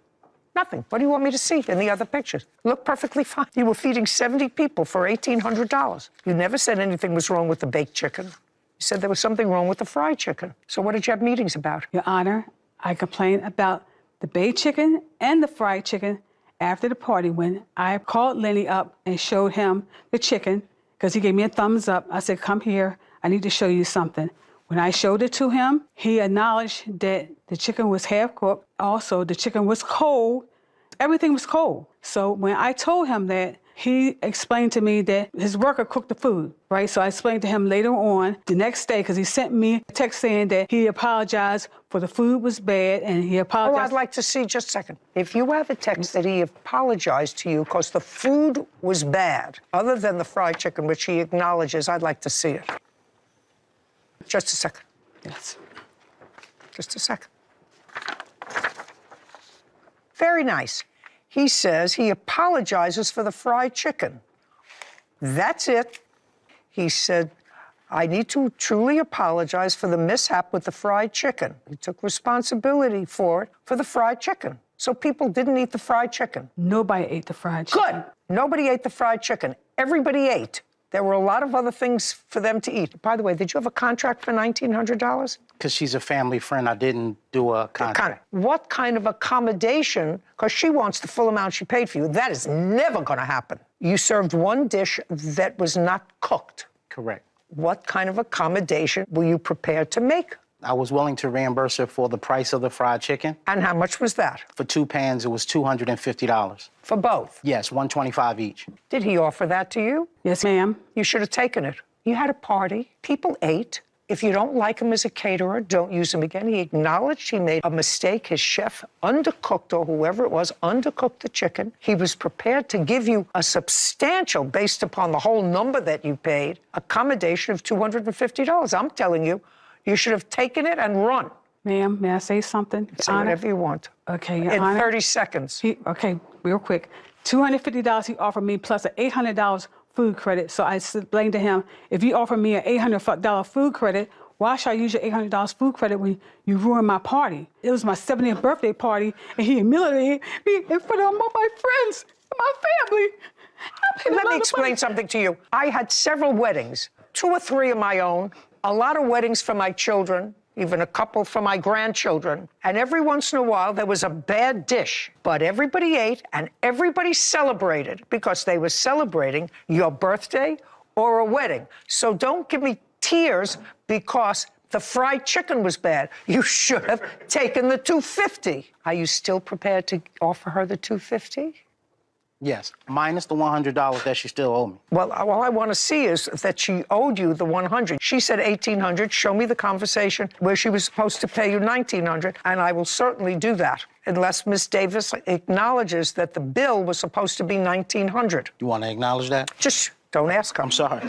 Nothing. What do you want me to see in the other pictures? Look perfectly fine. You were feeding 70 people for $1,800. You never said anything was wrong with the baked chicken. You said there was something wrong with the fried chicken. So what did you have meetings about? Your Honor, I complained about the baked chicken and the fried chicken after the party when I called Lenny up and showed him the chicken because he gave me a thumbs up. I said, come here, I need to show you something. When I showed it to him, he acknowledged that the chicken was half cooked. Also, the chicken was cold. Everything was cold. So when I told him that, he explained to me that his worker cooked the food, right? So I explained to him later on, the next day, because he sent me a text saying that he apologized for the food was bad and he apologized. Oh, I'd like to see, just a second. If you have a text that he apologized to you because the food was bad, other than the fried chicken, which he acknowledges, I'd like to see it. Just a second. Yes. Just a second. Very nice. He says he apologizes for the fried chicken. That's it. He said, I need to truly apologize for the mishap with the fried chicken. He took responsibility for it, for the fried chicken. So people didn't eat the fried chicken. Nobody ate the fried chicken. Good. Nobody ate the fried chicken. Everybody ate. There were a lot of other things for them to eat. By the way, did you have a contract for $1,900? Because she's a family friend, I didn't do a contract. What kind of accommodation, because she wants the full amount she paid for you, that is never going to happen. You served one dish that was not cooked. Correct. What kind of accommodation were you prepared to make? I was willing to reimburse her for the price of the fried chicken. And how much was that? For 2 pans, it was $250. For both? Yes, $125 each. Did he offer that to you? Yes, ma'am. You should have taken it. You had a party. People ate. If you don't like him as a caterer, don't use him again. He acknowledged he made a mistake. His chef undercooked, or whoever it was, undercooked the chicken. He was prepared to give you a substantial, based upon the whole number that you paid, accommodation of $250. I'm telling you, you should have taken it and run. Ma'am, may I say something? Say whatever you want. Okay, Your In Honor. 30 seconds. Okay, real quick. $250 he offered me plus an $800 food credit. So I explained to him, if you offer me an $800 food credit, why should I use your $800 food credit when you ruined my party? It was my 70th birthday party, and he humiliated me in front of all my friends and my family. Let me explain something to you. I had several weddings, 2 or 3 of my own, a lot of weddings for my children, even a couple for my grandchildren. And every once in a while, there was a bad dish. But everybody ate and everybody celebrated because they were celebrating your birthday or a wedding. So don't give me tears because the fried chicken was bad. You should have taken the $250. Are you still prepared to offer her the $250? Yes, minus the $100 that she still owed me. Well, all I want to see is that she owed you the $100. She said $1,800. Show me the conversation where she was supposed to pay you $1,900, and I will certainly do that, unless Miss Davis acknowledges that the bill was supposed to be $1,900. You want to acknowledge that? Just don't ask her. I'm sorry.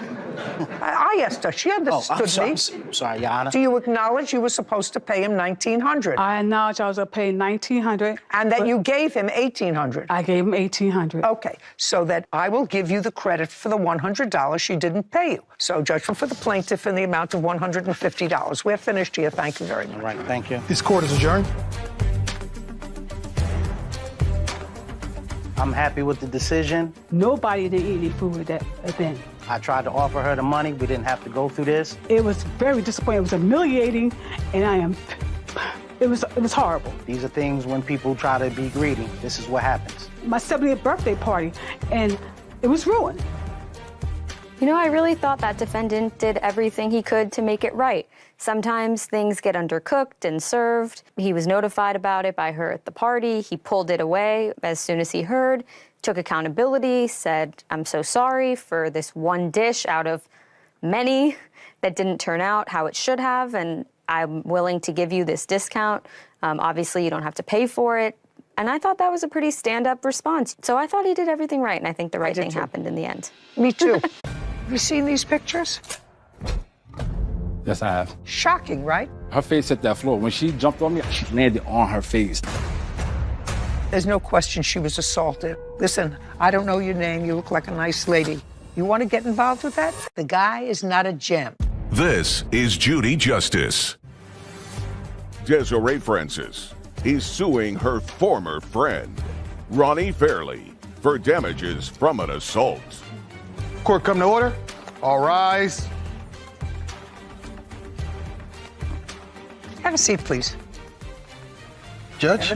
I asked her. She understood me. I'm sorry, Your Honor. Do you acknowledge you were supposed to pay him $1,900? I acknowledge I was going to pay $1,900. And that you gave him $1,800? I gave him $1,800. Okay, so that I will give you the credit for the $100 she didn't pay you. So judgment for the plaintiff in the amount of $150. We're finished here. Thank you very much. All right, thank you. This court is adjourned. I'm happy with the decision. Nobody didn't eat any food at that event. I tried to offer her the money. We didn't have to go through this. It was very disappointing. It was humiliating, and it was horrible. These are things when people try to be greedy. This is what happens. my 70th birthday party, and it was ruined. You know, I really thought that defendant did everything he could to make it right. Sometimes things get undercooked and served. He was notified about it by her at the party. He pulled it away as soon as he heard, took accountability, said, I'm so sorry for this one dish out of many that didn't turn out how it should have, and I'm willing to give you this discount. Obviously, you don't have to pay for it. And I thought that was a pretty stand-up response. So I thought he did everything right, and I think the right thing happened in the end. Me too. Have you seen these pictures? Yes, I have. Shocking, right? Her face hit that floor. When she jumped on me, she landed on her face. There's no question she was assaulted. Listen, I don't know your name. You look like a nice lady. You want to get involved with that? The guy is not a gem. This is Judy Justice. Desiree Francis is suing her former friend, Ronnie Fairley, for damages from an assault. Court come to order. All rise. Have a seat, please. Judge,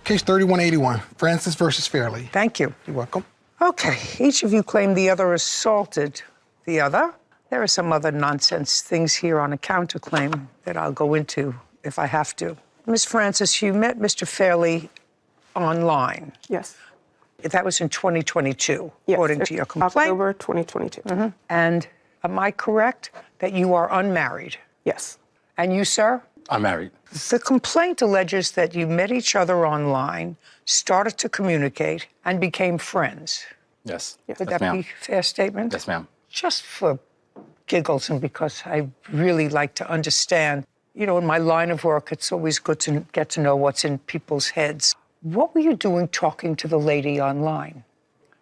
case 3181, Francis versus Fairley. Thank you. You're welcome. Okay, each of you claim the other assaulted the other. There are some other nonsense things here on a counterclaim that I'll go into if I have to. Ms. Francis, you met Mr. Fairley online. Yes. That was in 2022, Yes, according to your complaint. October 2022. Mm-hmm. And am I correct that you are unmarried? Yes. And you, sir? I'm married. The complaint alleges that you met each other online, started to communicate, and became friends. Yes. Would that be a fair statement? Yes, ma'am. Just for giggles and because I really like to understand, you know, in my line of work, it's always good to get to know what's in people's heads. What were you doing talking to the lady online?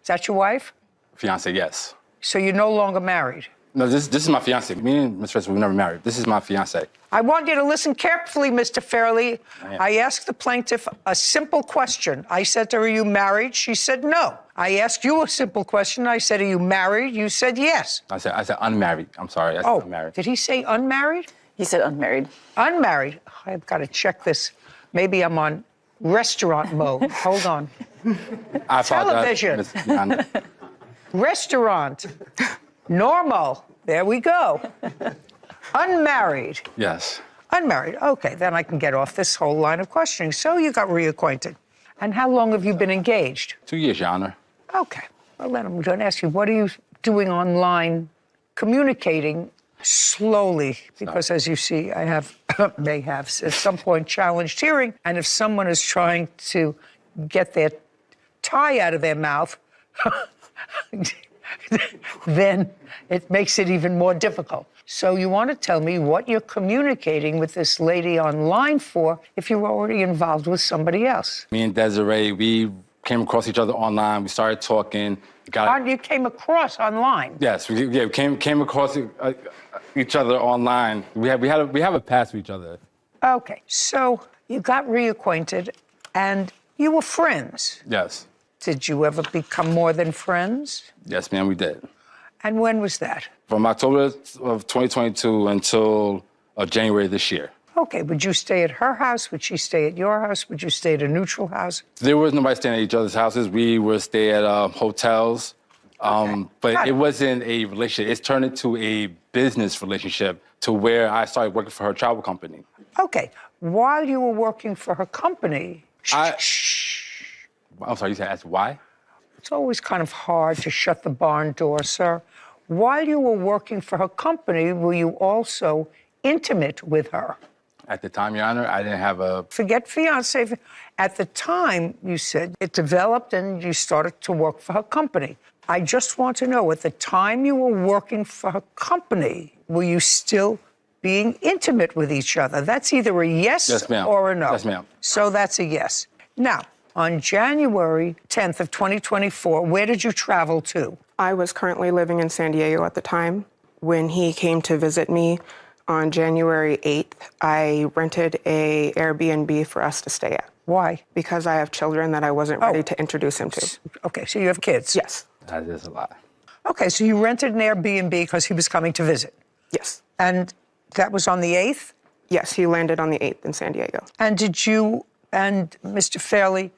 Is that your wife? Fiance, yes. So you're no longer married? No, this is my fiance. Me and Ms. Francis, we've never married. This is my fiance. I want you to listen carefully, Mr. Fairley. I asked the plaintiff a simple question. I said to her, are you married? She said no. I asked you a simple question. I said, are you married? You said yes. I said unmarried. I'm sorry. I said unmarried. Did he say unmarried? He said unmarried. Unmarried. I've got to check this. Maybe I'm on restaurant mode. Hold on. I apologize, Television. Ms. Yana. Restaurant. Normal. There we go. Unmarried. Yes. Unmarried. Okay, then I can get off this whole line of questioning. So you got reacquainted. And how long have you been engaged? 2 years, Your Honor. Okay. Well, then I'm going to ask you, what are you doing online, communicating slowly? Because as you see, I have, may have, at some point, challenged hearing. And if someone is trying to get their tie out of their mouth, then it makes it even more difficult. So you want to tell me what you're communicating with this lady online for if you're already involved with somebody else? Me and Desiree, we came across each other online. We started talking. You came across online? Yes, we came across each other online. We have a past with each other. Okay, so you got reacquainted and you were friends. Yes. Did you ever become more than friends? Yes, ma'am, we did. And when was that? From October of 2022 until January this year. Okay, would you stay at her house? Would she stay at your house? Would you stay at a neutral house? There was nobody staying at each other's houses. We would stay at hotels. But it wasn't a relationship. It's turned into a business relationship to where I started working for her travel company. Okay, while you were working for her company... I'm sorry, you said ask why? It's always kind of hard to shut the barn door, sir. While you were working for her company, were you also intimate with her? At the time, Your Honor, I didn't have a... Forget fiancé. At the time, you said it developed and you started to work for her company. I just want to know, at the time you were working for her company, were you still being intimate with each other? That's either a yes or a no. Yes, ma'am. So that's a yes. Now, on January 10th of 2024, where did you travel to? I was currently living in San Diego at the time. When he came to visit me on January 8th, I rented a Airbnb for us to stay at. Why? Because I have children that I wasn't ready to introduce him to. Okay, so you have kids? Yes. That is a lot. Okay, so you rented an Airbnb because he was coming to visit? Yes. And that was on the 8th? Yes, he landed on the 8th in San Diego. And did you and Mr. Fairley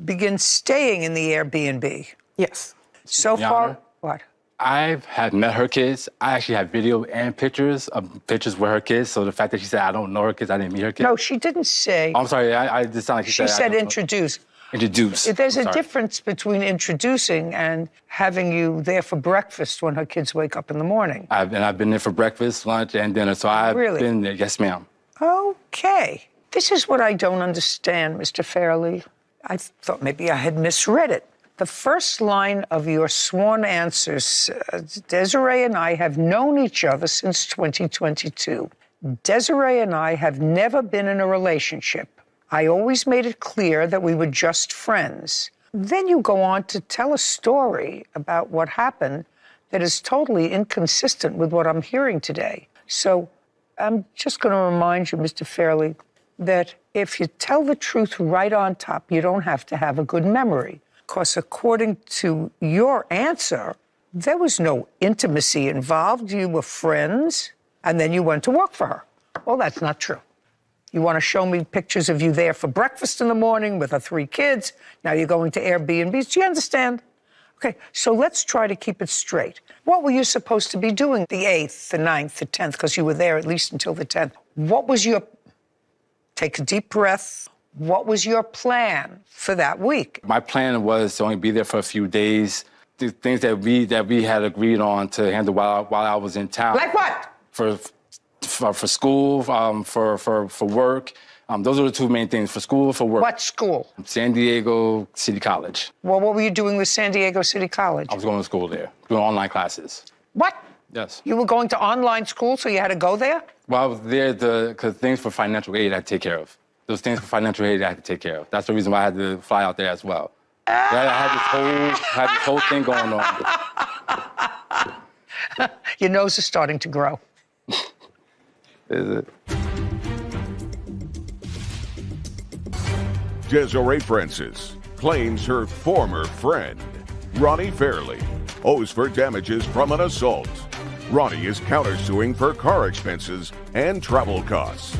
begin staying in the Airbnb? Yes. So Your far, Honor, what? I have met her kids. I actually have video and pictures with her kids. So the fact that she said I don't know her kids, I didn't meet her kids. No, she didn't say. Oh, I'm sorry. I just sound like She said I introduce. Introduce. There's I'm a sorry. difference between introducing and having you there for breakfast when her kids wake up in the morning. I've been there for breakfast, lunch, and dinner. So I've been there. Yes, ma'am. Okay. This is what I don't understand, Mr. Fairley. I thought maybe I had misread it. The first line of your sworn answers says, Desiree and I have known each other since 2022. Desiree and I have never been in a relationship. I always made it clear that we were just friends. Then you go on to tell a story about what happened that is totally inconsistent with what I'm hearing today. So I'm just going to remind you, Mr. Fairley, that if you tell the truth right on top, you don't have to have a good memory. Because according to your answer, there was no intimacy involved. You were friends, and then you went to work for her. Well, that's not true. You want to show me pictures of you there for breakfast in the morning with her 3 kids. Now you're going to Airbnbs. Do you understand? Okay, so let's try to keep it straight. What were you supposed to be doing the 8th, the 9th, the 10th? Because you were there at least until the 10th. What was your... Take a deep breath. What was your plan for that week? My plan was to only be there for a few days. The things that we had agreed on to handle while I was in town. Like what? For school, for work. Those are the 2 main things, for school, for work. What school? San Diego City College. Well, what were you doing with San Diego City College? I was going to school there, doing online classes. What? Yes. You were going to online school, so you had to go there? Well, I was there because things for financial aid I had to take care of. Those things for financial aid I had to take care of. That's the reason why I had to fly out there as well. I had this whole thing going on. Your nose is starting to grow. Is it? Desiree Francis claims her former friend, Ronnie Fairley, owes for damages from an assault. Ronnie is countersuing for car expenses and travel costs.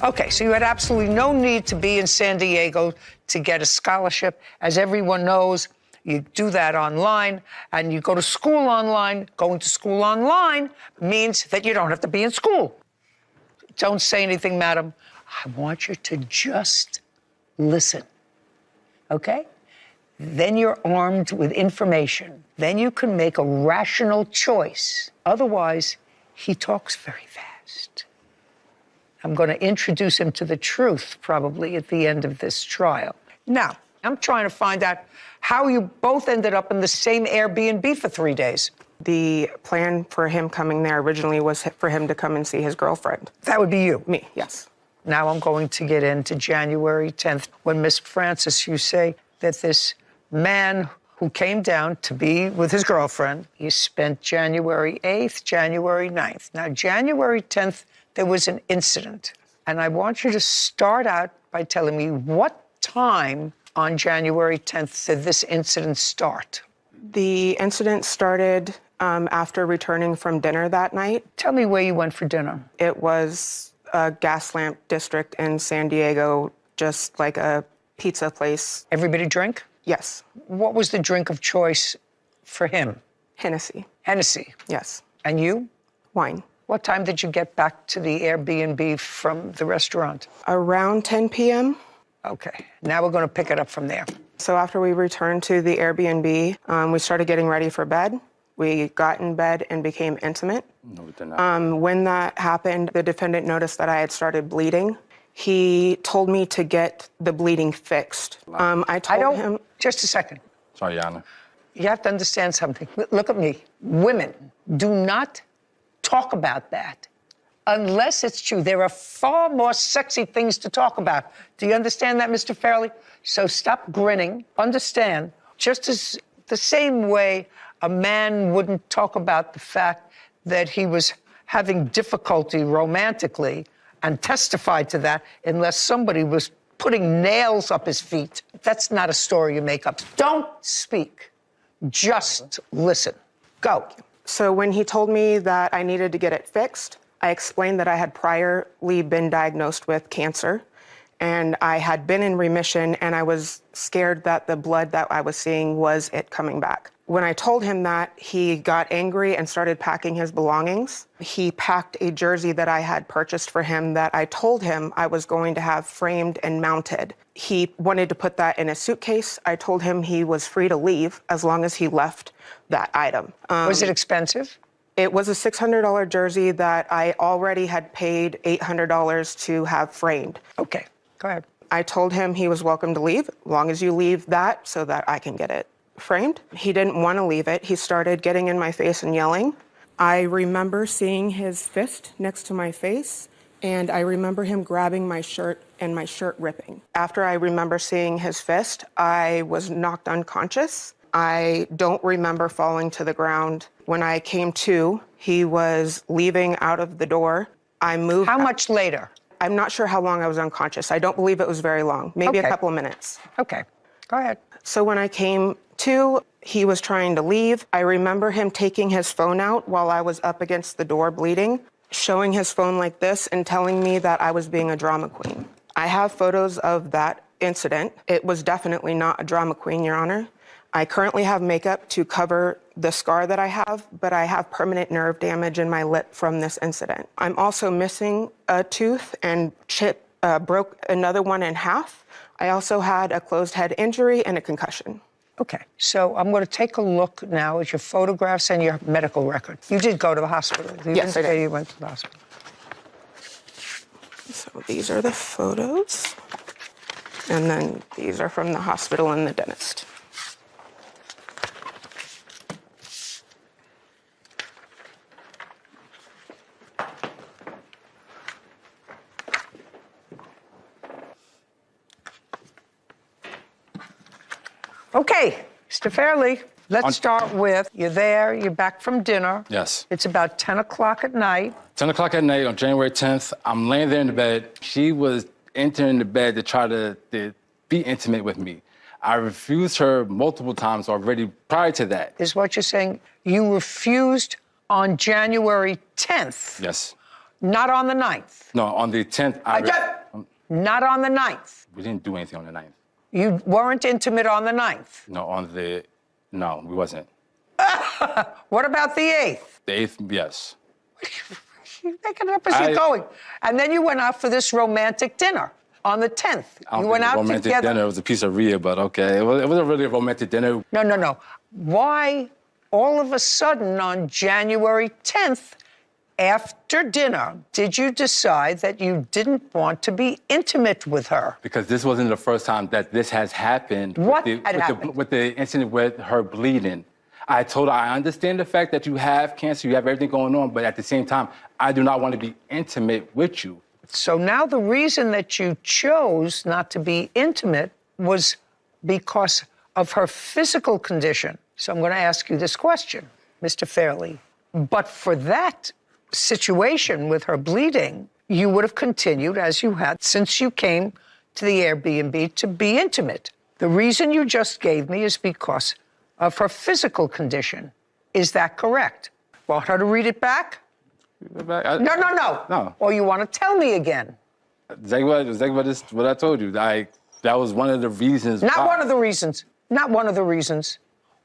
Okay, so you had absolutely no need to be in San Diego to get a scholarship. As everyone knows, you do that online, and you go to school online. Going to school online means that you don't have to be in school. Don't say anything, madam. I want you to just listen, okay? Then you're armed with information. Then you can make a rational choice. Otherwise, he talks very fast. I'm going to introduce him to the truth probably at the end of this trial. Now, I'm trying to find out how you both ended up in the same Airbnb for 3 days. The plan for him coming there originally was for him to come and see his girlfriend. That would be you? Me, yes. Now I'm going to get into January 10th. When Miss Francis, you say that this man who came down to be with his girlfriend, you spent January 8th, January 9th. Now, January 10th, there was an incident. And I want you to start out by telling me what time on January 10th did this incident start? The incident started after returning from dinner that night. Tell me where you went for dinner. It was a gas lamp district in San Diego, just like a pizza place. Everybody drink? Yes. What was the drink of choice for him? Hennessy. Hennessy? Yes. And you? Wine. What time did you get back to the Airbnb from the restaurant? Around 10 p.m. Okay, now we're going to pick it up from there. So after we returned to the Airbnb, we started getting ready for bed. We got in bed and became intimate. No, we did not. When that happened, the defendant noticed that I had started bleeding. He told me to get the bleeding fixed. I told him... Just a second. Sorry, Yana. You have to understand something. Look at me. Women do not talk about that unless it's true. There are far more sexy things to talk about. Do you understand that, Mr. Fairley? So stop grinning. Understand, just as the same way a man wouldn't talk about the fact that he was having difficulty romantically and testify to that unless somebody was putting nails up his feet. That's not a story you make up. Don't speak. Just listen. Go. So when he told me that I needed to get it fixed, I explained that I had priorly been diagnosed with cancer and I had been in remission, and I was scared that the blood that I was seeing was it coming back. When I told him that, he got angry and started packing his belongings. He packed a jersey that I had purchased for him that I told him I was going to have framed and mounted. He wanted to put that in a suitcase. I told him he was free to leave as long as he left that item. Was it expensive? It was a $600 jersey that I already had paid $800 to have framed. Okay, go ahead. I told him he was welcome to leave, as long as you leave that so that I can get it framed. He didn't want to leave it. He started getting in my face and yelling. I remember seeing his fist next to my face, and I remember him grabbing my shirt and my shirt ripping. After I remember seeing his fist, I was knocked unconscious. I don't remember falling to the ground. When I came to, he was leaving out of the door. I moved. How much later? I'm not sure how long I was unconscious. I don't believe it was very long, maybe a couple of minutes. Okay, go ahead. So when I came to, he was trying to leave. I remember him taking his phone out while I was up against the door bleeding, showing his phone like this and telling me that I was being a drama queen. I have photos of that incident. It was definitely not a drama queen, Your Honor. I currently have makeup to cover the scar that I have, but I have permanent nerve damage in my lip from this incident. I'm also missing a tooth and broke another one in half. I also had a closed head injury and a concussion. Okay, so I'm going to take a look now at your photographs and your medical record. You did go to the hospital. Yes, I did. You went to the hospital. So these are the photos. And then these are from the hospital and the dentist. Okay, Mr. Fairley, let's start with, you're there, you're back from dinner. Yes. It's about 10 o'clock at night. 10 o'clock at night on January 10th, I'm laying there in the bed. She was entering the bed to try to be intimate with me. I refused her multiple times already prior to that. Is what you're saying, you refused on January 10th? Yes. Not on the 9th? No, on the 10th. Not on the 9th? We didn't do anything on the 9th. You weren't intimate on the 9th? No, we wasn't. What about the 8th? The 8th, yes. You're making it up as you're going. And then you went out for this romantic dinner on the 10th. You went out romantic together. Dinner. It was a pizzeria, but okay. It wasn't really a romantic dinner. No. Why all of a sudden on January 10th, after dinner, did you decide that you didn't want to be intimate with her? Because this wasn't the first time that this has happened. What had happened? With the incident with her bleeding. I told her, I understand the fact that you have cancer, you have everything going on, but at the same time, I do not want to be intimate with you. So now the reason that you chose not to be intimate was because of her physical condition. So I'm going to ask you this question, Mr. Fairley. But for that situation with her bleeding, you would have continued as you had since you came to the Airbnb to be intimate. The reason you just gave me is because of her physical condition. Is that correct? Want her to read it back? No. Or you want to tell me again? Exactly what I told you. That was one of the reasons. Not one of the reasons.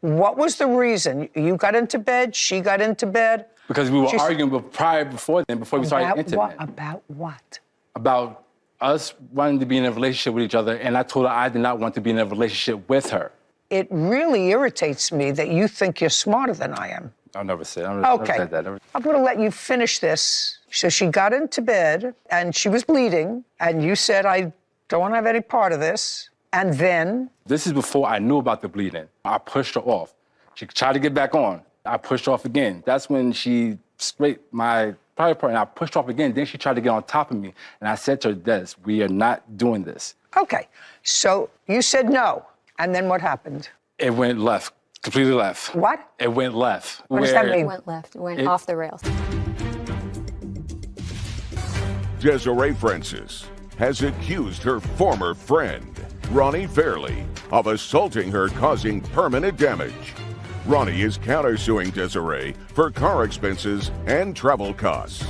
What was the reason? You got into bed, she got into bed? Because we were arguing before we started intimate. About what? About us wanting to be in a relationship with each other, and I told her I did not want to be in a relationship with her. It really irritates me that you think you're smarter than I am. I never said that. I'm going to let you finish this. So she got into bed, and she was bleeding, and you said, I don't want to have any part of this. And then? This is before I knew about the bleeding. I pushed her off. She tried to get back on. I pushed her off again. That's when she scraped my private part, and I pushed her off again. Then she tried to get on top of me, and I said to her, Des, we are not doing this. Okay, so you said no, and then what happened? It went left, completely left. What? It went left. What does that mean? It went left, it went off the rails. Desiree Francis has accused her former friend, Ronnie Fairley, of assaulting her, causing permanent damage. Ronnie is countersuing Desiree for car expenses and travel costs.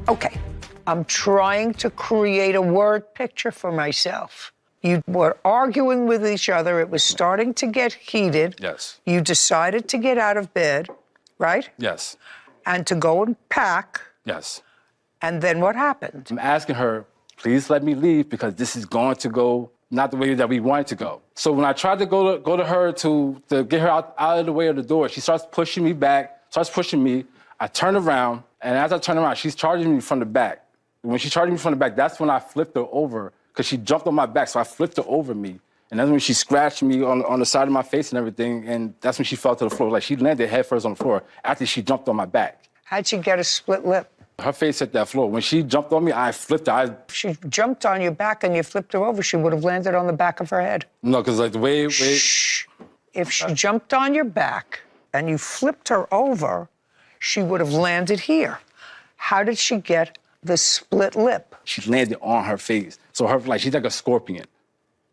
Okay, I'm trying to create a word picture for myself. You were arguing with each other. It was starting to get heated. Yes. You decided to get out of bed, right? Yes. And to go and pack. Yes. And then what happened? I'm asking her, please let me leave because this is going to go not the way that we want it to go. So when I tried to go to her to get her out of the way of the door, she starts pushing me back, starts pushing me. I turn around, and as I turn around, she's charging me from the back. When she charged me from the back, that's when I flipped her over because she jumped on my back, so I flipped her over me. And that's when she scratched me on the side of my face and everything, and that's when she fell to the floor. Like, she landed head first on the floor after she jumped on my back. How'd she get a split lip? Her face hit that floor. When she jumped on me, I flipped her. If she jumped on your back and you flipped her over, she would have landed on the back of her head. No, because like the way... Shh. If she jumped on your back and you flipped her over, she would have landed here. How did she get the split lip? She landed on her face. So her, like, she's like a scorpion.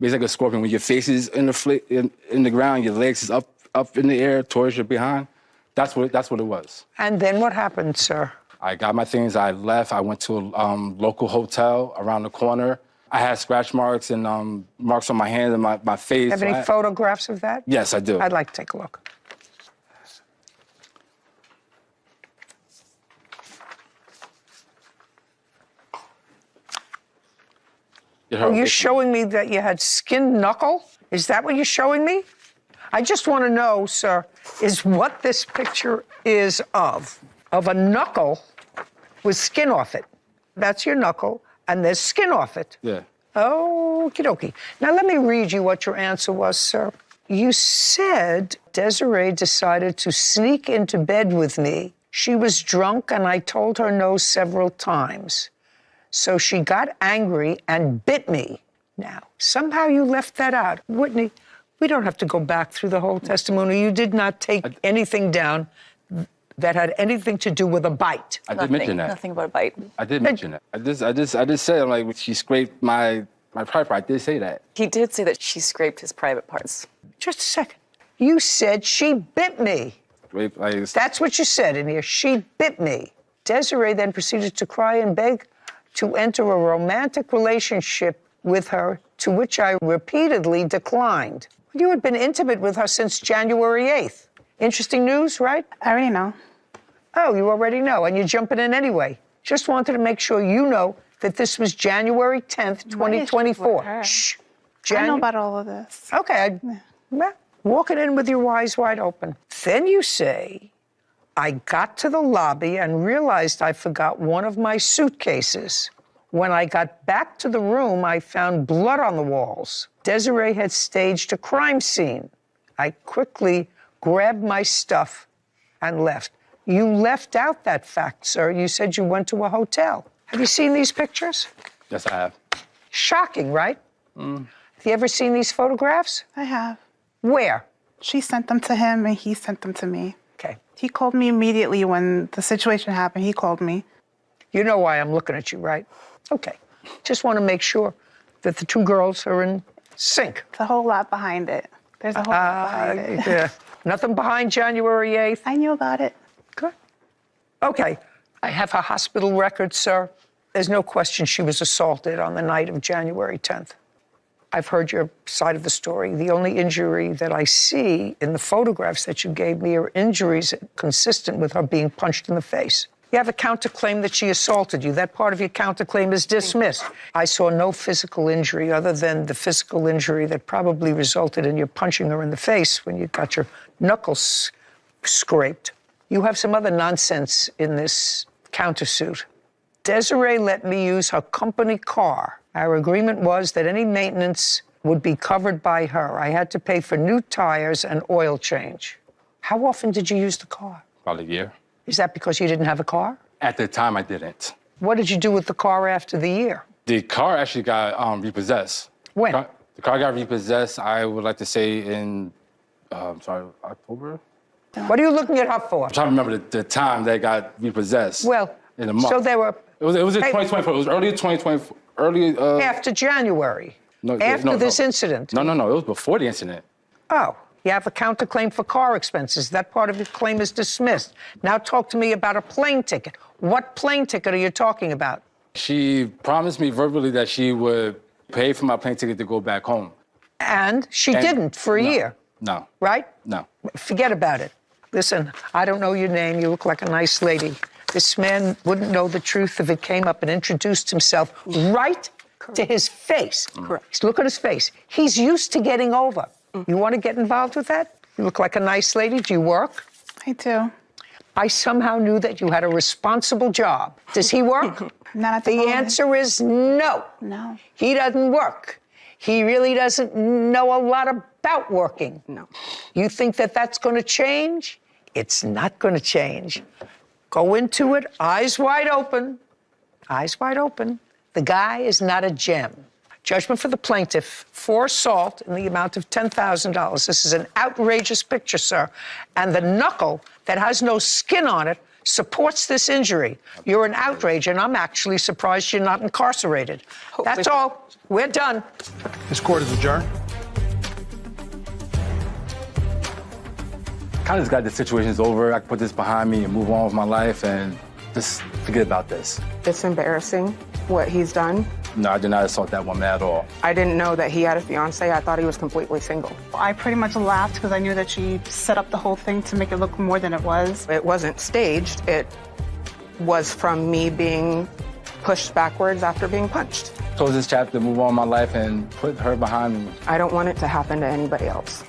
It's like a scorpion. When your face is in the ground, your legs is up in the air towards your behind. That's what it was. And then what happened, sir? I got my things, I left. I went to a local hotel around the corner. I had scratch marks and marks on my hand and my face. Have any photographs of that? Yes, I do. I'd like to take a look. Are you showing me that you had skin knuckle? Is that what you're showing me? I just want to know, sir, is what this picture is of a knuckle with skin off it. That's your knuckle, and there's skin off it. Yeah. Okie dokie. Now let me read you what your answer was, sir. You said Desiree decided to sneak into bed with me. She was drunk, and I told her no several times. So she got angry and bit me. Now, somehow you left that out. Whitney, we don't have to go back through the whole testimony. You did not take anything down that had anything to do with a bite. I did mention that. Nothing but a bite. I did mention that. I just said, like, she scraped my private part. I did say that. He did say that she scraped his private parts. Just a second. You said she bit me. That's what you said in here. She bit me. Desiree then proceeded to cry and beg to enter a romantic relationship with her, to which I repeatedly declined. You had been intimate with her since January 8th. Interesting news, right? I already know. Oh, you already know, and you're jumping in anyway. Just wanted to make sure you know that this was January 10th, 2024. Shh. I know about all of this. Okay, walking in with your eyes wide open. Then you say, I got to the lobby and realized I forgot one of my suitcases. When I got back to the room, I found blood on the walls. Desiree had staged a crime scene. I quickly grabbed my stuff and left. You left out that fact, sir. You said you went to a hotel. Have you seen these pictures? Yes, I have. Shocking, right? Have you ever seen these photographs? I have. Where? She sent them to him and he sent them to me. Okay. He called me immediately when the situation happened. He called me. You know why I'm looking at you, right? Okay. Just want to make sure that the two girls are in sync. There's a whole lot behind it. There's a whole lot behind it. Yeah. Nothing behind January 8th? I knew about it. Good. Okay. I have her hospital record, sir. There's no question she was assaulted on the night of January 10th. I've heard your side of the story. The only injury that I see in the photographs that you gave me are injuries consistent with her being punched in the face. You have a counterclaim that she assaulted you. That part of your counterclaim is dismissed. I saw no physical injury other than the physical injury that probably resulted in you punching her in the face when you got your knuckles scraped. You have some other nonsense in this countersuit. Desiree let me use her company car. Our agreement was that any maintenance would be covered by her. I had to pay for new tires and oil change. How often did you use the car? About a year. Is that because you didn't have a car? At the time, I didn't. What did you do with the car after the year? The car actually got repossessed. When? The car got repossessed, I would like to say in, October? What are you looking at her for? I'm trying to remember the time that got repossessed. Well, in a month. so they were... It was in 2024. It was early 2024. After January? No, after this incident? No. It was before the incident. Oh, you have a counterclaim for car expenses. That part of your claim is dismissed. Now talk to me about a plane ticket. What plane ticket are you talking about? She promised me verbally that she would pay for my plane ticket to go back home. And she didn't for a year, No, right? no. Forget about it. Listen, I don't know your name. You look like a nice lady. This man wouldn't know the truth if it came up and introduced himself right to his face. Correct. Look at his face. He's used to getting over. You want to get involved with that? You look like a nice lady. Do you work? I do. I somehow knew that you had a responsible job. Does he work? Not at the moment. answer is no. No. He doesn't work. He really doesn't know a lot about working. No. You think that that's going to change? It's not going to change. Go into it, eyes wide open. Eyes wide open. The guy is not a gem. Judgment for the plaintiff for assault in the amount of $10,000. This is an outrageous picture, sir. And the knuckle that has no skin on it supports this injury. You're an outrage, and I'm actually surprised you're not incarcerated. That's all. We're done. This court is adjourned. Kind of just glad the situation's over. I can put this behind me and move on with my life and just forget about this. It's embarrassing what he's done. No, I did not assault that woman at all. I didn't know that he had a fiance. I thought he was completely single. I pretty much laughed because I knew that she set up the whole thing to make it look more than it was. It wasn't staged. It was from me being pushed backwards after being punched. Close this chapter, move on with my life, and put her behind me. I don't want it to happen to anybody else.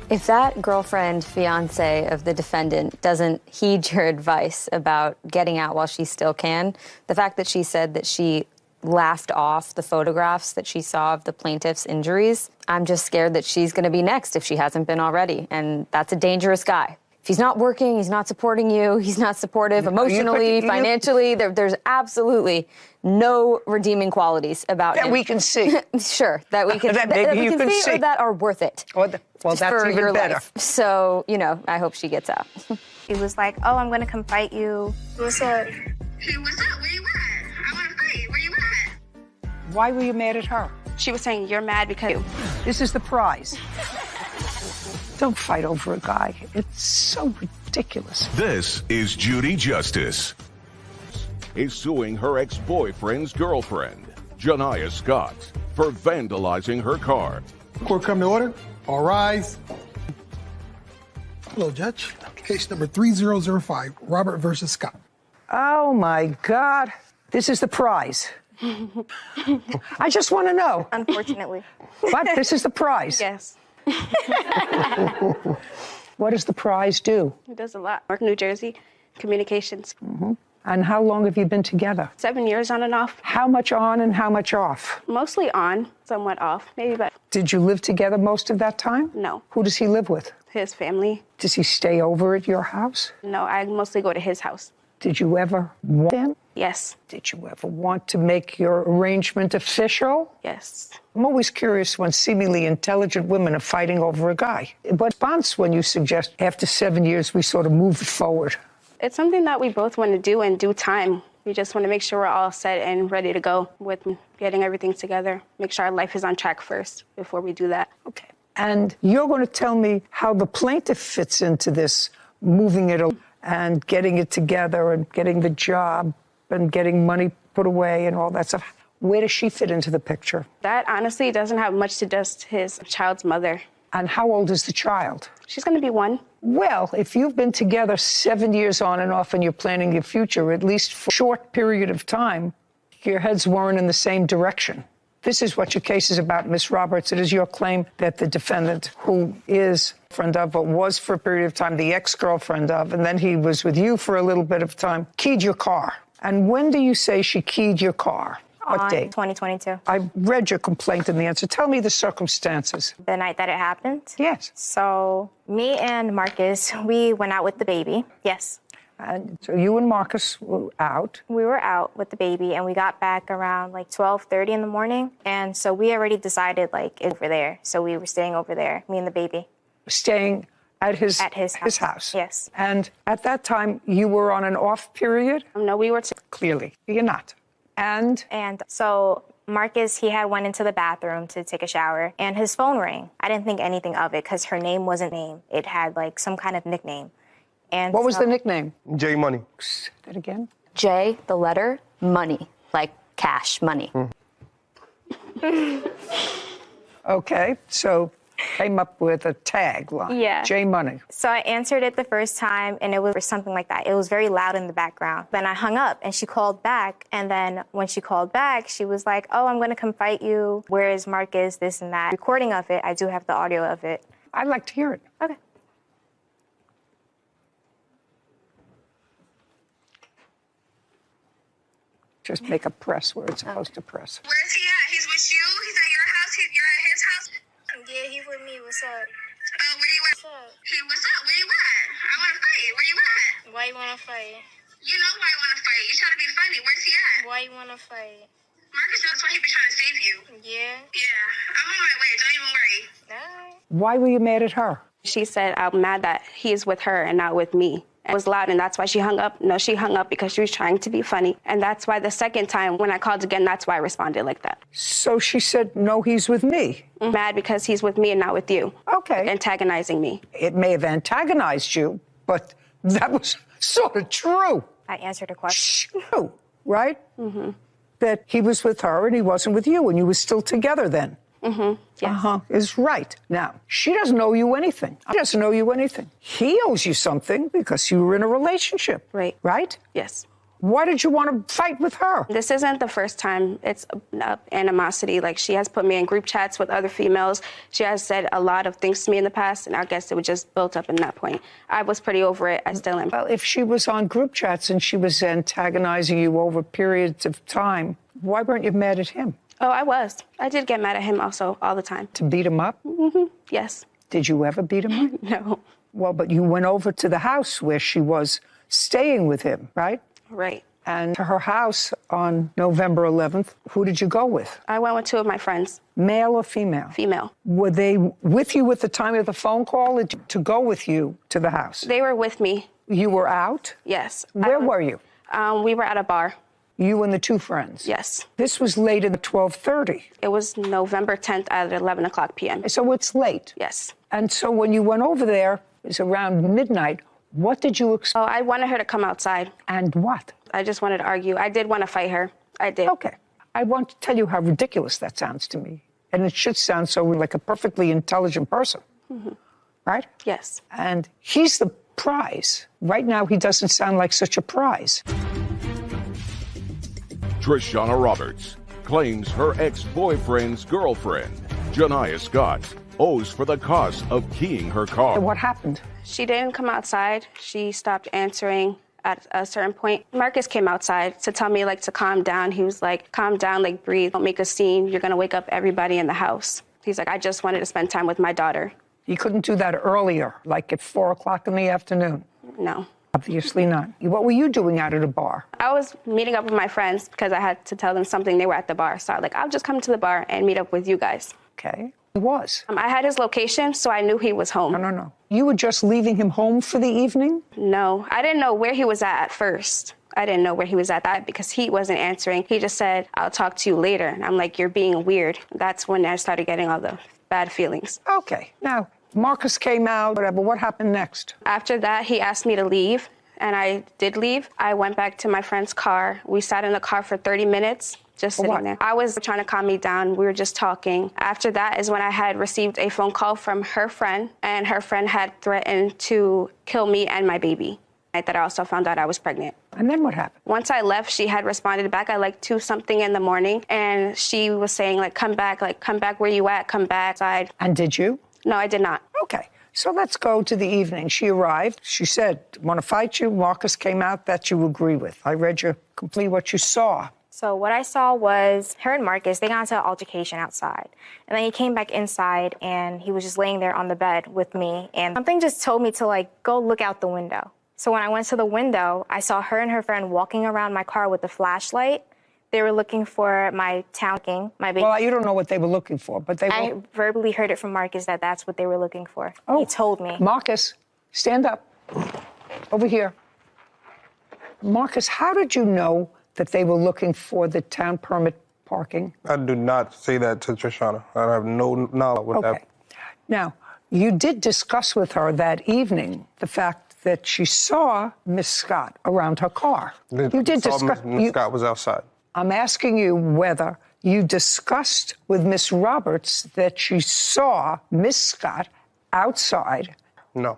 If that girlfriend, fiance of the defendant doesn't heed your advice about getting out while she still can, the fact that she said that she laughed off the photographs that she saw of the plaintiff's injuries, I'm just scared that she's going to be next if she hasn't been already. And that's a dangerous guy. If he's not working, he's not supporting you, he's not supportive emotionally, financially, there's absolutely no redeeming qualities about him. That we can see. Sure, that we can, that maybe you can see. Or that are worth it. Well, that's for even your better. life. So, you know, I hope she gets out. He was like, oh, I'm going to come fight you. What's up? Hey, what's up? Where you at? I want to fight. Where you at? Why were you mad at her? She was saying, you're mad because... This is the prize. Don't fight over a guy. It's so ridiculous. This is Judy Justice. Is suing her ex-boyfriend's girlfriend, Janiyah Scott, for vandalizing her car. Court come to order. All rise. Hello, Judge. Case number 3005, Robert versus Scott. Oh, my God. This is the prize. I just want to know. Unfortunately. What? This is the prize? Yes. What does the prize do? It does a lot. Work New Jersey, communications. Mm-hmm. And how long have you been together? 7 years on and off. How much on and how much off? Mostly on, somewhat off, maybe about. Did you live together most of that time? No. Who does he live with? His family. Does he stay over at your house? No, I mostly go to his house. Did you ever want him? Yes. Did you ever want to make your arrangement official? Yes. I'm always curious when seemingly intelligent women are fighting over a guy. What response when you suggest after 7 years we sort of move it forward? It's something that we both want to do in due time. We just want to make sure we're all set and ready to go with getting everything together. Make sure our life is on track first before we do that. Okay. And you're going to tell me how the plaintiff fits into this, moving it and getting it together and getting the job and getting money put away and all that stuff. Where does she fit into the picture? That honestly doesn't have much to do with his child's mother. And how old is the child? She's going to be 1. Well, if you've been together 7 years on and off and you're planning your future, at least for a short period of time, your heads weren't in the same direction. This is what your case is about, Ms. Roberts. It is your claim that the defendant, who is a friend of, but was for a period of time the ex-girlfriend of, and then he was with you for a little bit of time, keyed your car. And when do you say she keyed your car? What date? 2022. I read your complaint in the answer. Tell me the circumstances. The night that it happened? Yes. So me and Marcus, we went out with the baby. Yes. And so you and Marcus were out. We were out with the baby, and we got back around like 12:30 in the morning. And so we already decided like over there. So we were staying over there, me and the baby. Staying at his house. Yes. And at that time, you were on an off period? No, we were. Clearly, you're not. And so Marcus, he had went into the bathroom to take a shower, and his phone rang. I didn't think anything of it because her name wasn't name. It had like some kind of nickname. And what was the nickname? J Money. Say that again. J, the letter, money, like cash money. Okay, so came up with a tagline. Yeah. J Money. So I answered it the first time, and it was something like that. It was very loud in the background. Then I hung up, and she called back. And then when she called back, she was like, oh, I'm going to come fight you. Where is Marcus? This and that. Recording of it. I do have the audio of it. I'd like to hear it. Okay. Just make a press where it's supposed to press. Where's he at? He's with you? He's at your house? You're at his house? Yeah, he's with me. What's up? Where you at? Hey, what's up? Where you at? I want to fight. Where you at? Why you want to fight? You know why I want to fight. You trying to be funny. Where's he at? Why you want to fight? Marcus knows why he be trying to save you. Yeah. Yeah. I'm on my way. Don't even worry. Why were you mad at her? She said, I'm mad that he's with her and not with me. It was loud, and that's why she hung up. No, she hung up because she was trying to be funny. And that's why the second time when I called again, that's why I responded like that. So she said, no, he's with me. Mad because he's with me and not with you. Okay. Antagonizing me. It may have antagonized you, but that was sort of true. I answered a question. True, right? Mm-hmm. That he was with her and he wasn't with you, and you were still together then. Mm-hmm. Yes. Is right. Now, she doesn't owe you anything. She doesn't owe you anything. He owes you something because you were in a relationship. Right. Right? Yes. Why did you want to fight with her? This isn't the first time. It's animosity. Like, she has put me in group chats with other females. She has said a lot of things to me in the past, and I guess it was just built up in that point. I was pretty over it. I still am. Well, if she was on group chats and she was antagonizing you over periods of time, why weren't you mad at him? Oh, I was. I did get mad at him also all the time. To beat him up? Mm-hmm. Yes. Did you ever beat him up? No. Well, but you went over to the house where she was staying with him, right? Right. And to her house on November 11th, who did you go with? I went with two of my friends. Male or female? Female. Were they with you at the time of the phone call or to go with you to the house? They were with me. You were out? Yes. Where were you? We were at a bar. You and the two friends? Yes. This was late at 12:30. It was November 10th at 11 o'clock p.m. So it's late? Yes. And so when you went over there, it was around midnight. What did you expect? Oh, I wanted her to come outside. And what? I just wanted to argue. I did want to fight her. I did. Okay. I want to tell you how ridiculous that sounds to me. And it should sound so like a perfectly intelligent person. Mm-hmm. Right? Yes. And he's the prize. Right now, he doesn't sound like such a prize. Trishana Roberts claims her ex-boyfriend's girlfriend, Janiyah Scott, owes for the cost of keying her car. What happened? She didn't come outside. She stopped answering at a certain point. Marcus came outside to tell me, like, to calm down. He was like, calm down, like, breathe, don't make a scene. You're going to wake up everybody in the house. He's like, I just wanted to spend time with my daughter. You couldn't do that earlier, like at 4 o'clock in the afternoon? No. Obviously not. What were you doing out at a bar? I was meeting up with my friends because I had to tell them something. They were at the bar. So I was like, I'll just come to the bar and meet up with you guys. Okay. He was? I had his location, so I knew he was home. No. You were just leaving him home for the evening? No. I didn't know where he was at first. I didn't know where he was at that because he wasn't answering. He just said, I'll talk to you later. And I'm like, you're being weird. That's when I started getting all the bad feelings. Okay. Now, Marcus came out, whatever. What happened next? After that, he asked me to leave, and I did leave. I went back to my friend's car. We sat in the car for 30 minutes, just sitting there. I was trying to calm me down. We were just talking. After that is when I had received a phone call from her friend, and her friend had threatened to kill me and my baby. That I also found out I was pregnant. And then what happened? Once I left, she had responded back at like 2-something in the morning, and she was saying, like, come back where you at, come back inside. And did you? No, I did not. Okay. So let's go to the evening. She arrived. She said, want to fight you? Marcus came out. That you agree with. I read you completely what you saw. So what I saw was her and Marcus, they got into an altercation outside. And then he came back inside, and he was just laying there on the bed with me. And something just told me to, like, go look out the window. So when I went to the window, I saw her and her friend walking around my car with a flashlight. They were looking for my my baby. Well, you don't know what they were looking for, but they were... I verbally heard it from Marcus that that's what they were looking for. Oh, he told me. Marcus, stand up. Over here. Marcus, how did you know that they were looking for the town permit parking? I do not say that to Trishana. I have no knowledge with that. Now, you did discuss with her that evening the fact that she saw Miss Scott around her car. You did discuss. Miss Scott was outside. I'm asking you whether you discussed with Miss Roberts that she saw Miss Scott outside. No.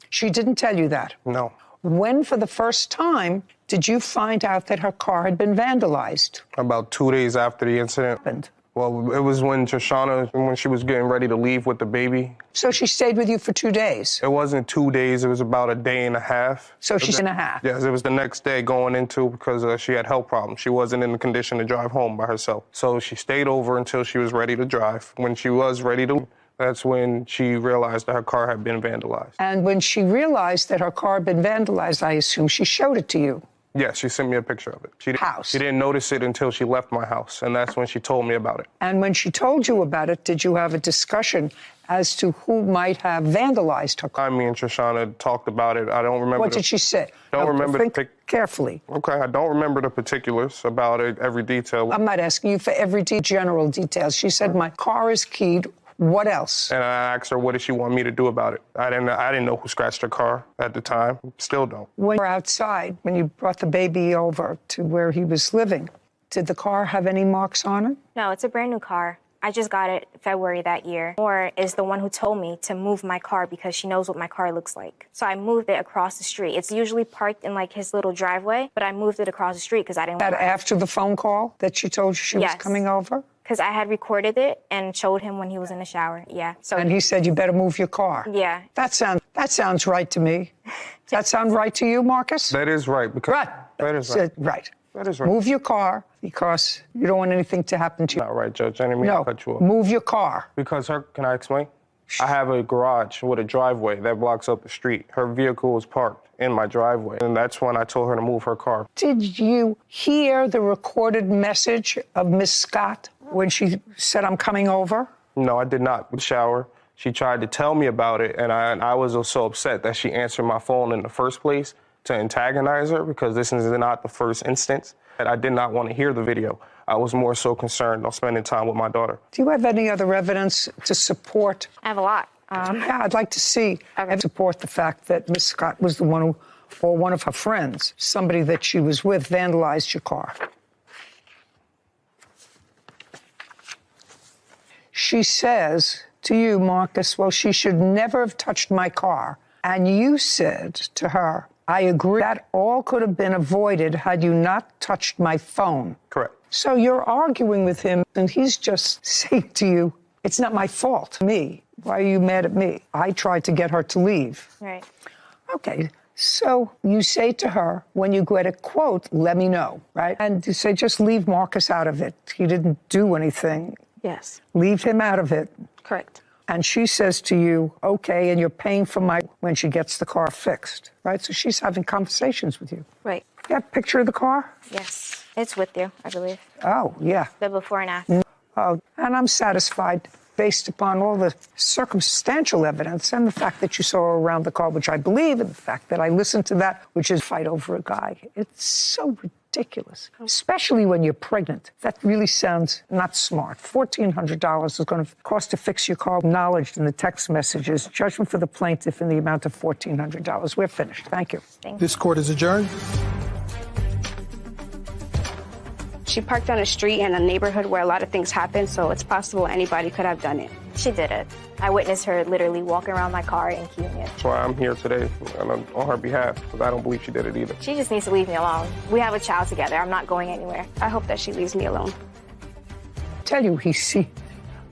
She didn't tell you that? No. When, for the first time, did you find out that her car had been vandalized? About 2 days after the incident. Well, it was when when she was getting ready to leave with the baby. So she stayed with you for 2 days? It wasn't 2 days, it was about a day and a half. So she's in a half? Yes, it was the next day going into because she had health problems. She wasn't in the condition to drive home by herself. So she stayed over until she was ready to drive. When she was ready to, that's when she realized that her car had been vandalized. And when she realized that her car had been vandalized, I assume she showed it to you? Yes, she sent me a picture of it. House? She didn't notice it until she left my house, and that's when she told me about it. And when she told you about it, did you have a discussion as to who might have vandalized her car? Me and Shoshana talked about it. I don't remember. What did she say? Don't remember. Think carefully. Okay, I don't remember the particulars about it, every detail. I'm not asking you for every general details. She said, my car is keyed. What else? And I asked her, what did she want me to do about it? I didn't know who scratched her car at the time. Still don't. When you were outside, when you brought the baby over to where he was living, did the car have any marks on it? No, it's a brand new car. I just got it February that year. Or is the one who told me to move my car because she knows what my car looks like. So I moved it across the street. It's usually parked in like his little driveway, but I moved it across the street because I didn't want that after the phone call that she told you she was coming over? Because I had recorded it and showed him when he was in the shower. Yeah. So. And he said, you better move your car. Yeah. That sounds right to me. Does that sound right to you, Marcus? That is right. Because right. That is right. Right. That is right. Move your car because you don't want anything to happen to you. Not right, Judge. I didn't mean to cut you off. Move your car. Because can I explain? I have a garage with a driveway that blocks up the street. Her vehicle was parked in my driveway, and that's when I told her to move her car. Did you hear the recorded message of Miss Scott when she said, I'm coming over? No, I did not. In the shower, she tried to tell me about it, and I was so upset that she answered my phone in the first place to antagonize her because this is not the first instance. I did not want to hear the video. I was more so concerned on spending time with my daughter. Do you have any other evidence to support? I have a lot. Yeah, I'd like to see and support the fact that Miss Scott was the one who, or one of her friends, somebody that she was with, vandalized your car. She says to you, Marcus, well, she should never have touched my car. And you said to her, I agree. That all could have been avoided had you not touched my phone. Correct. So you're arguing with him, and he's just saying to you, it's not my fault. Me. Why are you mad at me? I tried to get her to leave. Right. Okay. So you say to her, when you get a quote, let me know, right? And you say, just leave Marcus out of it. He didn't do anything. Yes. Leave him out of it. Correct. And she says to you, okay, and you're paying for when she gets the car fixed, right? So she's having conversations with you. Right. You have a picture of the car? Yes. It's with you, I believe. Oh, yeah. The before and after. Oh, and I'm satisfied based upon all the circumstantial evidence and the fact that you saw her around the car, which I believe, and the fact that I listened to that, which is fight over a guy. It's so ridiculous, especially when you're pregnant. That really sounds not smart. $1,400 is going to cost to fix your car. Acknowledged in the text messages. Judgment for the plaintiff in the amount of $1,400. We're finished. Thank you. This court is adjourned. She parked on a street in a neighborhood where a lot of things happen, so it's possible anybody could have done it. She did it. I witnessed her literally walking around my car and keying it. That's why I'm here today on her behalf, because I don't believe she did it either. She just needs to leave me alone. We have a child together. I'm not going anywhere. I hope that she leaves me alone. Tell you, he seemed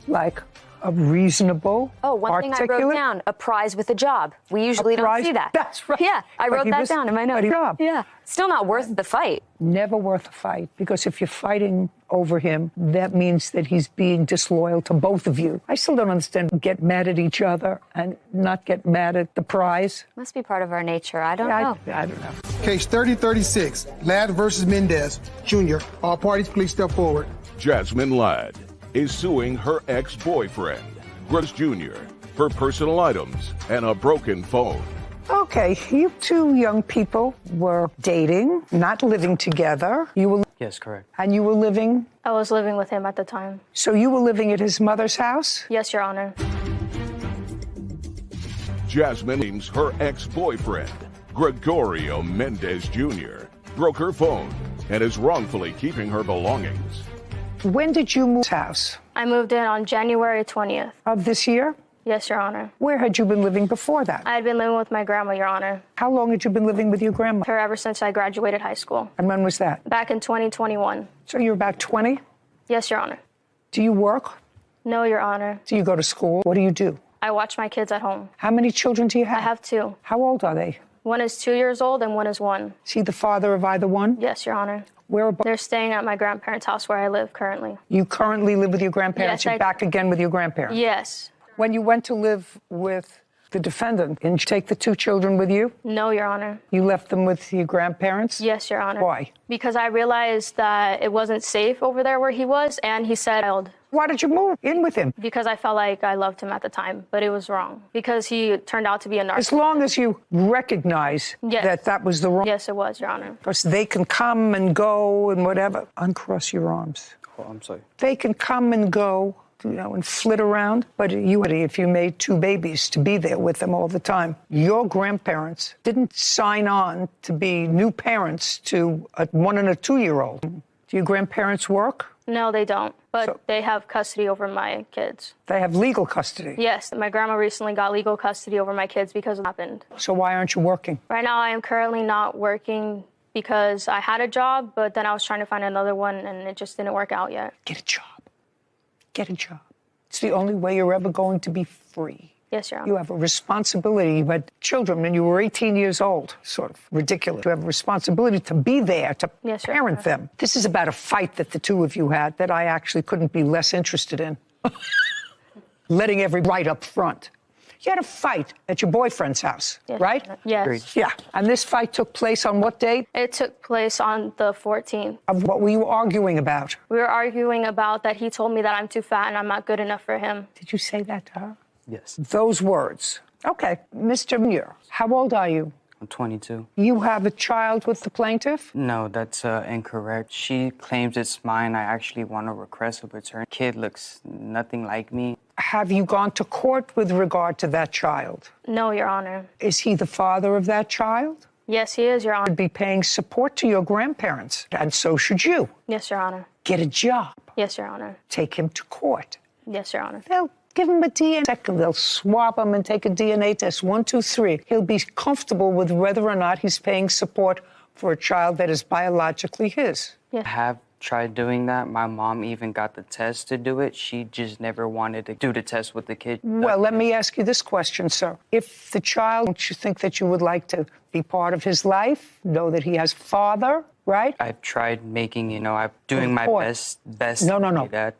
like a reasonable, one thing I wrote down, a prize with a job. We usually don't see that. That's right. Yeah, I wrote that down in my notes. Yeah, still not worth the fight. Never worth a fight, because if you're fighting over him, that means that he's being disloyal to both of you. I still don't understand. Get mad at each other and not get mad at the prize. Must be part of our nature. I don't know. I don't know. Case 3036, Ladd versus Mendez, Jr. All parties, please step forward. Jasmine Ladd is suing her ex-boyfriend, Chris Jr., for personal items and a broken phone. Okay, you two young people were dating, not living together. You were. Yes, correct. And you were living? I was living with him at the time. So you were living at his mother's house? Yes, Your Honor. Jasmine names her ex-boyfriend Gregorio Mendez Jr. broke her phone and is wrongfully keeping her belongings. When did you move to house? I moved in on January 20th. Of this year? Yes, Your Honor. Where had you been living before that? I had been living with my grandma, Your Honor. How long had you been living with your grandma? Her ever since I graduated high school. And when was that? Back in 2021. So you're about 20? Yes, Your Honor. Do you work? No, Your Honor. Do you go to school? What do you do? I watch my kids at home. How many children do you have? I have 2. How old are they? One is 2 years old and one is 1. Is he the father of either one? Yes, Your Honor. Where? They're staying at my grandparents' house where I live currently. You currently live with your grandparents? Yes, You're back again with your grandparents? Yes. When you went to live with the defendant, didn't you take the 2 children with you? No, Your Honor. You left them with your grandparents? Yes, Your Honor. Why? Because I realized that it wasn't safe over there where he was, and he said, why did you move in with him? Because I felt like I loved him at the time, but it was wrong. Because he turned out to be a narcissist. As long as you recognize that was the wrong... Yes, it was, Your Honor. Because they can come and go and whatever. Uncross your arms. Oh, I'm sorry. They can come and go, and flit around. But if you made 2 babies to be there with them all the time, your grandparents didn't sign on to be new parents to a 1 and a 2-year-old. Do your grandparents work? No, they don't. But they have custody over my kids. They have legal custody? Yes. My grandma recently got legal custody over my kids because it happened. So why aren't you working? Right now, I am currently not working because I had a job, but then I was trying to find another one, and it just didn't work out yet. Get a job. Get a job. It's the only way you're ever going to be free. Yes, Your Honor. You have a responsibility. You had children when you were 18 years old. Sort of ridiculous. You have a responsibility to be there, to parent them. This is about a fight that the 2 of you had that I actually couldn't be less interested in. Letting right up front. You had a fight at your boyfriend's house, right? Yes. Yeah. And this fight took place on what date? It took place on the 14th. Of what were you arguing about? We were arguing about that he told me that I'm too fat and I'm not good enough for him. Did you say that to her? Yes. Those words. Okay. Mr. Muir, how old are you? I'm 22. You have a child with the plaintiff? No, that's incorrect. She claims it's mine. I actually want to request a return. Kid looks nothing like me. Have you gone to court with regard to that child? No, Your Honor. Is he the father of that child? Yes, he is, Your Honor. Should be paying support to your grandparents, and so should you. Yes, Your Honor. Get a job. Yes, Your Honor. Take him to court. Yes, Your Honor. They'll give him a DNA test. They'll swab him and take a DNA test. 1, 2, 3. He'll be comfortable with whether or not he's paying support for a child that is biologically his. I have tried doing that. My mom even got the test to do it. She just never wanted to do the test with the kid. Well, let me ask you this question, sir. If the child, don't you think that you would like to be part of his life, know that he has a father, right? I've tried making, I'm doing my best. No. To do that.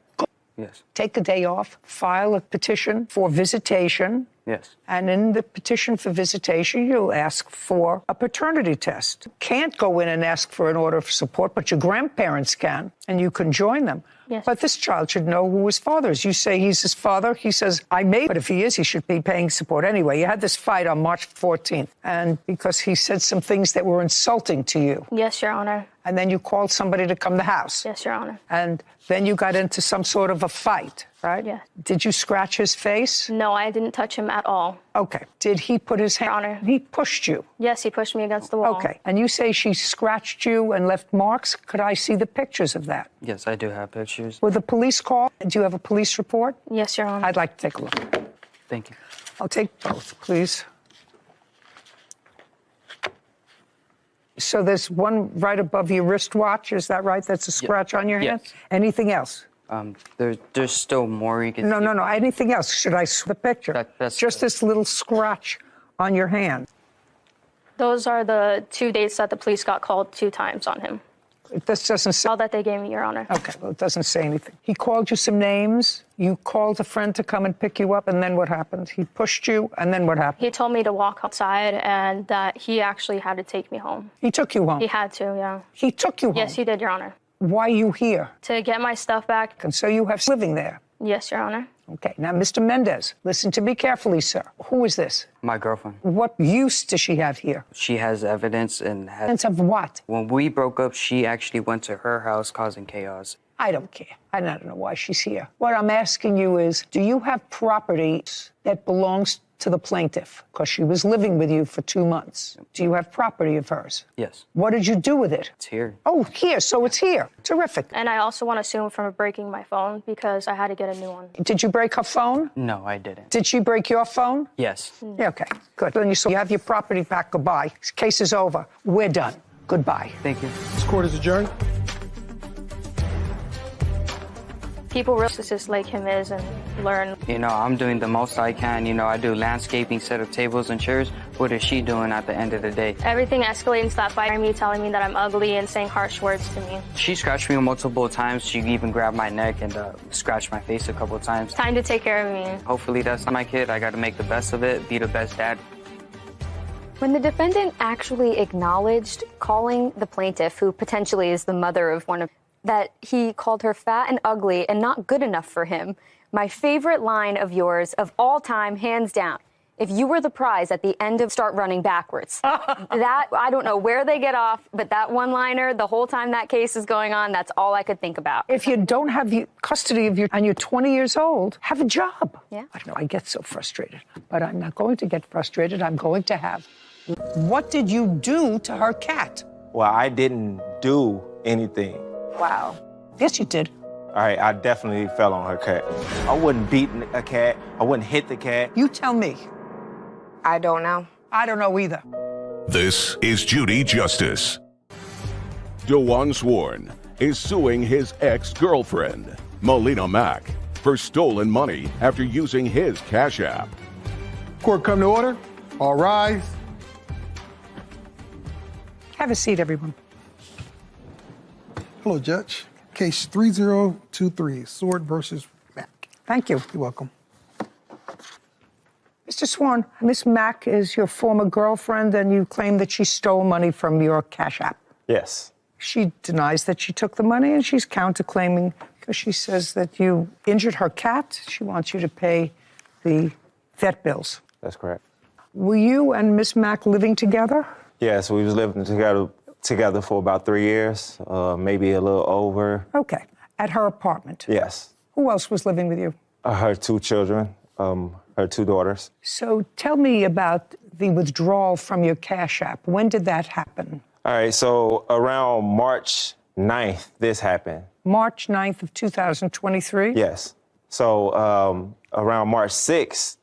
Yes. Take a day off, file a petition for visitation. Yes. And in the petition for visitation, you'll ask for a paternity test. Can't go in and ask for an order of support, but your grandparents can, and you can join them. Yes. But this child should know who his father is. You say he's his father. He says, I may, but if he is, he should be paying support. Anyway, you had this fight on March 14th, and because he said some things that were insulting to you. Yes, Your Honor. And then you called somebody to come to the house. Yes, Your Honor. And then you got into some sort of a fight, right? Yeah. Did you scratch his face? No, I didn't touch him at all. Okay. Did he put his hand? Your Honor. He pushed you? Yes, he pushed me against the wall. Okay. And you say she scratched you and left marks? Could I see the pictures of that? Yes, I do have pictures. Were the police called? Do you have a police report? Yes, Your Honor. I'd like to take a look. Thank you. I'll take both, please. So there's one right above your wristwatch, is that right? That's a scratch on your hand? Yes. Anything else? There's still more you can see. No. Anything else? Should I see the picture? That's just this little scratch on your hand. Those are the 2 dates that the police got called 2 times on him. This doesn't say... All that they gave me, Your Honor. Okay, well, it doesn't say anything. He called you some names, you called a friend to come and pick you up, and then what happened? He pushed you, and then what happened? He told me to walk outside and that he actually had to take me home. He took you home? He had to, yeah. He took you home? Yes, he did, Your Honor. Why are you here? To get my stuff back. And so you have living there? Yes, Your Honor. Okay, now, Mr. Mendez, listen to me carefully, sir. Who is this? My girlfriend. What use does she have here? She has evidence and has... Evidence of what? When we broke up, she actually went to her house causing chaos. I don't care. I don't know why she's here. What I'm asking you is, do you have property that belongs to the plaintiff? Because she was living with you for 2 months. Do you have property of hers? Yes. What did you do with it? It's here. Oh, here, so it's here. Terrific. And I also want to sue him for breaking my phone because I had to get a new one. Did you break her phone? No, I didn't. Did she break your phone? Yes. Yeah, okay, good. Then you have your property back. Goodbye. Case is over. We're done. Goodbye. Thank you. This court is adjourned. People realize just like him is and learn. You know, I'm doing the most I can. You know, I do landscaping, set up tables and chairs. What is she doing at the end of the day? Everything escalated to that fight, me telling me that I'm ugly and saying harsh words to me. She scratched me multiple times. She even grabbed my neck and scratched my face a couple times. Time to take care of me. Hopefully that's not my kid. I got to make the best of it, be the best dad. When the defendant actually acknowledged calling the plaintiff, who potentially is the mother of one of, that he called her fat and ugly and not good enough for him, my favorite line of yours of all time, hands down, if you were the prize at the end of start running backwards. That, I don't know where they get off, but that one-liner, the whole time that case is going on, that's all I could think about. If you don't have custody of and you're 20 years old, have a job. Yeah. I don't know, I get so frustrated, but I'm not going to get frustrated. I'm going to have. What did you do to her cat? Well, I didn't do anything. Wow. Yes, you did. All right, I definitely fell on her cat. I wouldn't beat a cat. I wouldn't hit the cat. You tell me. I don't know. I don't know either. This is Judy Justice. DeJuan Sworn is suing his ex-girlfriend, Melina Mack, for stolen money after using his Cash App. Court come to order. All rise. Have a seat, everyone. Hello, Judge. Case 3023, Sword versus Mack. Thank you. You're welcome. Mr. Sworn, Miss Mack is your former girlfriend, and you claim that she stole money from your Cash App. Yes. She denies that she took the money, and she's counterclaiming because she says that you injured her cat. She wants you to pay the vet bills. That's correct. Were you and Miss Mack living together? Yes, we was living together for about 3 years, maybe a little over. Okay. At her apartment? Yes. Who else was living with you? Her 2 children, her 2 daughters. So tell me about the withdrawal from your Cash App. When did that happen? All right, so around March 9th, this happened. March 9th of 2023? Yes. So around March 6th,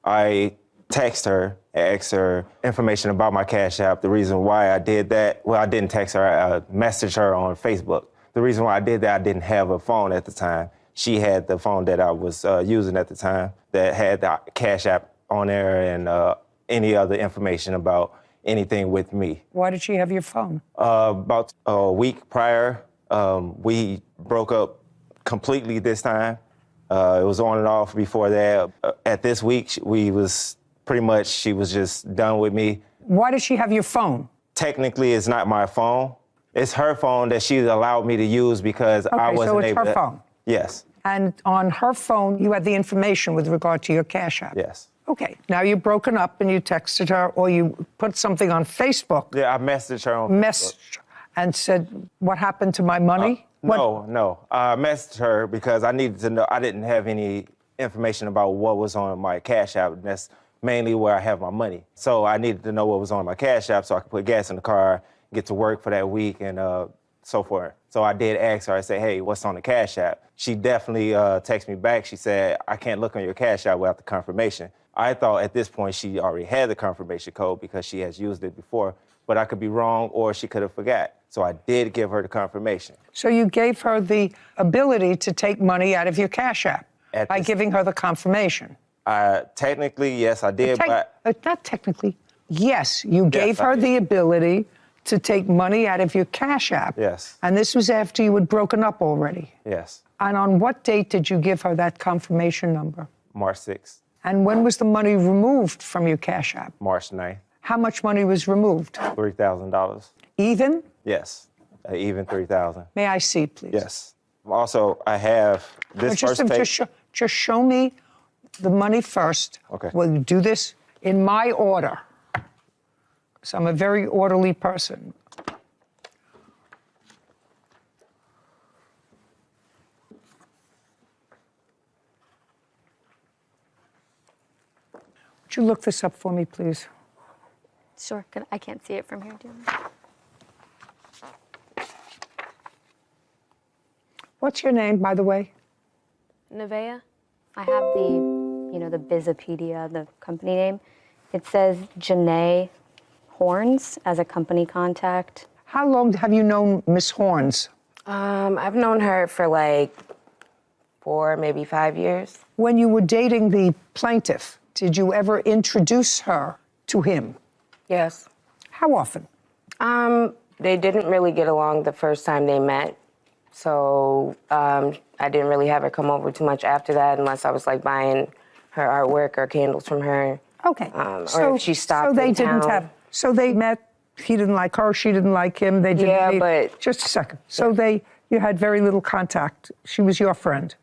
I text her, asked her information about my Cash App. The reason why I did that, well, I didn't text her, I messaged her on Facebook. The reason why I did that, I didn't have a phone at the time. She had the phone that I was using at the time that had the Cash App on there and any other information about anything with me. Why did she have your phone? About a week prior, we broke up completely this time. It was on and off before that. At this week, she was just done with me. Why did she have your phone? Technically, it's not my phone. It's her phone that she allowed me to use because I wasn't able to. So it's her phone? Yes. And on her phone, you had the information with regard to your Cash App? Yes. Okay. Now you're broken up and you texted her or you put something on Facebook. Yeah, I messaged her on Facebook. And said, what happened to my money? No. I messaged her because I needed to know. I didn't have any information about what was on my Cash App. That's mainly where I have my money. So I needed to know what was on my Cash App so I could put gas in the car, get to work for that week, and so forth. So I did ask her, I said, hey, what's on the Cash App? She definitely texted me back. She said, I can't look on your Cash App without the confirmation. I thought at this point she already had the confirmation code because she has used it before, but I could be wrong or she could have forgot. So I did give her the confirmation. So you gave her the ability to take money out of your Cash App by giving her the confirmation? Technically, yes, I did, but... Not technically. Yes, you gave her the ability to take money out of your Cash App. Yes. And this was after you had broken up already. Yes. And on what date did you give her that confirmation number? March 6th. And when was the money removed from your Cash App? March 9th. How much money was removed? $3,000. Even? Yes, even $3,000. May I see, please? Yes. Also, I have this Just show me the money first. Okay. We'll do this in my order. So I'm a very orderly person. Would you look this up for me, please? Sure. I can't see it from here, do you? What's your name, by the way? Nevaeh. I have the Bizopedia, the company name. It says Janae Horns as a company contact. How long have you known Miss Horns? I've known her for like 4, maybe 5 years. When you were dating the plaintiff, did you ever introduce her to him? Yes. How often? They didn't really get along the first time they met. So I didn't really have her come over too much after that unless I was like buying her artwork or candles from her. Okay. Or if she stopped So they in didn't town. have. So they met. He didn't like her. She didn't like him. They didn't. Yeah, meet. but Just a second. So you had very little contact. She was your friend,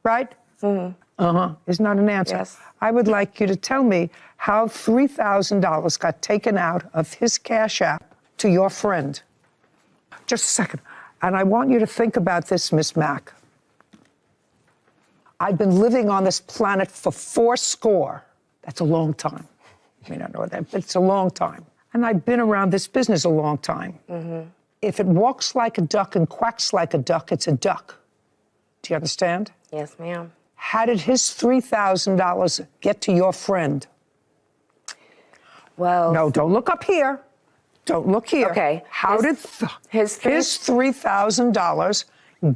right? Is not an answer. Yes. I would like you to tell me how $3,000 got taken out of his Cash App to your friend. Just a second. And I want you to think about this, Miss Mack. I've been living on this planet for 80. That's a long time. I mean, I know that, but it's a long time. And I've been around this business a long time. If it walks like a duck and quacks like a duck, it's a duck. Do you understand? Yes, ma'am. How did his $3,000 get to your friend? Well... No, don't look up here. Don't look here. Okay. How did his $3,000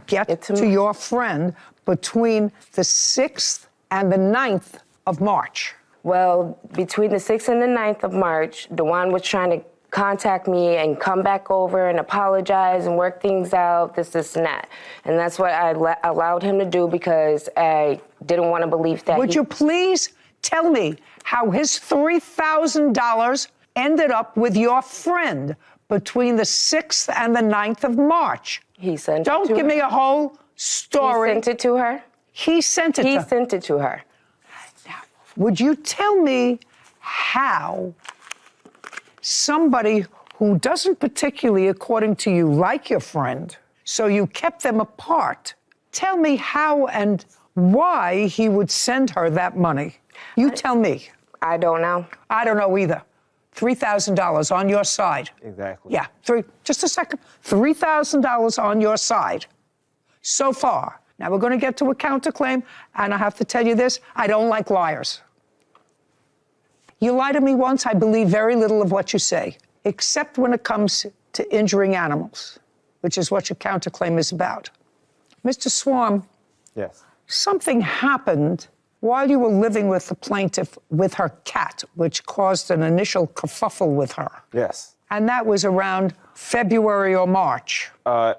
get to your friend between the 6th and the 9th of March? Well, between the 6th and the 9th of March, Dewan was trying to contact me and come back over and apologize and work things out, this and that. And that's what I allowed him to do because I didn't want to believe that Would you please tell me how his $3,000 ended up with your friend between the 6th and the 9th of March? He sent Don't it to give her. me a whole story. He sent it to her? He sent it He sent it to her. Now, would you tell me how somebody who doesn't particularly, according to you, like your friend, so you kept them apart, tell me how and why he would send her that money? You tell me. I don't know. I don't know either. $3,000 on your side. Exactly. Yeah, just a second. $3,000 on your side so far. Now, we're going to get to a counterclaim, and I have to tell you this, I don't like liars. You lie to me once, I believe very little of what you say, except when it comes to injuring animals, which is what your counterclaim is about. Mr. Swarm. Yes. Something happened while you were living with the plaintiff with her cat, which caused an initial kerfuffle with her. Yes. And that was around February or March.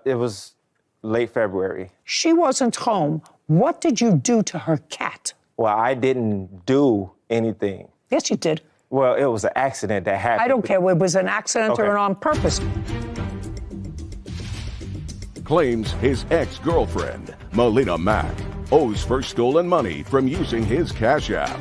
It was late February. She wasn't home. What did you do to her cat? Well, I didn't do anything. Yes, you did. Well, it was an accident that happened. I don't care whether it was an accident or on purpose. Claims his ex-girlfriend, Melina Mack, owes for stolen money from using his Cash App.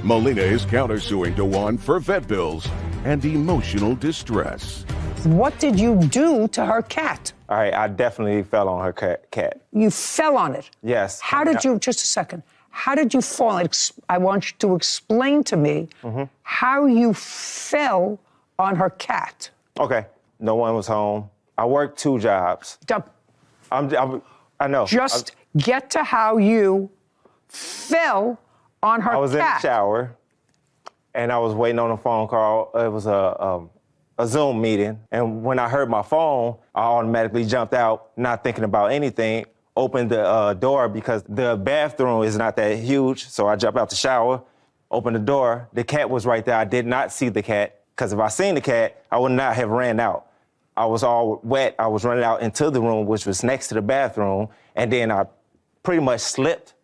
Melina is countersuing Dewan for vet bills and emotional distress. What did you do to her cat? All right, I definitely fell on her cat. You fell on it? Yes. How did you, just a second, how did you fall? I want you to explain to me how you fell on her cat. Okay, no one was home. I worked 2 jobs. I know. Just get to how you fell on her cat. I was in the shower, and I was waiting on a phone call. It was a Zoom meeting, and when I heard my phone, I automatically jumped out, not thinking about anything, opened the door because the bathroom is not that huge, so I jumped out the shower, opened the door. The cat was right there. I did not see the cat, because if I seen the cat, I would not have ran out. I was all wet. I was running out into the room, which was next to the bathroom, and then I pretty much slipped.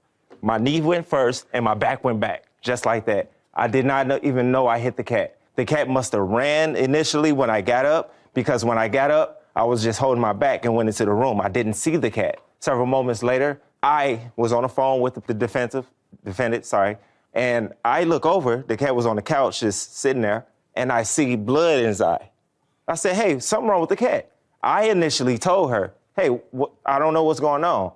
My knee went first, and my back went back, just like that. I did not even know I hit the cat. The cat must have ran initially when I got up, because when I got up, I was just holding my back and went into the room. I didn't see the cat. Several moments later, I was on the phone with the defendant, and I look over, the cat was on the couch just sitting there, and I see blood in his eye. I said, hey, something wrong with the cat. I initially told her, hey, I don't know what's going on.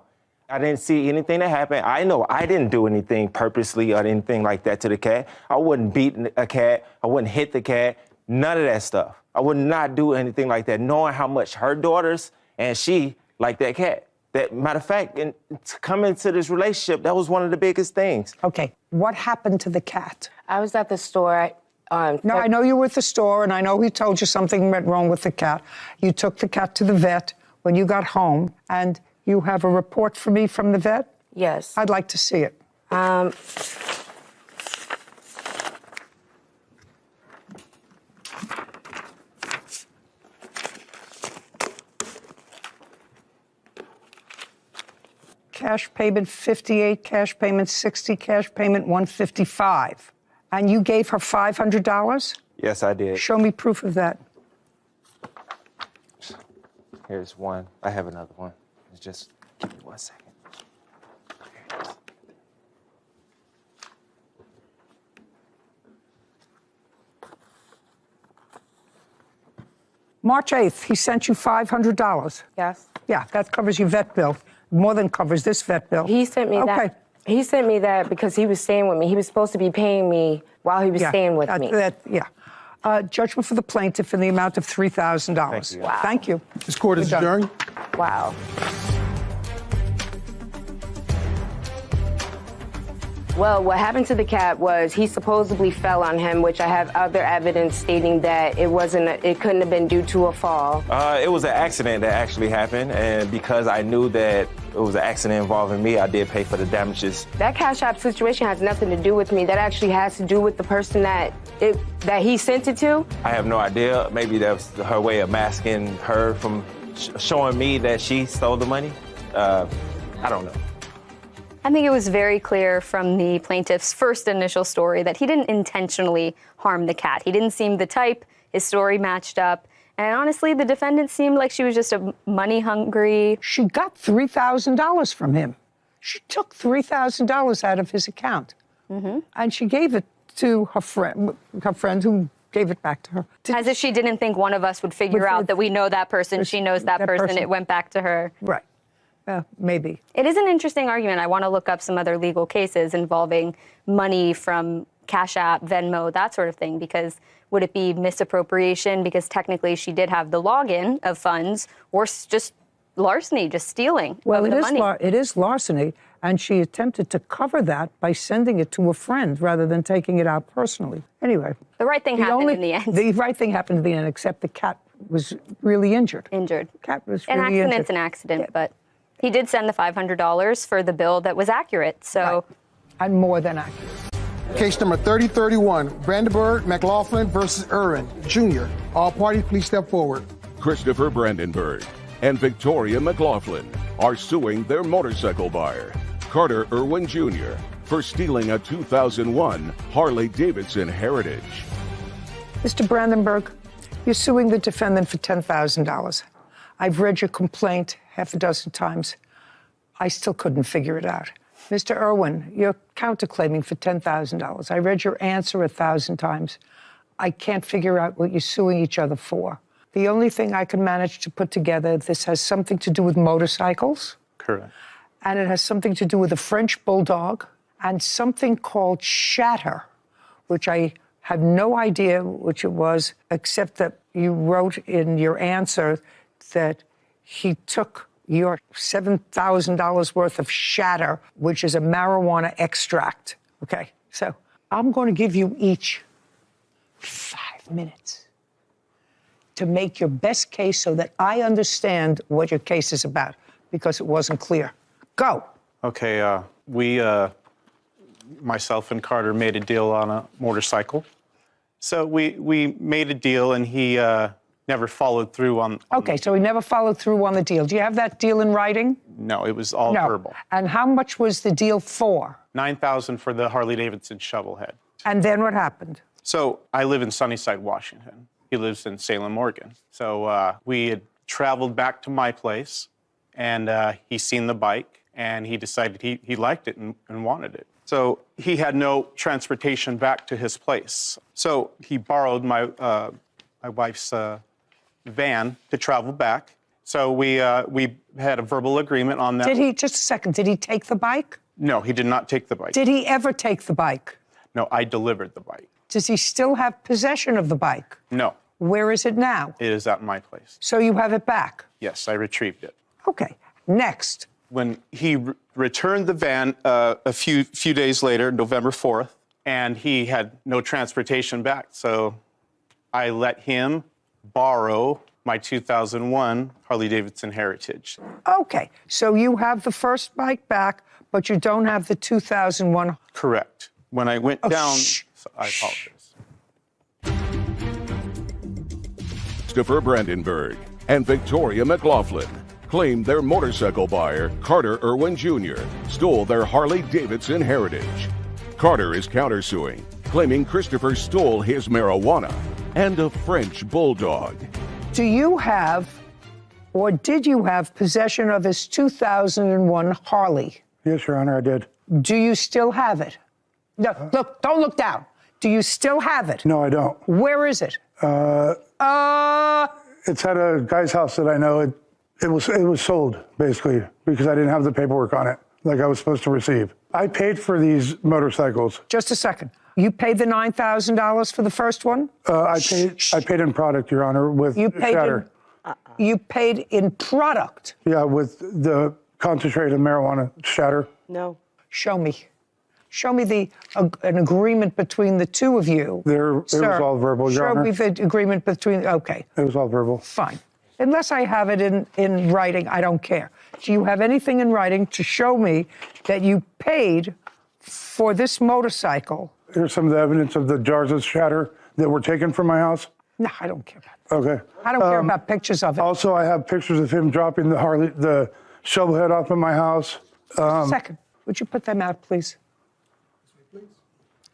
I didn't see anything that happened. I know I didn't do anything purposely or anything like that to the cat. I wouldn't beat a cat. I wouldn't hit the cat. None of that stuff. I would not do anything like that, knowing how much her daughters and she like that cat. That, matter of fact, to come into this relationship, that was one of the biggest things. Okay, what happened to the cat? I was at the store. No, I know you were at the store, and I know he told you something went wrong with the cat. You took the cat to the vet when you got home, and you have a report for me from the vet? Yes. I'd like to see it. Cash payment 58, cash payment 60, cash payment 155. And you gave her $500? Yes, I did. Show me proof of that. Here's one. I have another one. Just give me 1 second. March 8th, he sent you $500. Yes. Yeah, that covers your vet bill. More than covers this vet bill. He sent me that. Okay. He sent me that because he was staying with me. He was supposed to be paying me while he was staying with me. Judgment for the plaintiff in the amount of $3,000. Thank you. Wow. Thank you. This court is adjourned. Wow. Well, what happened to the cat was he supposedly fell on him, which I have other evidence stating that it couldn't have been due to a fall. It was an accident that actually happened, and because I knew that it was an accident involving me, I did pay for the damages. That Cash App situation has nothing to do with me. That actually has to do with the person that he sent it to. I have no idea. Maybe that was her way of masking her from showing me that she stole the money. I don't know. I think it was very clear from the plaintiff's first initial story that he didn't intentionally harm the cat. He didn't seem the type. His story matched up. And honestly, the defendant seemed like she was just a money-hungry... She got $3,000 from him. She took $3,000 out of his account. Mm-hmm. And she gave it to her friend who gave it back to her. As if she didn't think one of us would figure out that we know that person, she knows that person, it went back to her. Right. Maybe. It is an interesting argument. I want to look up some other legal cases involving money from Cash App, Venmo, that sort of thing, because would it be misappropriation because technically she did have the login of funds, or just larceny, just stealing of the money? Well, it is larceny, and she attempted to cover that by sending it to a friend rather than taking it out personally. Anyway. The right thing happened in the end. The right thing happened in the end, except the cat was really injured. Cat was really injured. An accident's an accident, but... He did send the $500 for the bill that was accurate, so... Right. And more than accurate. Case number 3031, Brandenburg McLaughlin versus Irwin Jr. All parties, please step forward. Christopher Brandenburg and Victoria McLaughlin are suing their motorcycle buyer, Carter Irwin Jr., for stealing a 2001 Harley-Davidson Heritage. Mr. Brandenburg, you're suing the defendant for $10,000. I've read your complaint half a dozen times. I still couldn't figure it out. Mr. Irwin, you're counterclaiming for $10,000. I read your answer 1,000 times. I can't figure out what you're suing each other for. The only thing I can manage to put together, this has something to do with motorcycles. Correct. And it has something to do with a French bulldog and something called shatter, which I have no idea which it was, except that you wrote in your answer that he took your $7,000 worth of shatter, which is a marijuana extract. Okay, so I'm going to give you each 5 minutes to make your best case so that I understand what your case is about, because it wasn't clear. Go. Okay, myself and Carter made a deal on a motorcycle. So we made a deal, and he never followed through on Okay, so he never followed through on the deal. Do you have that deal in writing? No, it was all verbal. And how much was the deal for? $9,000 for the Harley-Davidson shovel head. And then what happened? So I live in Sunnyside, Washington. He lives in Salem, Oregon. So we had traveled back to my place, and he seen the bike, and he decided he liked it and wanted it. So he had no transportation back to his place. So he borrowed my wife's van to travel back, So we had a verbal agreement on that. Did he, just a second, did he take the bike? No, he did not take the bike. Did he ever take the bike? No, I delivered the bike. Does he still have possession of the bike? No. Where is it now? It is at my place. So you have it back? Yes, I retrieved it. Okay, next. When he returned the van a few days later, November 4th, and he had no transportation back, so I let him borrow my 2001 Harley-Davidson Heritage. Okay, so you have the first bike back, but you don't have the 2001. Correct. When I went down, I apologize. Christopher Brandenburg and Victoria McLaughlin claimed their motorcycle buyer, Carter Irwin Jr., stole their Harley-Davidson Heritage. Carter is countersuing, claiming Christopher stole his marijuana and a French bulldog. Do you have, or did you have possession of his 2001 Harley? Yes, Your Honor, I did. Do you still have it? No, look, don't look down. Do you still have it? No, I don't. Where is it? It's at a guy's house that I know. It was sold, basically, because I didn't have the paperwork on it like I was supposed to receive. I paid for these motorcycles. Just a second. You paid the $9,000 for the first one? I paid in product, Your Honor, with shatter. You paid in product? Yeah, with the concentrated marijuana shatter. No. Show me. Show me an agreement between the two of you. It was all verbal, Your Honor. Show me the agreement between, okay. It was all verbal. Fine. Unless I have it in writing, I don't care. Do you have anything in writing to show me that you paid for this motorcycle? Here's some of the evidence of the jars of shatter that were taken from my house. No, I don't care about that. Okay. I don't care about pictures of it. Also, I have pictures of him dropping the shovel head off in my house. Second, would you put them out, please?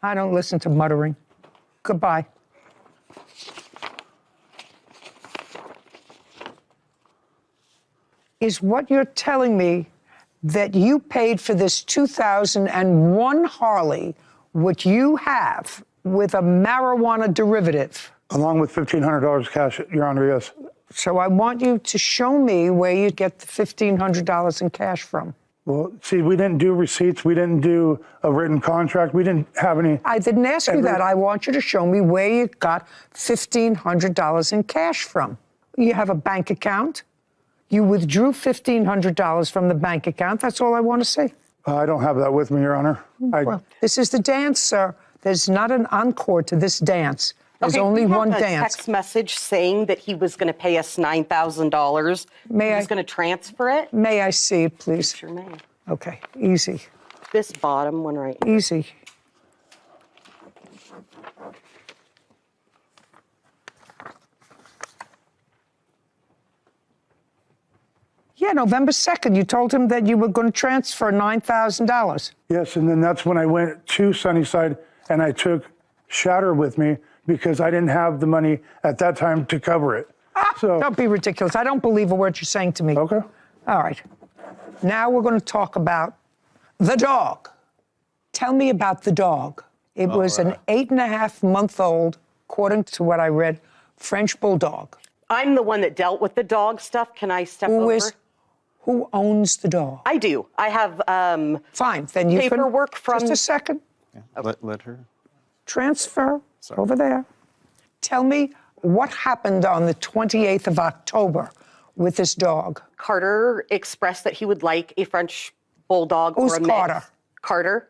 I don't listen to muttering. Goodbye. Is what you're telling me that you paid for this 2001 Harley, which you have, with a marijuana derivative? Along with $1,500 cash, Your Honor, yes. So I want you to show me where you get the $1,500 in cash from. Well, see, we didn't do receipts. We didn't do a written contract. We didn't have any. I didn't ask you that. I want you to show me where you got $1,500 in cash from. You have a bank account. You withdrew $1,500 from the bank account. That's all I want to say. I don't have that with me, Your Honor. Well, this is the dance, sir. There's not an encore to this dance. There's only one dance. We have a text message saying that he was going to pay us $9,000. May I? He's going to transfer it. May I see it, please? Sure may. Okay, easy. This bottom one right here. Easy. Yeah, November 2nd, you told him that you were going to transfer $9,000. Yes, and then that's when I went to Sunnyside and I took shatter with me because I didn't have the money at that time to cover it. So don't be ridiculous. I don't believe a word you're saying to me. Okay. All right. Now we're going to talk about the dog. Tell me about the dog. It was an 8.5-month-old, according to what I read, French bulldog. I'm the one that dealt with the dog stuff. Can I step over? Who owns the dog? I do. I have fine. Then you paperwork from. Just a second. Yeah, let her. Transfer over there. Tell me what happened on the 28th of October with this dog. Carter expressed that he would like a French bulldog Who's or a Carter? mix. Carter.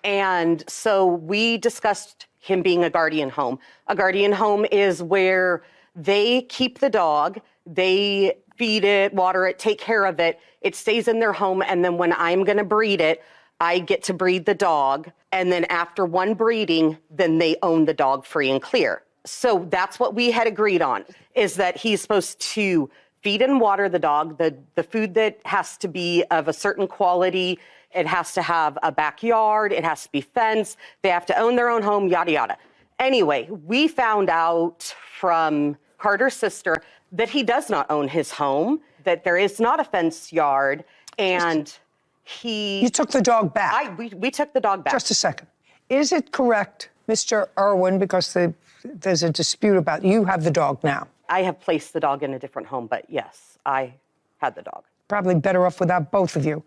And so we discussed him being a guardian home. A guardian home is where they keep the dog, they feed it, water it, take care of it. It stays in their home, and then when I'm going to breed it, I get to breed the dog. And then after one breeding, then they own the dog free and clear. So that's what we had agreed on, is that he's supposed to feed and water the dog, the food that has to be of a certain quality. It has to have a backyard. It has to be fenced. They have to own their own home, yada, yada. Anyway, we found out from Carter's sister that he does not own his home, that there is not a fenced yard, and he... You took the dog back. We took the dog back. Just a second. Is it correct, Mr. Irwin, because there's a dispute about you have the dog now? I have placed the dog in a different home, but yes, I had the dog. Probably better off without both of you.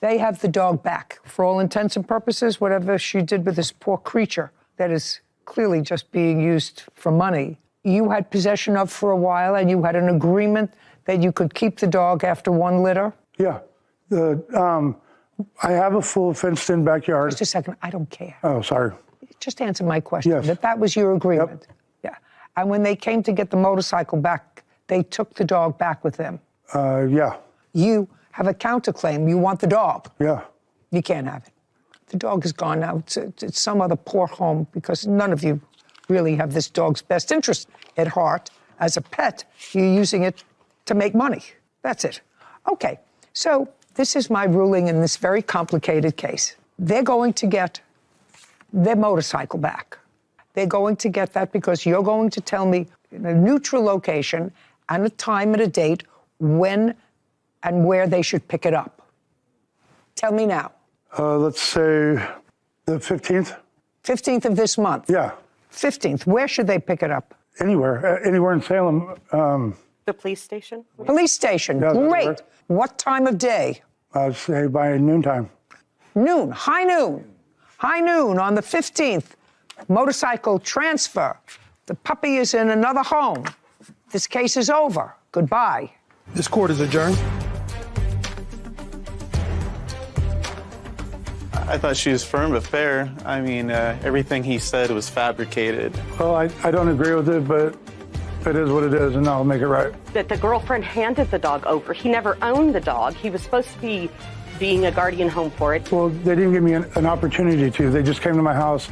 They have the dog back. For all intents and purposes, whatever she did with this poor creature that is clearly just being used for money, you had possession of for a while, and you had an agreement that you could keep the dog after one litter? Yeah. I have a full fenced-in backyard. Just a second. I don't care. Oh, sorry. Just answer my question. Yes. That was your agreement? Yep. Yeah. And when they came to get the motorcycle back, they took the dog back with them? Yeah. You have a counterclaim. You want the dog? Yeah. You can't have it. The dog is gone now. It's some other poor home because none of you really have this dog's best interest at heart. As a pet, you're using it to make money. That's it. Okay, so this is my ruling in this very complicated case. They're going to get their motorcycle back. They're going to get that because you're going to tell me in a neutral location and a time and a date when and where they should pick it up. Tell me now. Let's say the 15th. 15th of this month? Yeah. 15th. Where should they pick it up? Anywhere. Anywhere in Salem. The police station? Police station. Yeah, great. What time of day? I'd say by noontime. Noon. High noon. High noon on the 15th. Motorcycle transfer. The puppy is in another home. This case is over. Goodbye. This court is adjourned. I thought she was firm but fair. I mean, everything he said was fabricated. Well, I don't agree with it, but it is what it is, and I'll make it right. That the girlfriend handed the dog over. He never owned the dog. He was supposed to be being a guardian home for it. Well, they didn't give me an opportunity to. They just came to my house,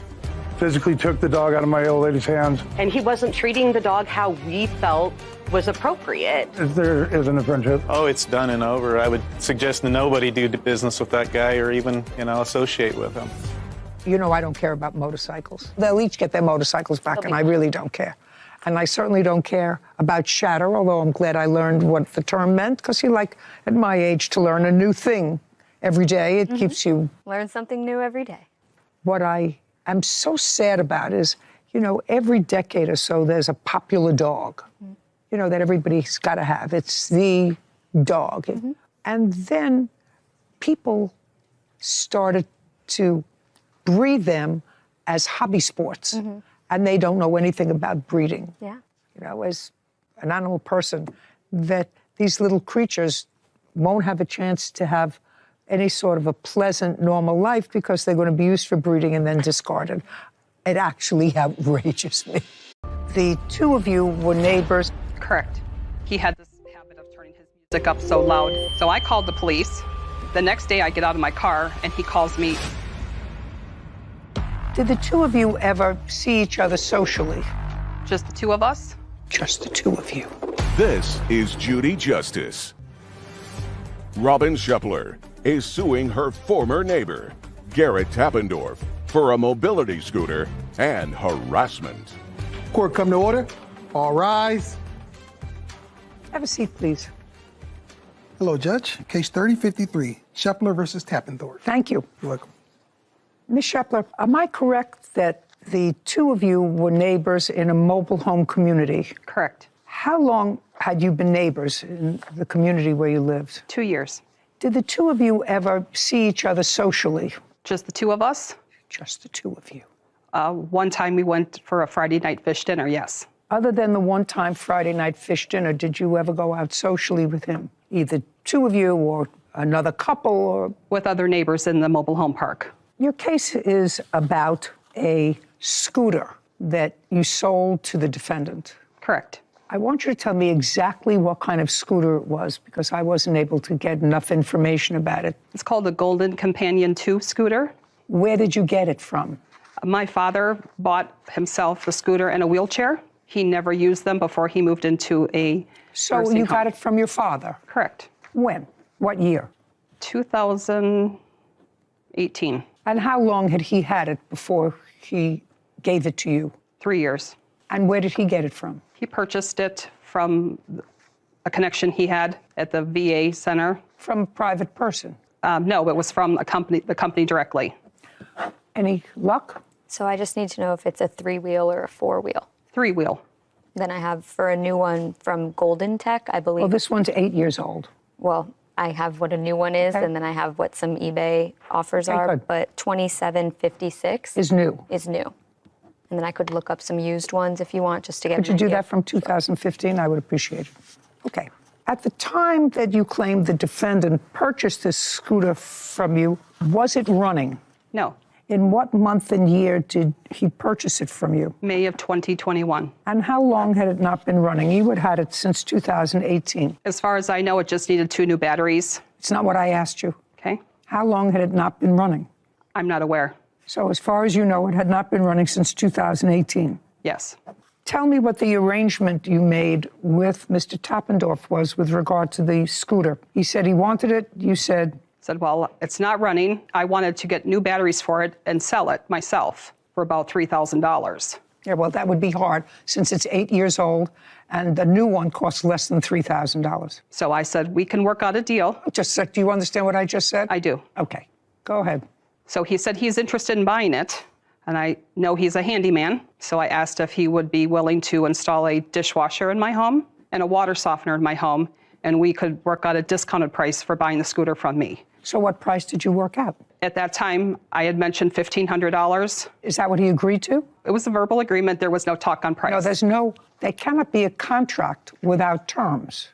physically took the dog out of my old lady's hands. And he wasn't treating the dog how we felt was appropriate. There isn't a friendship. Oh, it's done and over. I would suggest that nobody do business with that guy or even, associate with him. You know I don't care about motorcycles. They'll each get their motorcycles back, and I really don't care. And I certainly don't care about shatter, although I'm glad I learned what the term meant, because you like, at my age, to learn a new thing every day. It keeps you... Learn something new every day. What I am so sad about is, every decade or so, there's a popular dog, that everybody's got to have. It's the dog. And then people started to breed them as hobby sports. And they don't know anything about breeding. Yeah. As an animal person, that these little creatures won't have a chance to have any sort of a pleasant, normal life because they're going to be used for breeding and then discarded. It actually outrages me. The two of you were neighbors. Correct. He had this habit of turning his music up so loud. So I called the police. The next day I get out of my car and he calls me. Did the two of you ever see each other socially? Just the two of us? Just the two of you. This is Judy Justice. Robin Shepler is suing her former neighbor, Garrett Tappendorf, for a mobility scooter and harassment. Court come to order. All rise. Have a seat, please. Hello, Judge. Case 3053, Shepler versus Tappendorf. Thank you. You're welcome. Ms. Shepler, am I correct that the two of you were neighbors in a mobile home community? Correct. How long had you been neighbors in the community where you lived? 2 years. Did the two of you ever see each other socially? Just the two of us? Just the two of you. One time we went for a Friday night fish dinner, yes. Other than the one-time Friday night fish dinner, did you ever go out socially with him? Either two of you or another couple or... With other neighbors in the mobile home park. Your case is about a scooter that you sold to the defendant. Correct. I want you to tell me exactly what kind of scooter it was because I wasn't able to get enough information about it. It's called the Golden Companion 2 scooter. Where did you get it from? My father bought himself a scooter and a wheelchair. He never used them before he moved into a So you got it from your father? Correct. When? What year? 2018. And how long had he had it before he gave it to you? 3 years. And where did he get it from? He purchased it from a connection he had at the VA center. From a private person? No, it was from the company directly. Any luck? So I just need to know if it's a 3-wheel or a 4-wheel. 3-wheel. Then I have for a new one from Golden Tech, I believe. Well, this one's 8 years old. Well, I have what a new one is, and then I have what some eBay offers Okay, are. good. But 2756 Is new. Is new. And then I could look up some used ones if you want, just to get. Could you do that from 2015? I would appreciate it. Okay. At the time that you claimed the defendant purchased this scooter from you, was it running? No. In what month and year did he purchase it from you? May of 2021. And how long had it not been running? You had had it since 2018. As far as I know, it just needed 2 new batteries. It's not what I asked you. Okay. How long had it not been running? I'm not aware. So as far as you know, it had not been running since 2018. Yes. Tell me what the arrangement you made with Mr. Tappendorf was with regard to the scooter. He said he wanted it. You said... Well, it's not running. I wanted to get new batteries for it and sell it myself for about $3,000. Yeah, well, that would be hard since it's 8 years old and the new one costs less than $3,000. So I said, we can work out a deal. Do you understand what I just said? I do. Okay, go ahead. So he said he's interested in buying it, and I know he's a handyman. So I asked if he would be willing to install a dishwasher in my home and a water softener in my home, and we could work out a discounted price for buying the scooter from me. So what price did you work out? At that time, I had mentioned $1,500. Is that what he agreed to? It was a verbal agreement. There was no talk on price. No, there cannot be a contract without terms.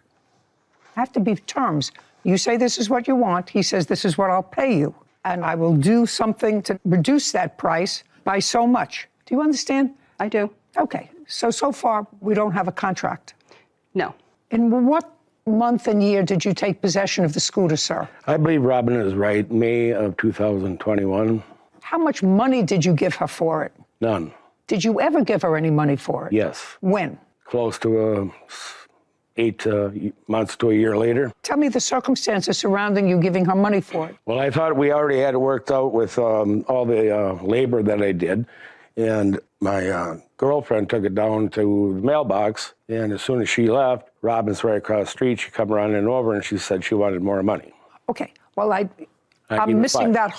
Have to be terms. You say this is what you want. He says this is what I'll pay you. And I will do something to reduce that price by so much. Do you understand? I do. Okay. So far, we don't have a contract. No. In what month and year did you take possession of the scooter, sir? I believe Robin is right. May of 2021. How much money did you give her for it? None. Did you ever give her any money for it? Yes. When? Close to 8 months to a year later. Tell me the circumstances surrounding you giving her money for it. Well, I thought we already had it worked out with all the labor that I did. And my girlfriend took it down to the mailbox. And as soon as she left, Robin's right across the street. She come running over and she said she wanted more money. Okay. Well, I'm missing that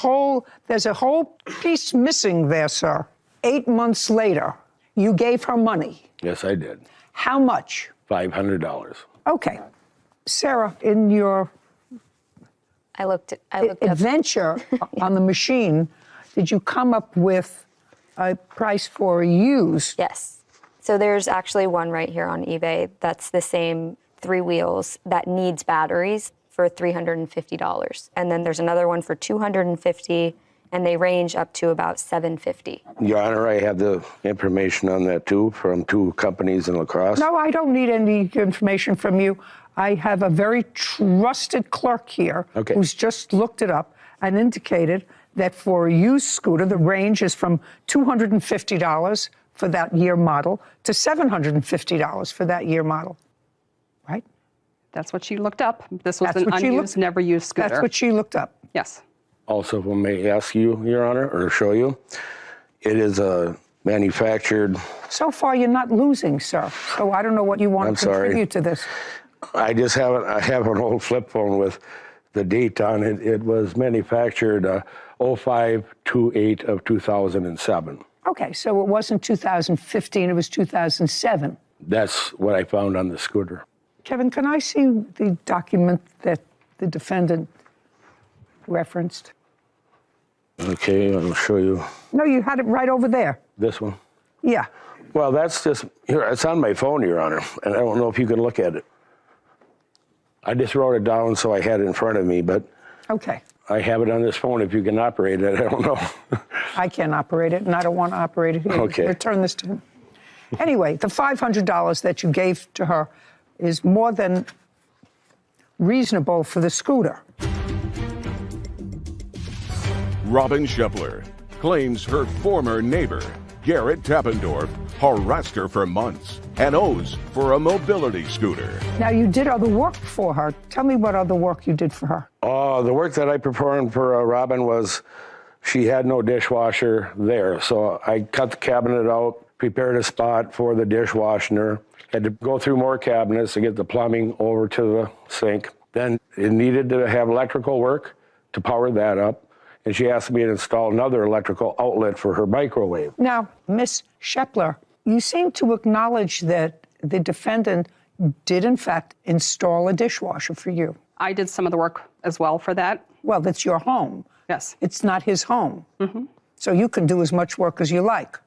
there's a whole piece missing there, sir. 8 months later, you gave her money. Yes, I did. How much? $500. Okay. Sarah, in your adventure on the machine, did you come up with a price for used? Yes. So there's actually one right here on eBay that's the same 3 wheels that needs batteries for $350. And then there's another one for $250, and they range up to about $750. Your Honor, I have the information on that too from 2 companies in La Crosse. No, I don't need any information from you. I have a very trusted clerk here who's just looked it up and indicated that for a used scooter, the range is from $250 for that year model to $750 for that year model, right? That's what she looked up. This was an unused, never used scooter. That's what she looked up. Yes. Also, if I may ask you, Your Honor, or show you, it is a manufactured. So far, you're not losing, sir. So I don't know what you want to contribute to this. I have an old flip phone with the date on it. It was manufactured 05/28 of 2007. Okay, so it wasn't 2015, it was 2007. That's what I found on the scooter. Kevin, can I see the document that the defendant referenced? Okay, I'll show you. No, you had it right over there. This one? Yeah. Well, that's just, here, it's on my phone, Your Honor, and I don't know if you can look at it. I just wrote it down so I had it in front of me, but okay. I have it on this phone. If you can operate it, I don't know. I can't operate it, and I don't want to operate it here. Okay. Return this to him. Anyway, the $500 that you gave to her is more than reasonable for the scooter. Robin Shepler claims her former neighbor, Garrett Tappendorf, harassed her for months and owes for a mobility scooter. Now, you did other work for her. Tell me what other work you did for her. The work that I performed for Robin was she had no dishwasher there. So I cut the cabinet out, prepared a spot for the dishwasher, had to go through more cabinets to get the plumbing over to the sink. Then it needed to have electrical work to power that up. And she asked me to install another electrical outlet for her microwave. Now, Miss Shepler, you seem to acknowledge that the defendant did, in fact, install a dishwasher for you. I did some of the work as well for that. Well, that's your home. Yes. It's not his home. Mm-hmm. So you can do as much work as you like.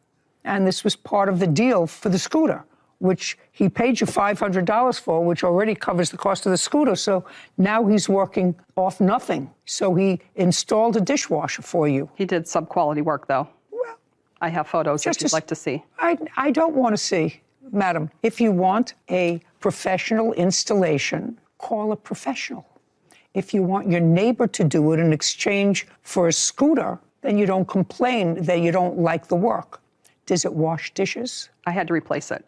And this was part of the deal for the scooter, which he paid you $500 for, which already covers the cost of the scooter. So now he's working off nothing. So he installed a dishwasher for you. He did sub-quality work, though. Well, I have photos if you'd like to see. I don't want to see, madam. If you want a professional installation, call a professional. If you want your neighbor to do it in exchange for a scooter, then you don't complain that you don't like the work. Does it wash dishes? I had to replace it.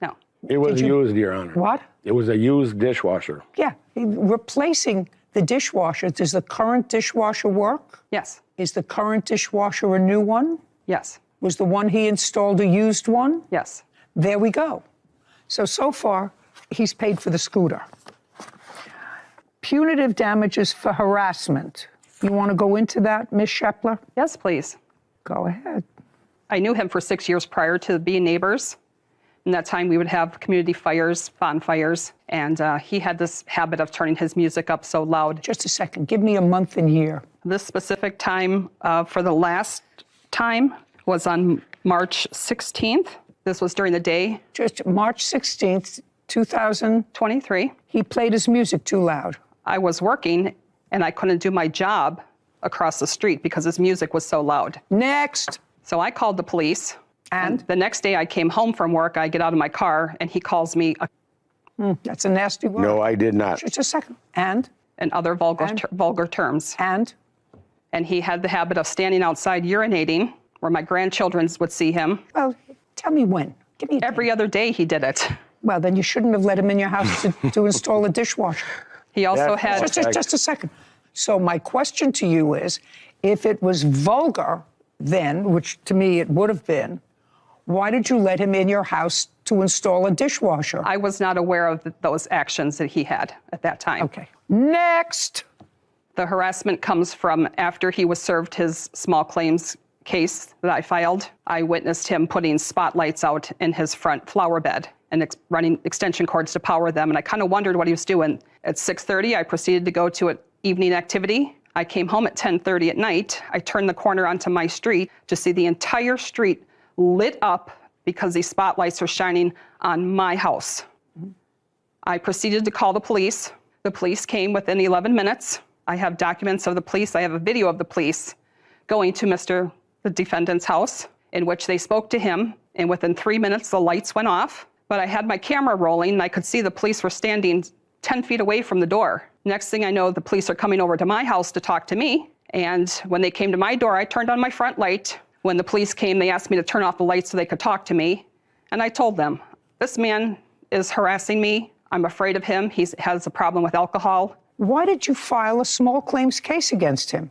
No. It was used, Your Honor. What? It was a used dishwasher. Yeah, replacing the dishwasher. Does the current dishwasher work? Yes. Is the current dishwasher a new one? Yes. Was the one he installed a used one? Yes. There we go. So far, he's paid for the scooter. Punitive damages for harassment. You want to go into that, Ms. Shepler? Yes, please. Go ahead. I knew him for 6 years prior to being neighbors. In that time, we would have community fires, bonfires, and he had this habit of turning his music up so loud. Just a second. Give me a month and year. This specific time for the last time was on March 16th. This was during the day. Just March 16th, 2023. He played his music too loud. I was working, and I couldn't do my job across the street because his music was so loud. Next. So I called the police. And the next day I came home from work, I get out of my car, and he calls me that's a nasty word. No, I did not. Just a second. And other vulgar terms. And he had the habit of standing outside urinating, where my grandchildren would see him. Well, tell me when. Give me every other day he did it. Well, then you shouldn't have let him in your house to install a dishwasher. He also had just a second. So my question to you is, if it was vulgar then, which to me it would have been, why did you let him in your house to install a dishwasher? I was not aware of those actions that he had at that time. Okay. Next. The harassment comes from after he was served his small claims case that I filed. I witnessed him putting spotlights out in his front flower bed and running extension cords to power them. And I kind of wondered what he was doing. At 6:30, I proceeded to go to an evening activity. I came home at 10:30 at night. I turned the corner onto my street to see the entire street lit up because these spotlights are shining on my house. I proceeded to call the police. The police came within 11 minutes. I have documents of the police. I have a video of the police going to the defendant's house in which they spoke to him. And within 3 minutes, the lights went off. But I had my camera rolling and I could see the police were standing 10 feet away from the door. Next thing I know, the police are coming over to my house to talk to me. And when they came to my door, I turned on my front light. When the police came, they asked me to turn off the lights so they could talk to me. And I told them, this man is harassing me. I'm afraid of him. He has a problem with alcohol. Why did you file a small claims case against him?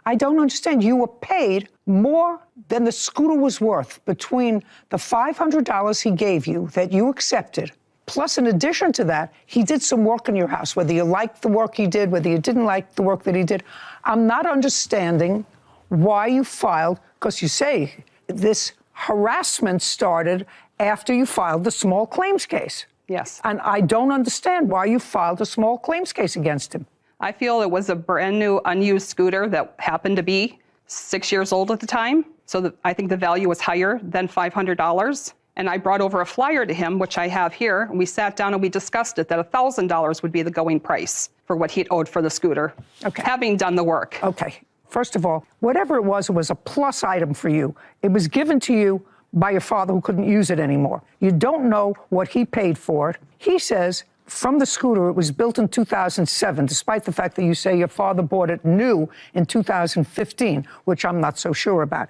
I don't understand. You were paid more than the scooter was worth between the $500 he gave you that you accepted. Plus, in addition to that, he did some work in your house, whether you liked the work he did, whether you didn't like the work that he did. I'm not understanding why you filed, because you say this harassment started after you filed the small claims case. Yes. And I don't understand why you filed a small claims case against him. I feel it was a brand new, unused scooter that happened to be 6 years old at the time. So I think the value was higher than $500. And I brought over a flyer to him, which I have here. And we sat down and we discussed it, that $1,000 would be the going price for what he'd owed for the scooter, having done the work. Okay. First of all, whatever it was a plus item for you. It was given to you by your father who couldn't use it anymore. You don't know what he paid for it. He says from the scooter, it was built in 2007, despite the fact that you say your father bought it new in 2015, which I'm not so sure about.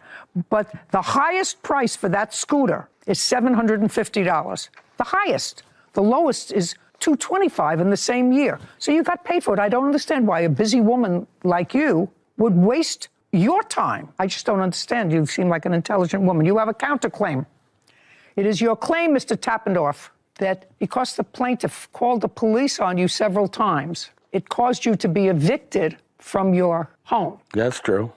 But the highest price for that scooter is $750. The highest. The lowest is $225 in the same year. So you got paid for it. I don't understand why a busy woman like you would waste your time. I just don't understand. You seem like an intelligent woman. You have a counterclaim. It is your claim, Mr. Tappendorf, that because the plaintiff called the police on you several times, it caused you to be evicted from your home. That's true.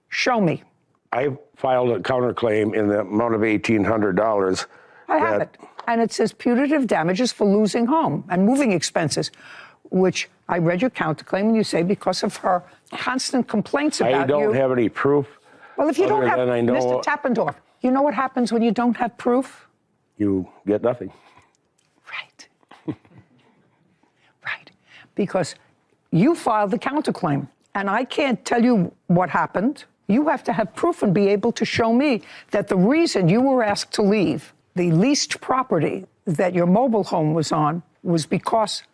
Show me. I filed a counterclaim in the amount of $1,800. I have it. And it says punitive damages for losing home and moving expenses, which I read your counterclaim, and you say because of her constant complaints about you. I don't have any proof. Well, if you don't have, I know, Mr. Tappendorf, you know what happens when you don't have proof? You get nothing. Right. Because you filed the counterclaim, and I can't tell you what happened. You have to have proof and be able to show me that the reason you were asked to leave the leased property that your mobile home was on was because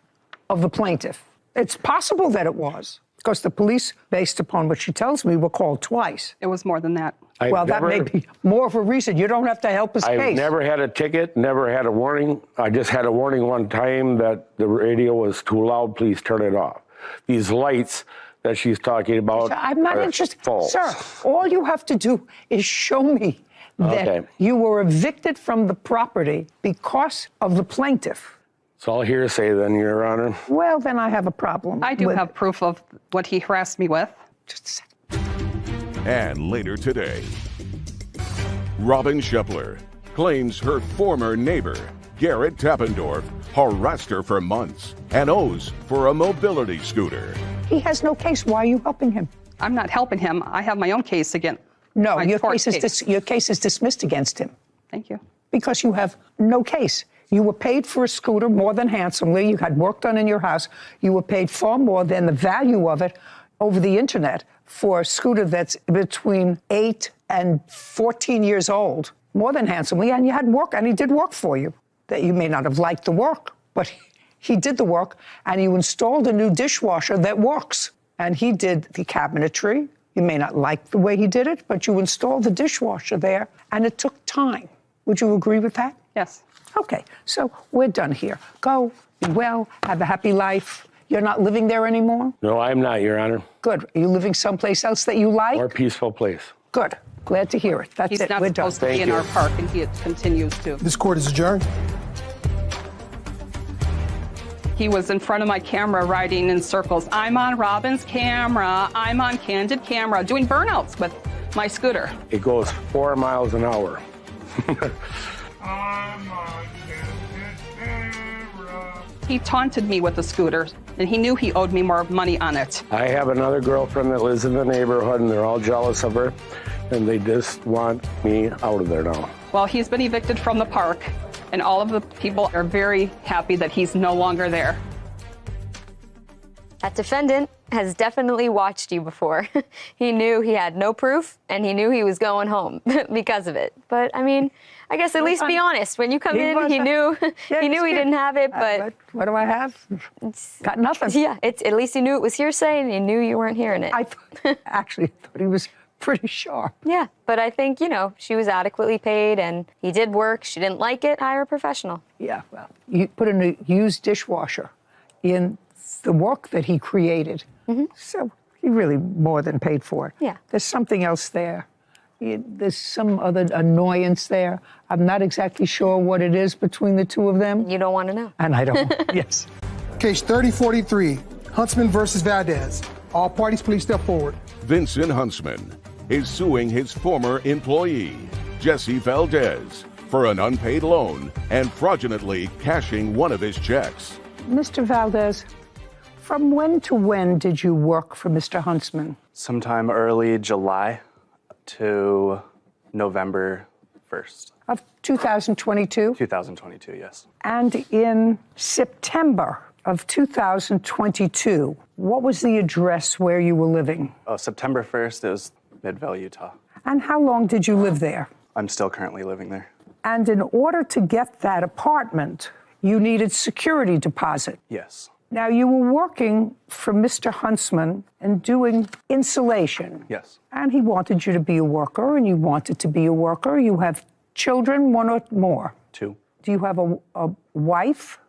of the plaintiff. It's possible that it was, because the police, based upon what she tells me, were called twice. It was more than that. That may be more of a reason. You don't have to help his I've case. never had a ticket, never had a warning. I just had a warning one time that the radio was too loud, please turn it off. These lights that she's talking about I'm not are interested. false. Sir, all you have to do is show me that you were evicted from the property because of the plaintiff. It's all hearsay then, Your Honor. Well, then I have a problem. I do have proof of what he harassed me with. Just a second. And later today, Robin Shepler claims her former neighbor, Garrett Tappendorf, harassed her for months and owes for a mobility scooter. He has no case. Why are you helping him? I'm not helping him. I have my own case against. No, my your court case is dismissed against him. Thank you. Because you have no case. You were paid for a scooter more than handsomely. You had work done in your house. You were paid far more than the value of it over the internet for a scooter that's between 8 and 14 years old, more than handsomely, and you had work, and he did work for you. That you may not have liked the work, but he did the work, and you installed a new dishwasher that works. And he did the cabinetry. You may not like the way he did it, but you installed the dishwasher there, and it took time. Would you agree with that? Yes. Okay, so we're done here. Go, be well, have a happy life. You're not living there anymore? No, I'm not, Your Honor. Good. Are you living someplace else that you like? More peaceful place. Good. Glad to hear it. That's He's it. not We're done. supposed to be in our park, and he continues to. This court is adjourned. He was in front of my camera riding in circles. I'm on Robin's camera. I'm on candid camera, doing burnouts with my scooter. It goes 4 miles an hour. He taunted me with the scooter, and he knew he owed me more money on it. I have another girlfriend that lives in the neighborhood, and they're all jealous of her, and they just want me out of there now. Well, he's been evicted from the park, and all of the people are very happy that he's no longer there. That defendant has definitely watched you before. He knew he had no proof, and he knew he was going home because of it. But, I mean, I guess at least be honest. When you come in, he knew he didn't have it, but what do I have? Got nothing. Yeah, at least he knew it was hearsay, and he knew you weren't hearing it. I actually thought he was pretty sharp. Yeah, but I think, she was adequately paid, and he did work. She didn't like it. Hire a professional. Yeah, well, you put in a used dishwasher in the work that he created. Mm-hmm. So he really more than paid for it. Yeah. There's something else there. There's some other annoyance there. I'm not exactly sure what it is between the two of them. You don't want to know. And I don't. Yes. Case 3043, Huntsman versus Valdez. All parties, please step forward. Vincent Huntsman is suing his former employee, Jesse Valdez, for an unpaid loan and fraudulently cashing one of his checks. Mr. Valdez, from when to when did you work for Mr. Huntsman? Sometime early July to November 1st. Of 2022? 2022, yes. And in September of 2022, what was the address where you were living? Oh, September 1st, it was Midvale, Utah. And how long did you live there? I'm still currently living there. And in order to get that apartment, you needed security deposit. Yes. Now, you were working for Mr. Huntsman and doing insulation. Yes. And he wanted you to be a worker, and you wanted to be a worker. You have children, one or more? 2. Do you have a wife?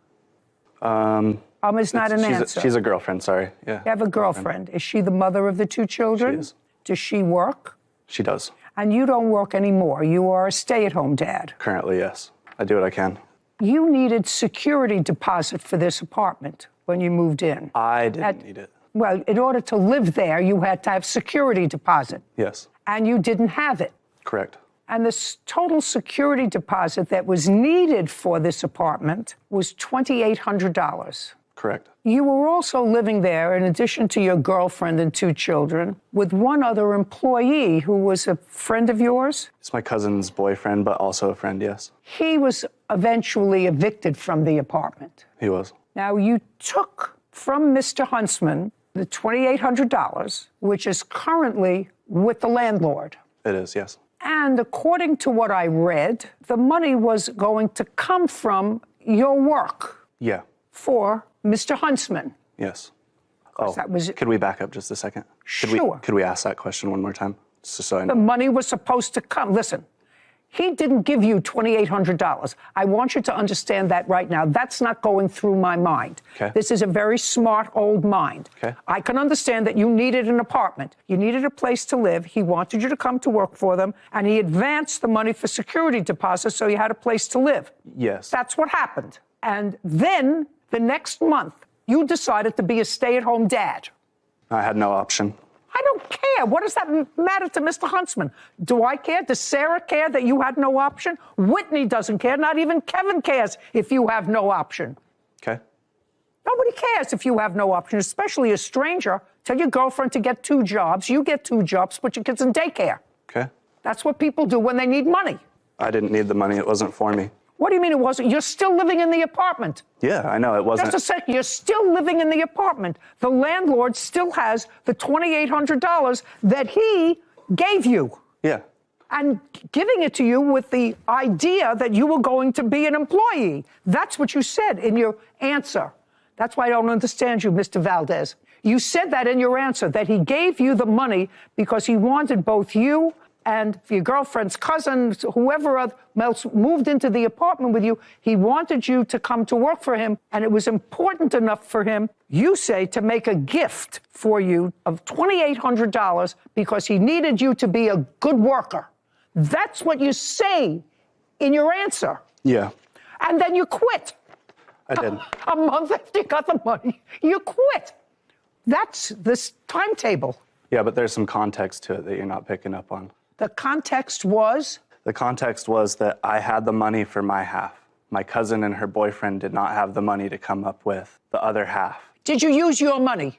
Is not an answer. She's a girlfriend, sorry. Yeah. You have a girlfriend. Is she the mother of the 2 children? She is. Does she work? She does. And you don't work anymore. You are a stay-at-home dad. Currently, yes. I do what I can. You needed security deposit for this apartment when you moved in. I didn't need it. Well, in order to live there, you had to have security deposit. Yes. And you didn't have it. Correct. And the total security deposit that was needed for this apartment was $2,800. Correct. You were also living there, in addition to your girlfriend and 2 children, with one other employee who was a friend of yours? It's my cousin's boyfriend, but also a friend, yes. He was eventually evicted from the apartment. He was. Now, you took from Mr. Huntsman the $2,800, which is currently with the landlord. It is, yes. And according to what I read, the money was going to come from your work. Yeah. For Mr. Huntsman. Yes. That was could we back up just a second? Sure. Could we ask that question one more time? Just so I know. The money was supposed to come. Listen, he didn't give you $2,800. I want you to understand that right now. That's not going through my mind. Okay. This is a very smart old mind. Okay. I can understand that you needed an apartment. You needed a place to live. He wanted you to come to work for them, and he advanced the money for security deposits so you had a place to live. Yes. That's what happened. And then the next month, you decided to be a stay-at-home dad. I had no option. I don't care. What does that matter to Mr. Huntsman? Do I care? Does Sarah care that you had no option? Whitney doesn't care. Not even Kevin cares if you have no option. Okay. Nobody cares if you have no option, especially a stranger. Tell your girlfriend to get 2 jobs. You get 2 jobs, put your kids in daycare. Okay. That's what people do when they need money. I didn't need the money. It wasn't for me. What do you mean it wasn't? You're still living in the apartment. Yeah, I know it wasn't. Just a second, you're still living in the apartment. The landlord still has the $2,800 that he gave you. Yeah. And giving it to you with the idea that you were going to be an employee. That's what you said in your answer. That's why I don't understand you, Mr. Valdez. You said that in your answer, that he gave you the money because he wanted both you and your girlfriend's cousin, whoever else moved into the apartment with you, he wanted you to come to work for him, and it was important enough for him, you say, to make a gift for you of $2,800 because he needed you to be a good worker. That's what you say in your answer. Yeah. And then you quit. I did. A month after you got the money, you quit. That's this timetable. Yeah, but there's some context to it that you're not picking up on. The context was? The context was that I had the money for my half. My cousin and her boyfriend did not have the money to come up with the other half. Did you use your money?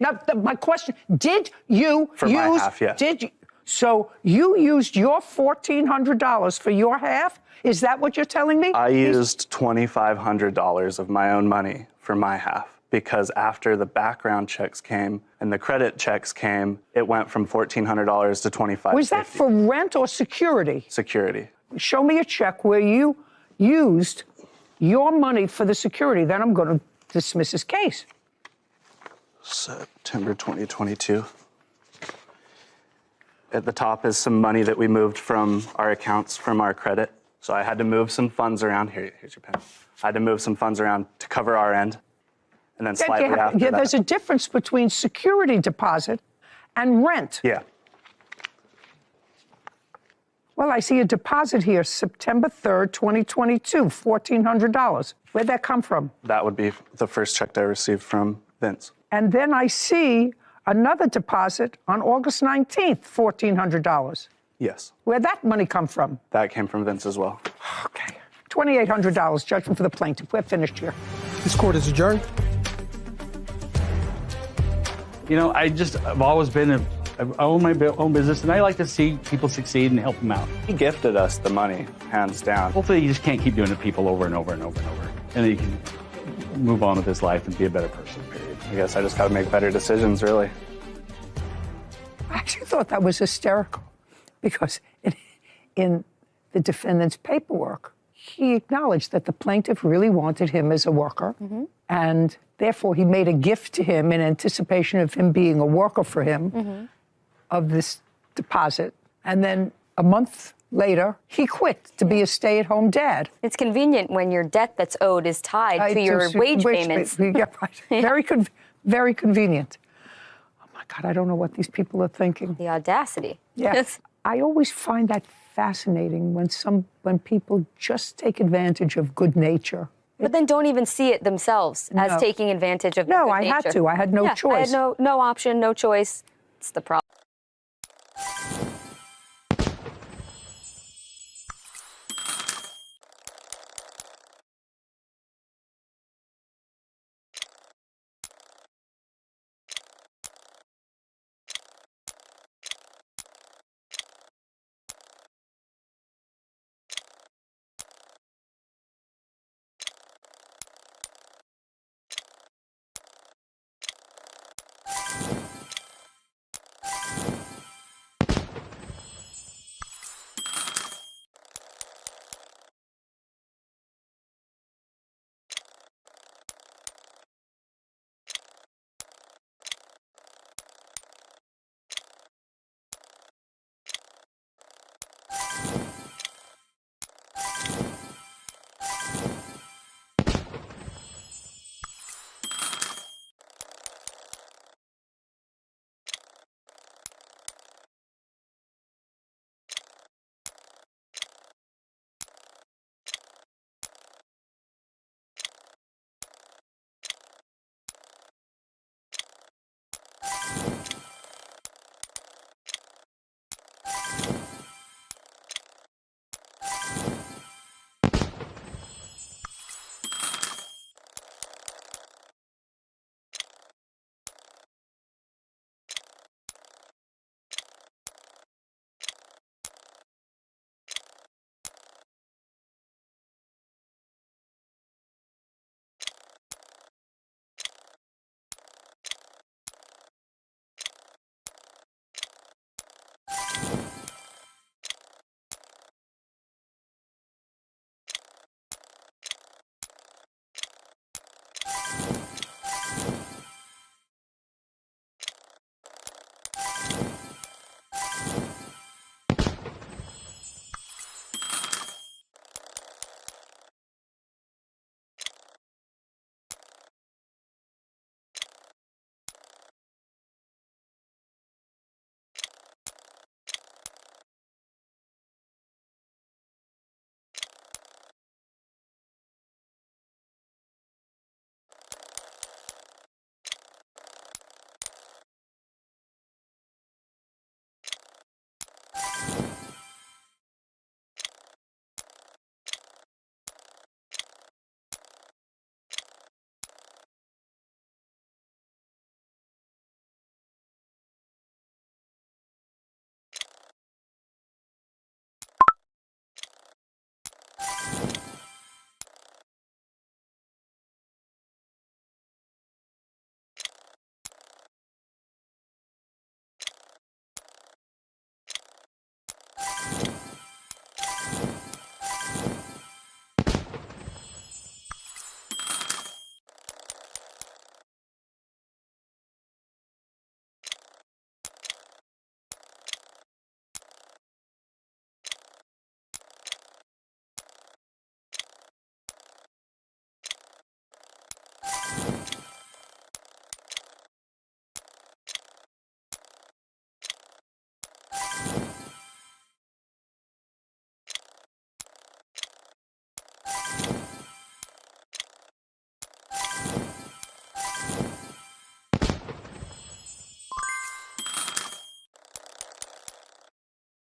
Now, my question, did you For use... my half, yes. Did you, so you used your $1,400 for your half? Is that what you're telling me? I used $2,500 of my own money for my half. Because after the background checks came and the credit checks came, it went from $1,400 to $2,550. Was that for rent or security? Security. Show me a check where you used your money for the security. Then I'm going to dismiss his case. September 2022. At the top is some money that we moved from our accounts from our credit. So I had to move some funds around. Here's your pen. I had to move some funds around to cover our end. And then slightly after that. There's a difference between security deposit and rent. Yeah. Well, I see a deposit here, September 3rd, 2022, $1,400. Where'd that come from? That would be the first check I received from Vince. And then I see another deposit on August 19th, $1,400. Yes. Where'd that money come from? That came from Vince as well. Okay. $2,800, judgment for the plaintiff. We're finished here. This court is adjourned. You know, I've always been I own my own business, and I like to see people succeed and help them out. He gifted us the money, hands down. Hopefully, you just can't keep doing it to people over and over and over and over. And then you can move on with his life and be a better person, period. I guess I just got to make better decisions, really. I actually thought that was hysterical because in the defendant's paperwork, he acknowledged that the plaintiff really wanted him as a worker, and therefore he made a gift to him in anticipation of him being a worker for him of this deposit. And then a month later, he quit to be a stay-at-home dad. It's convenient when your debt that's owed is tied to your wage payments. Yeah, right. Very convenient. Oh, my God, I don't know what these people are thinking. The audacity. Yes. I always find that fascinating when people just take advantage of good nature. But then don't even see it themselves as taking advantage of good nature. No, I had to. I had no choice. I had no option, no choice. It's the problem.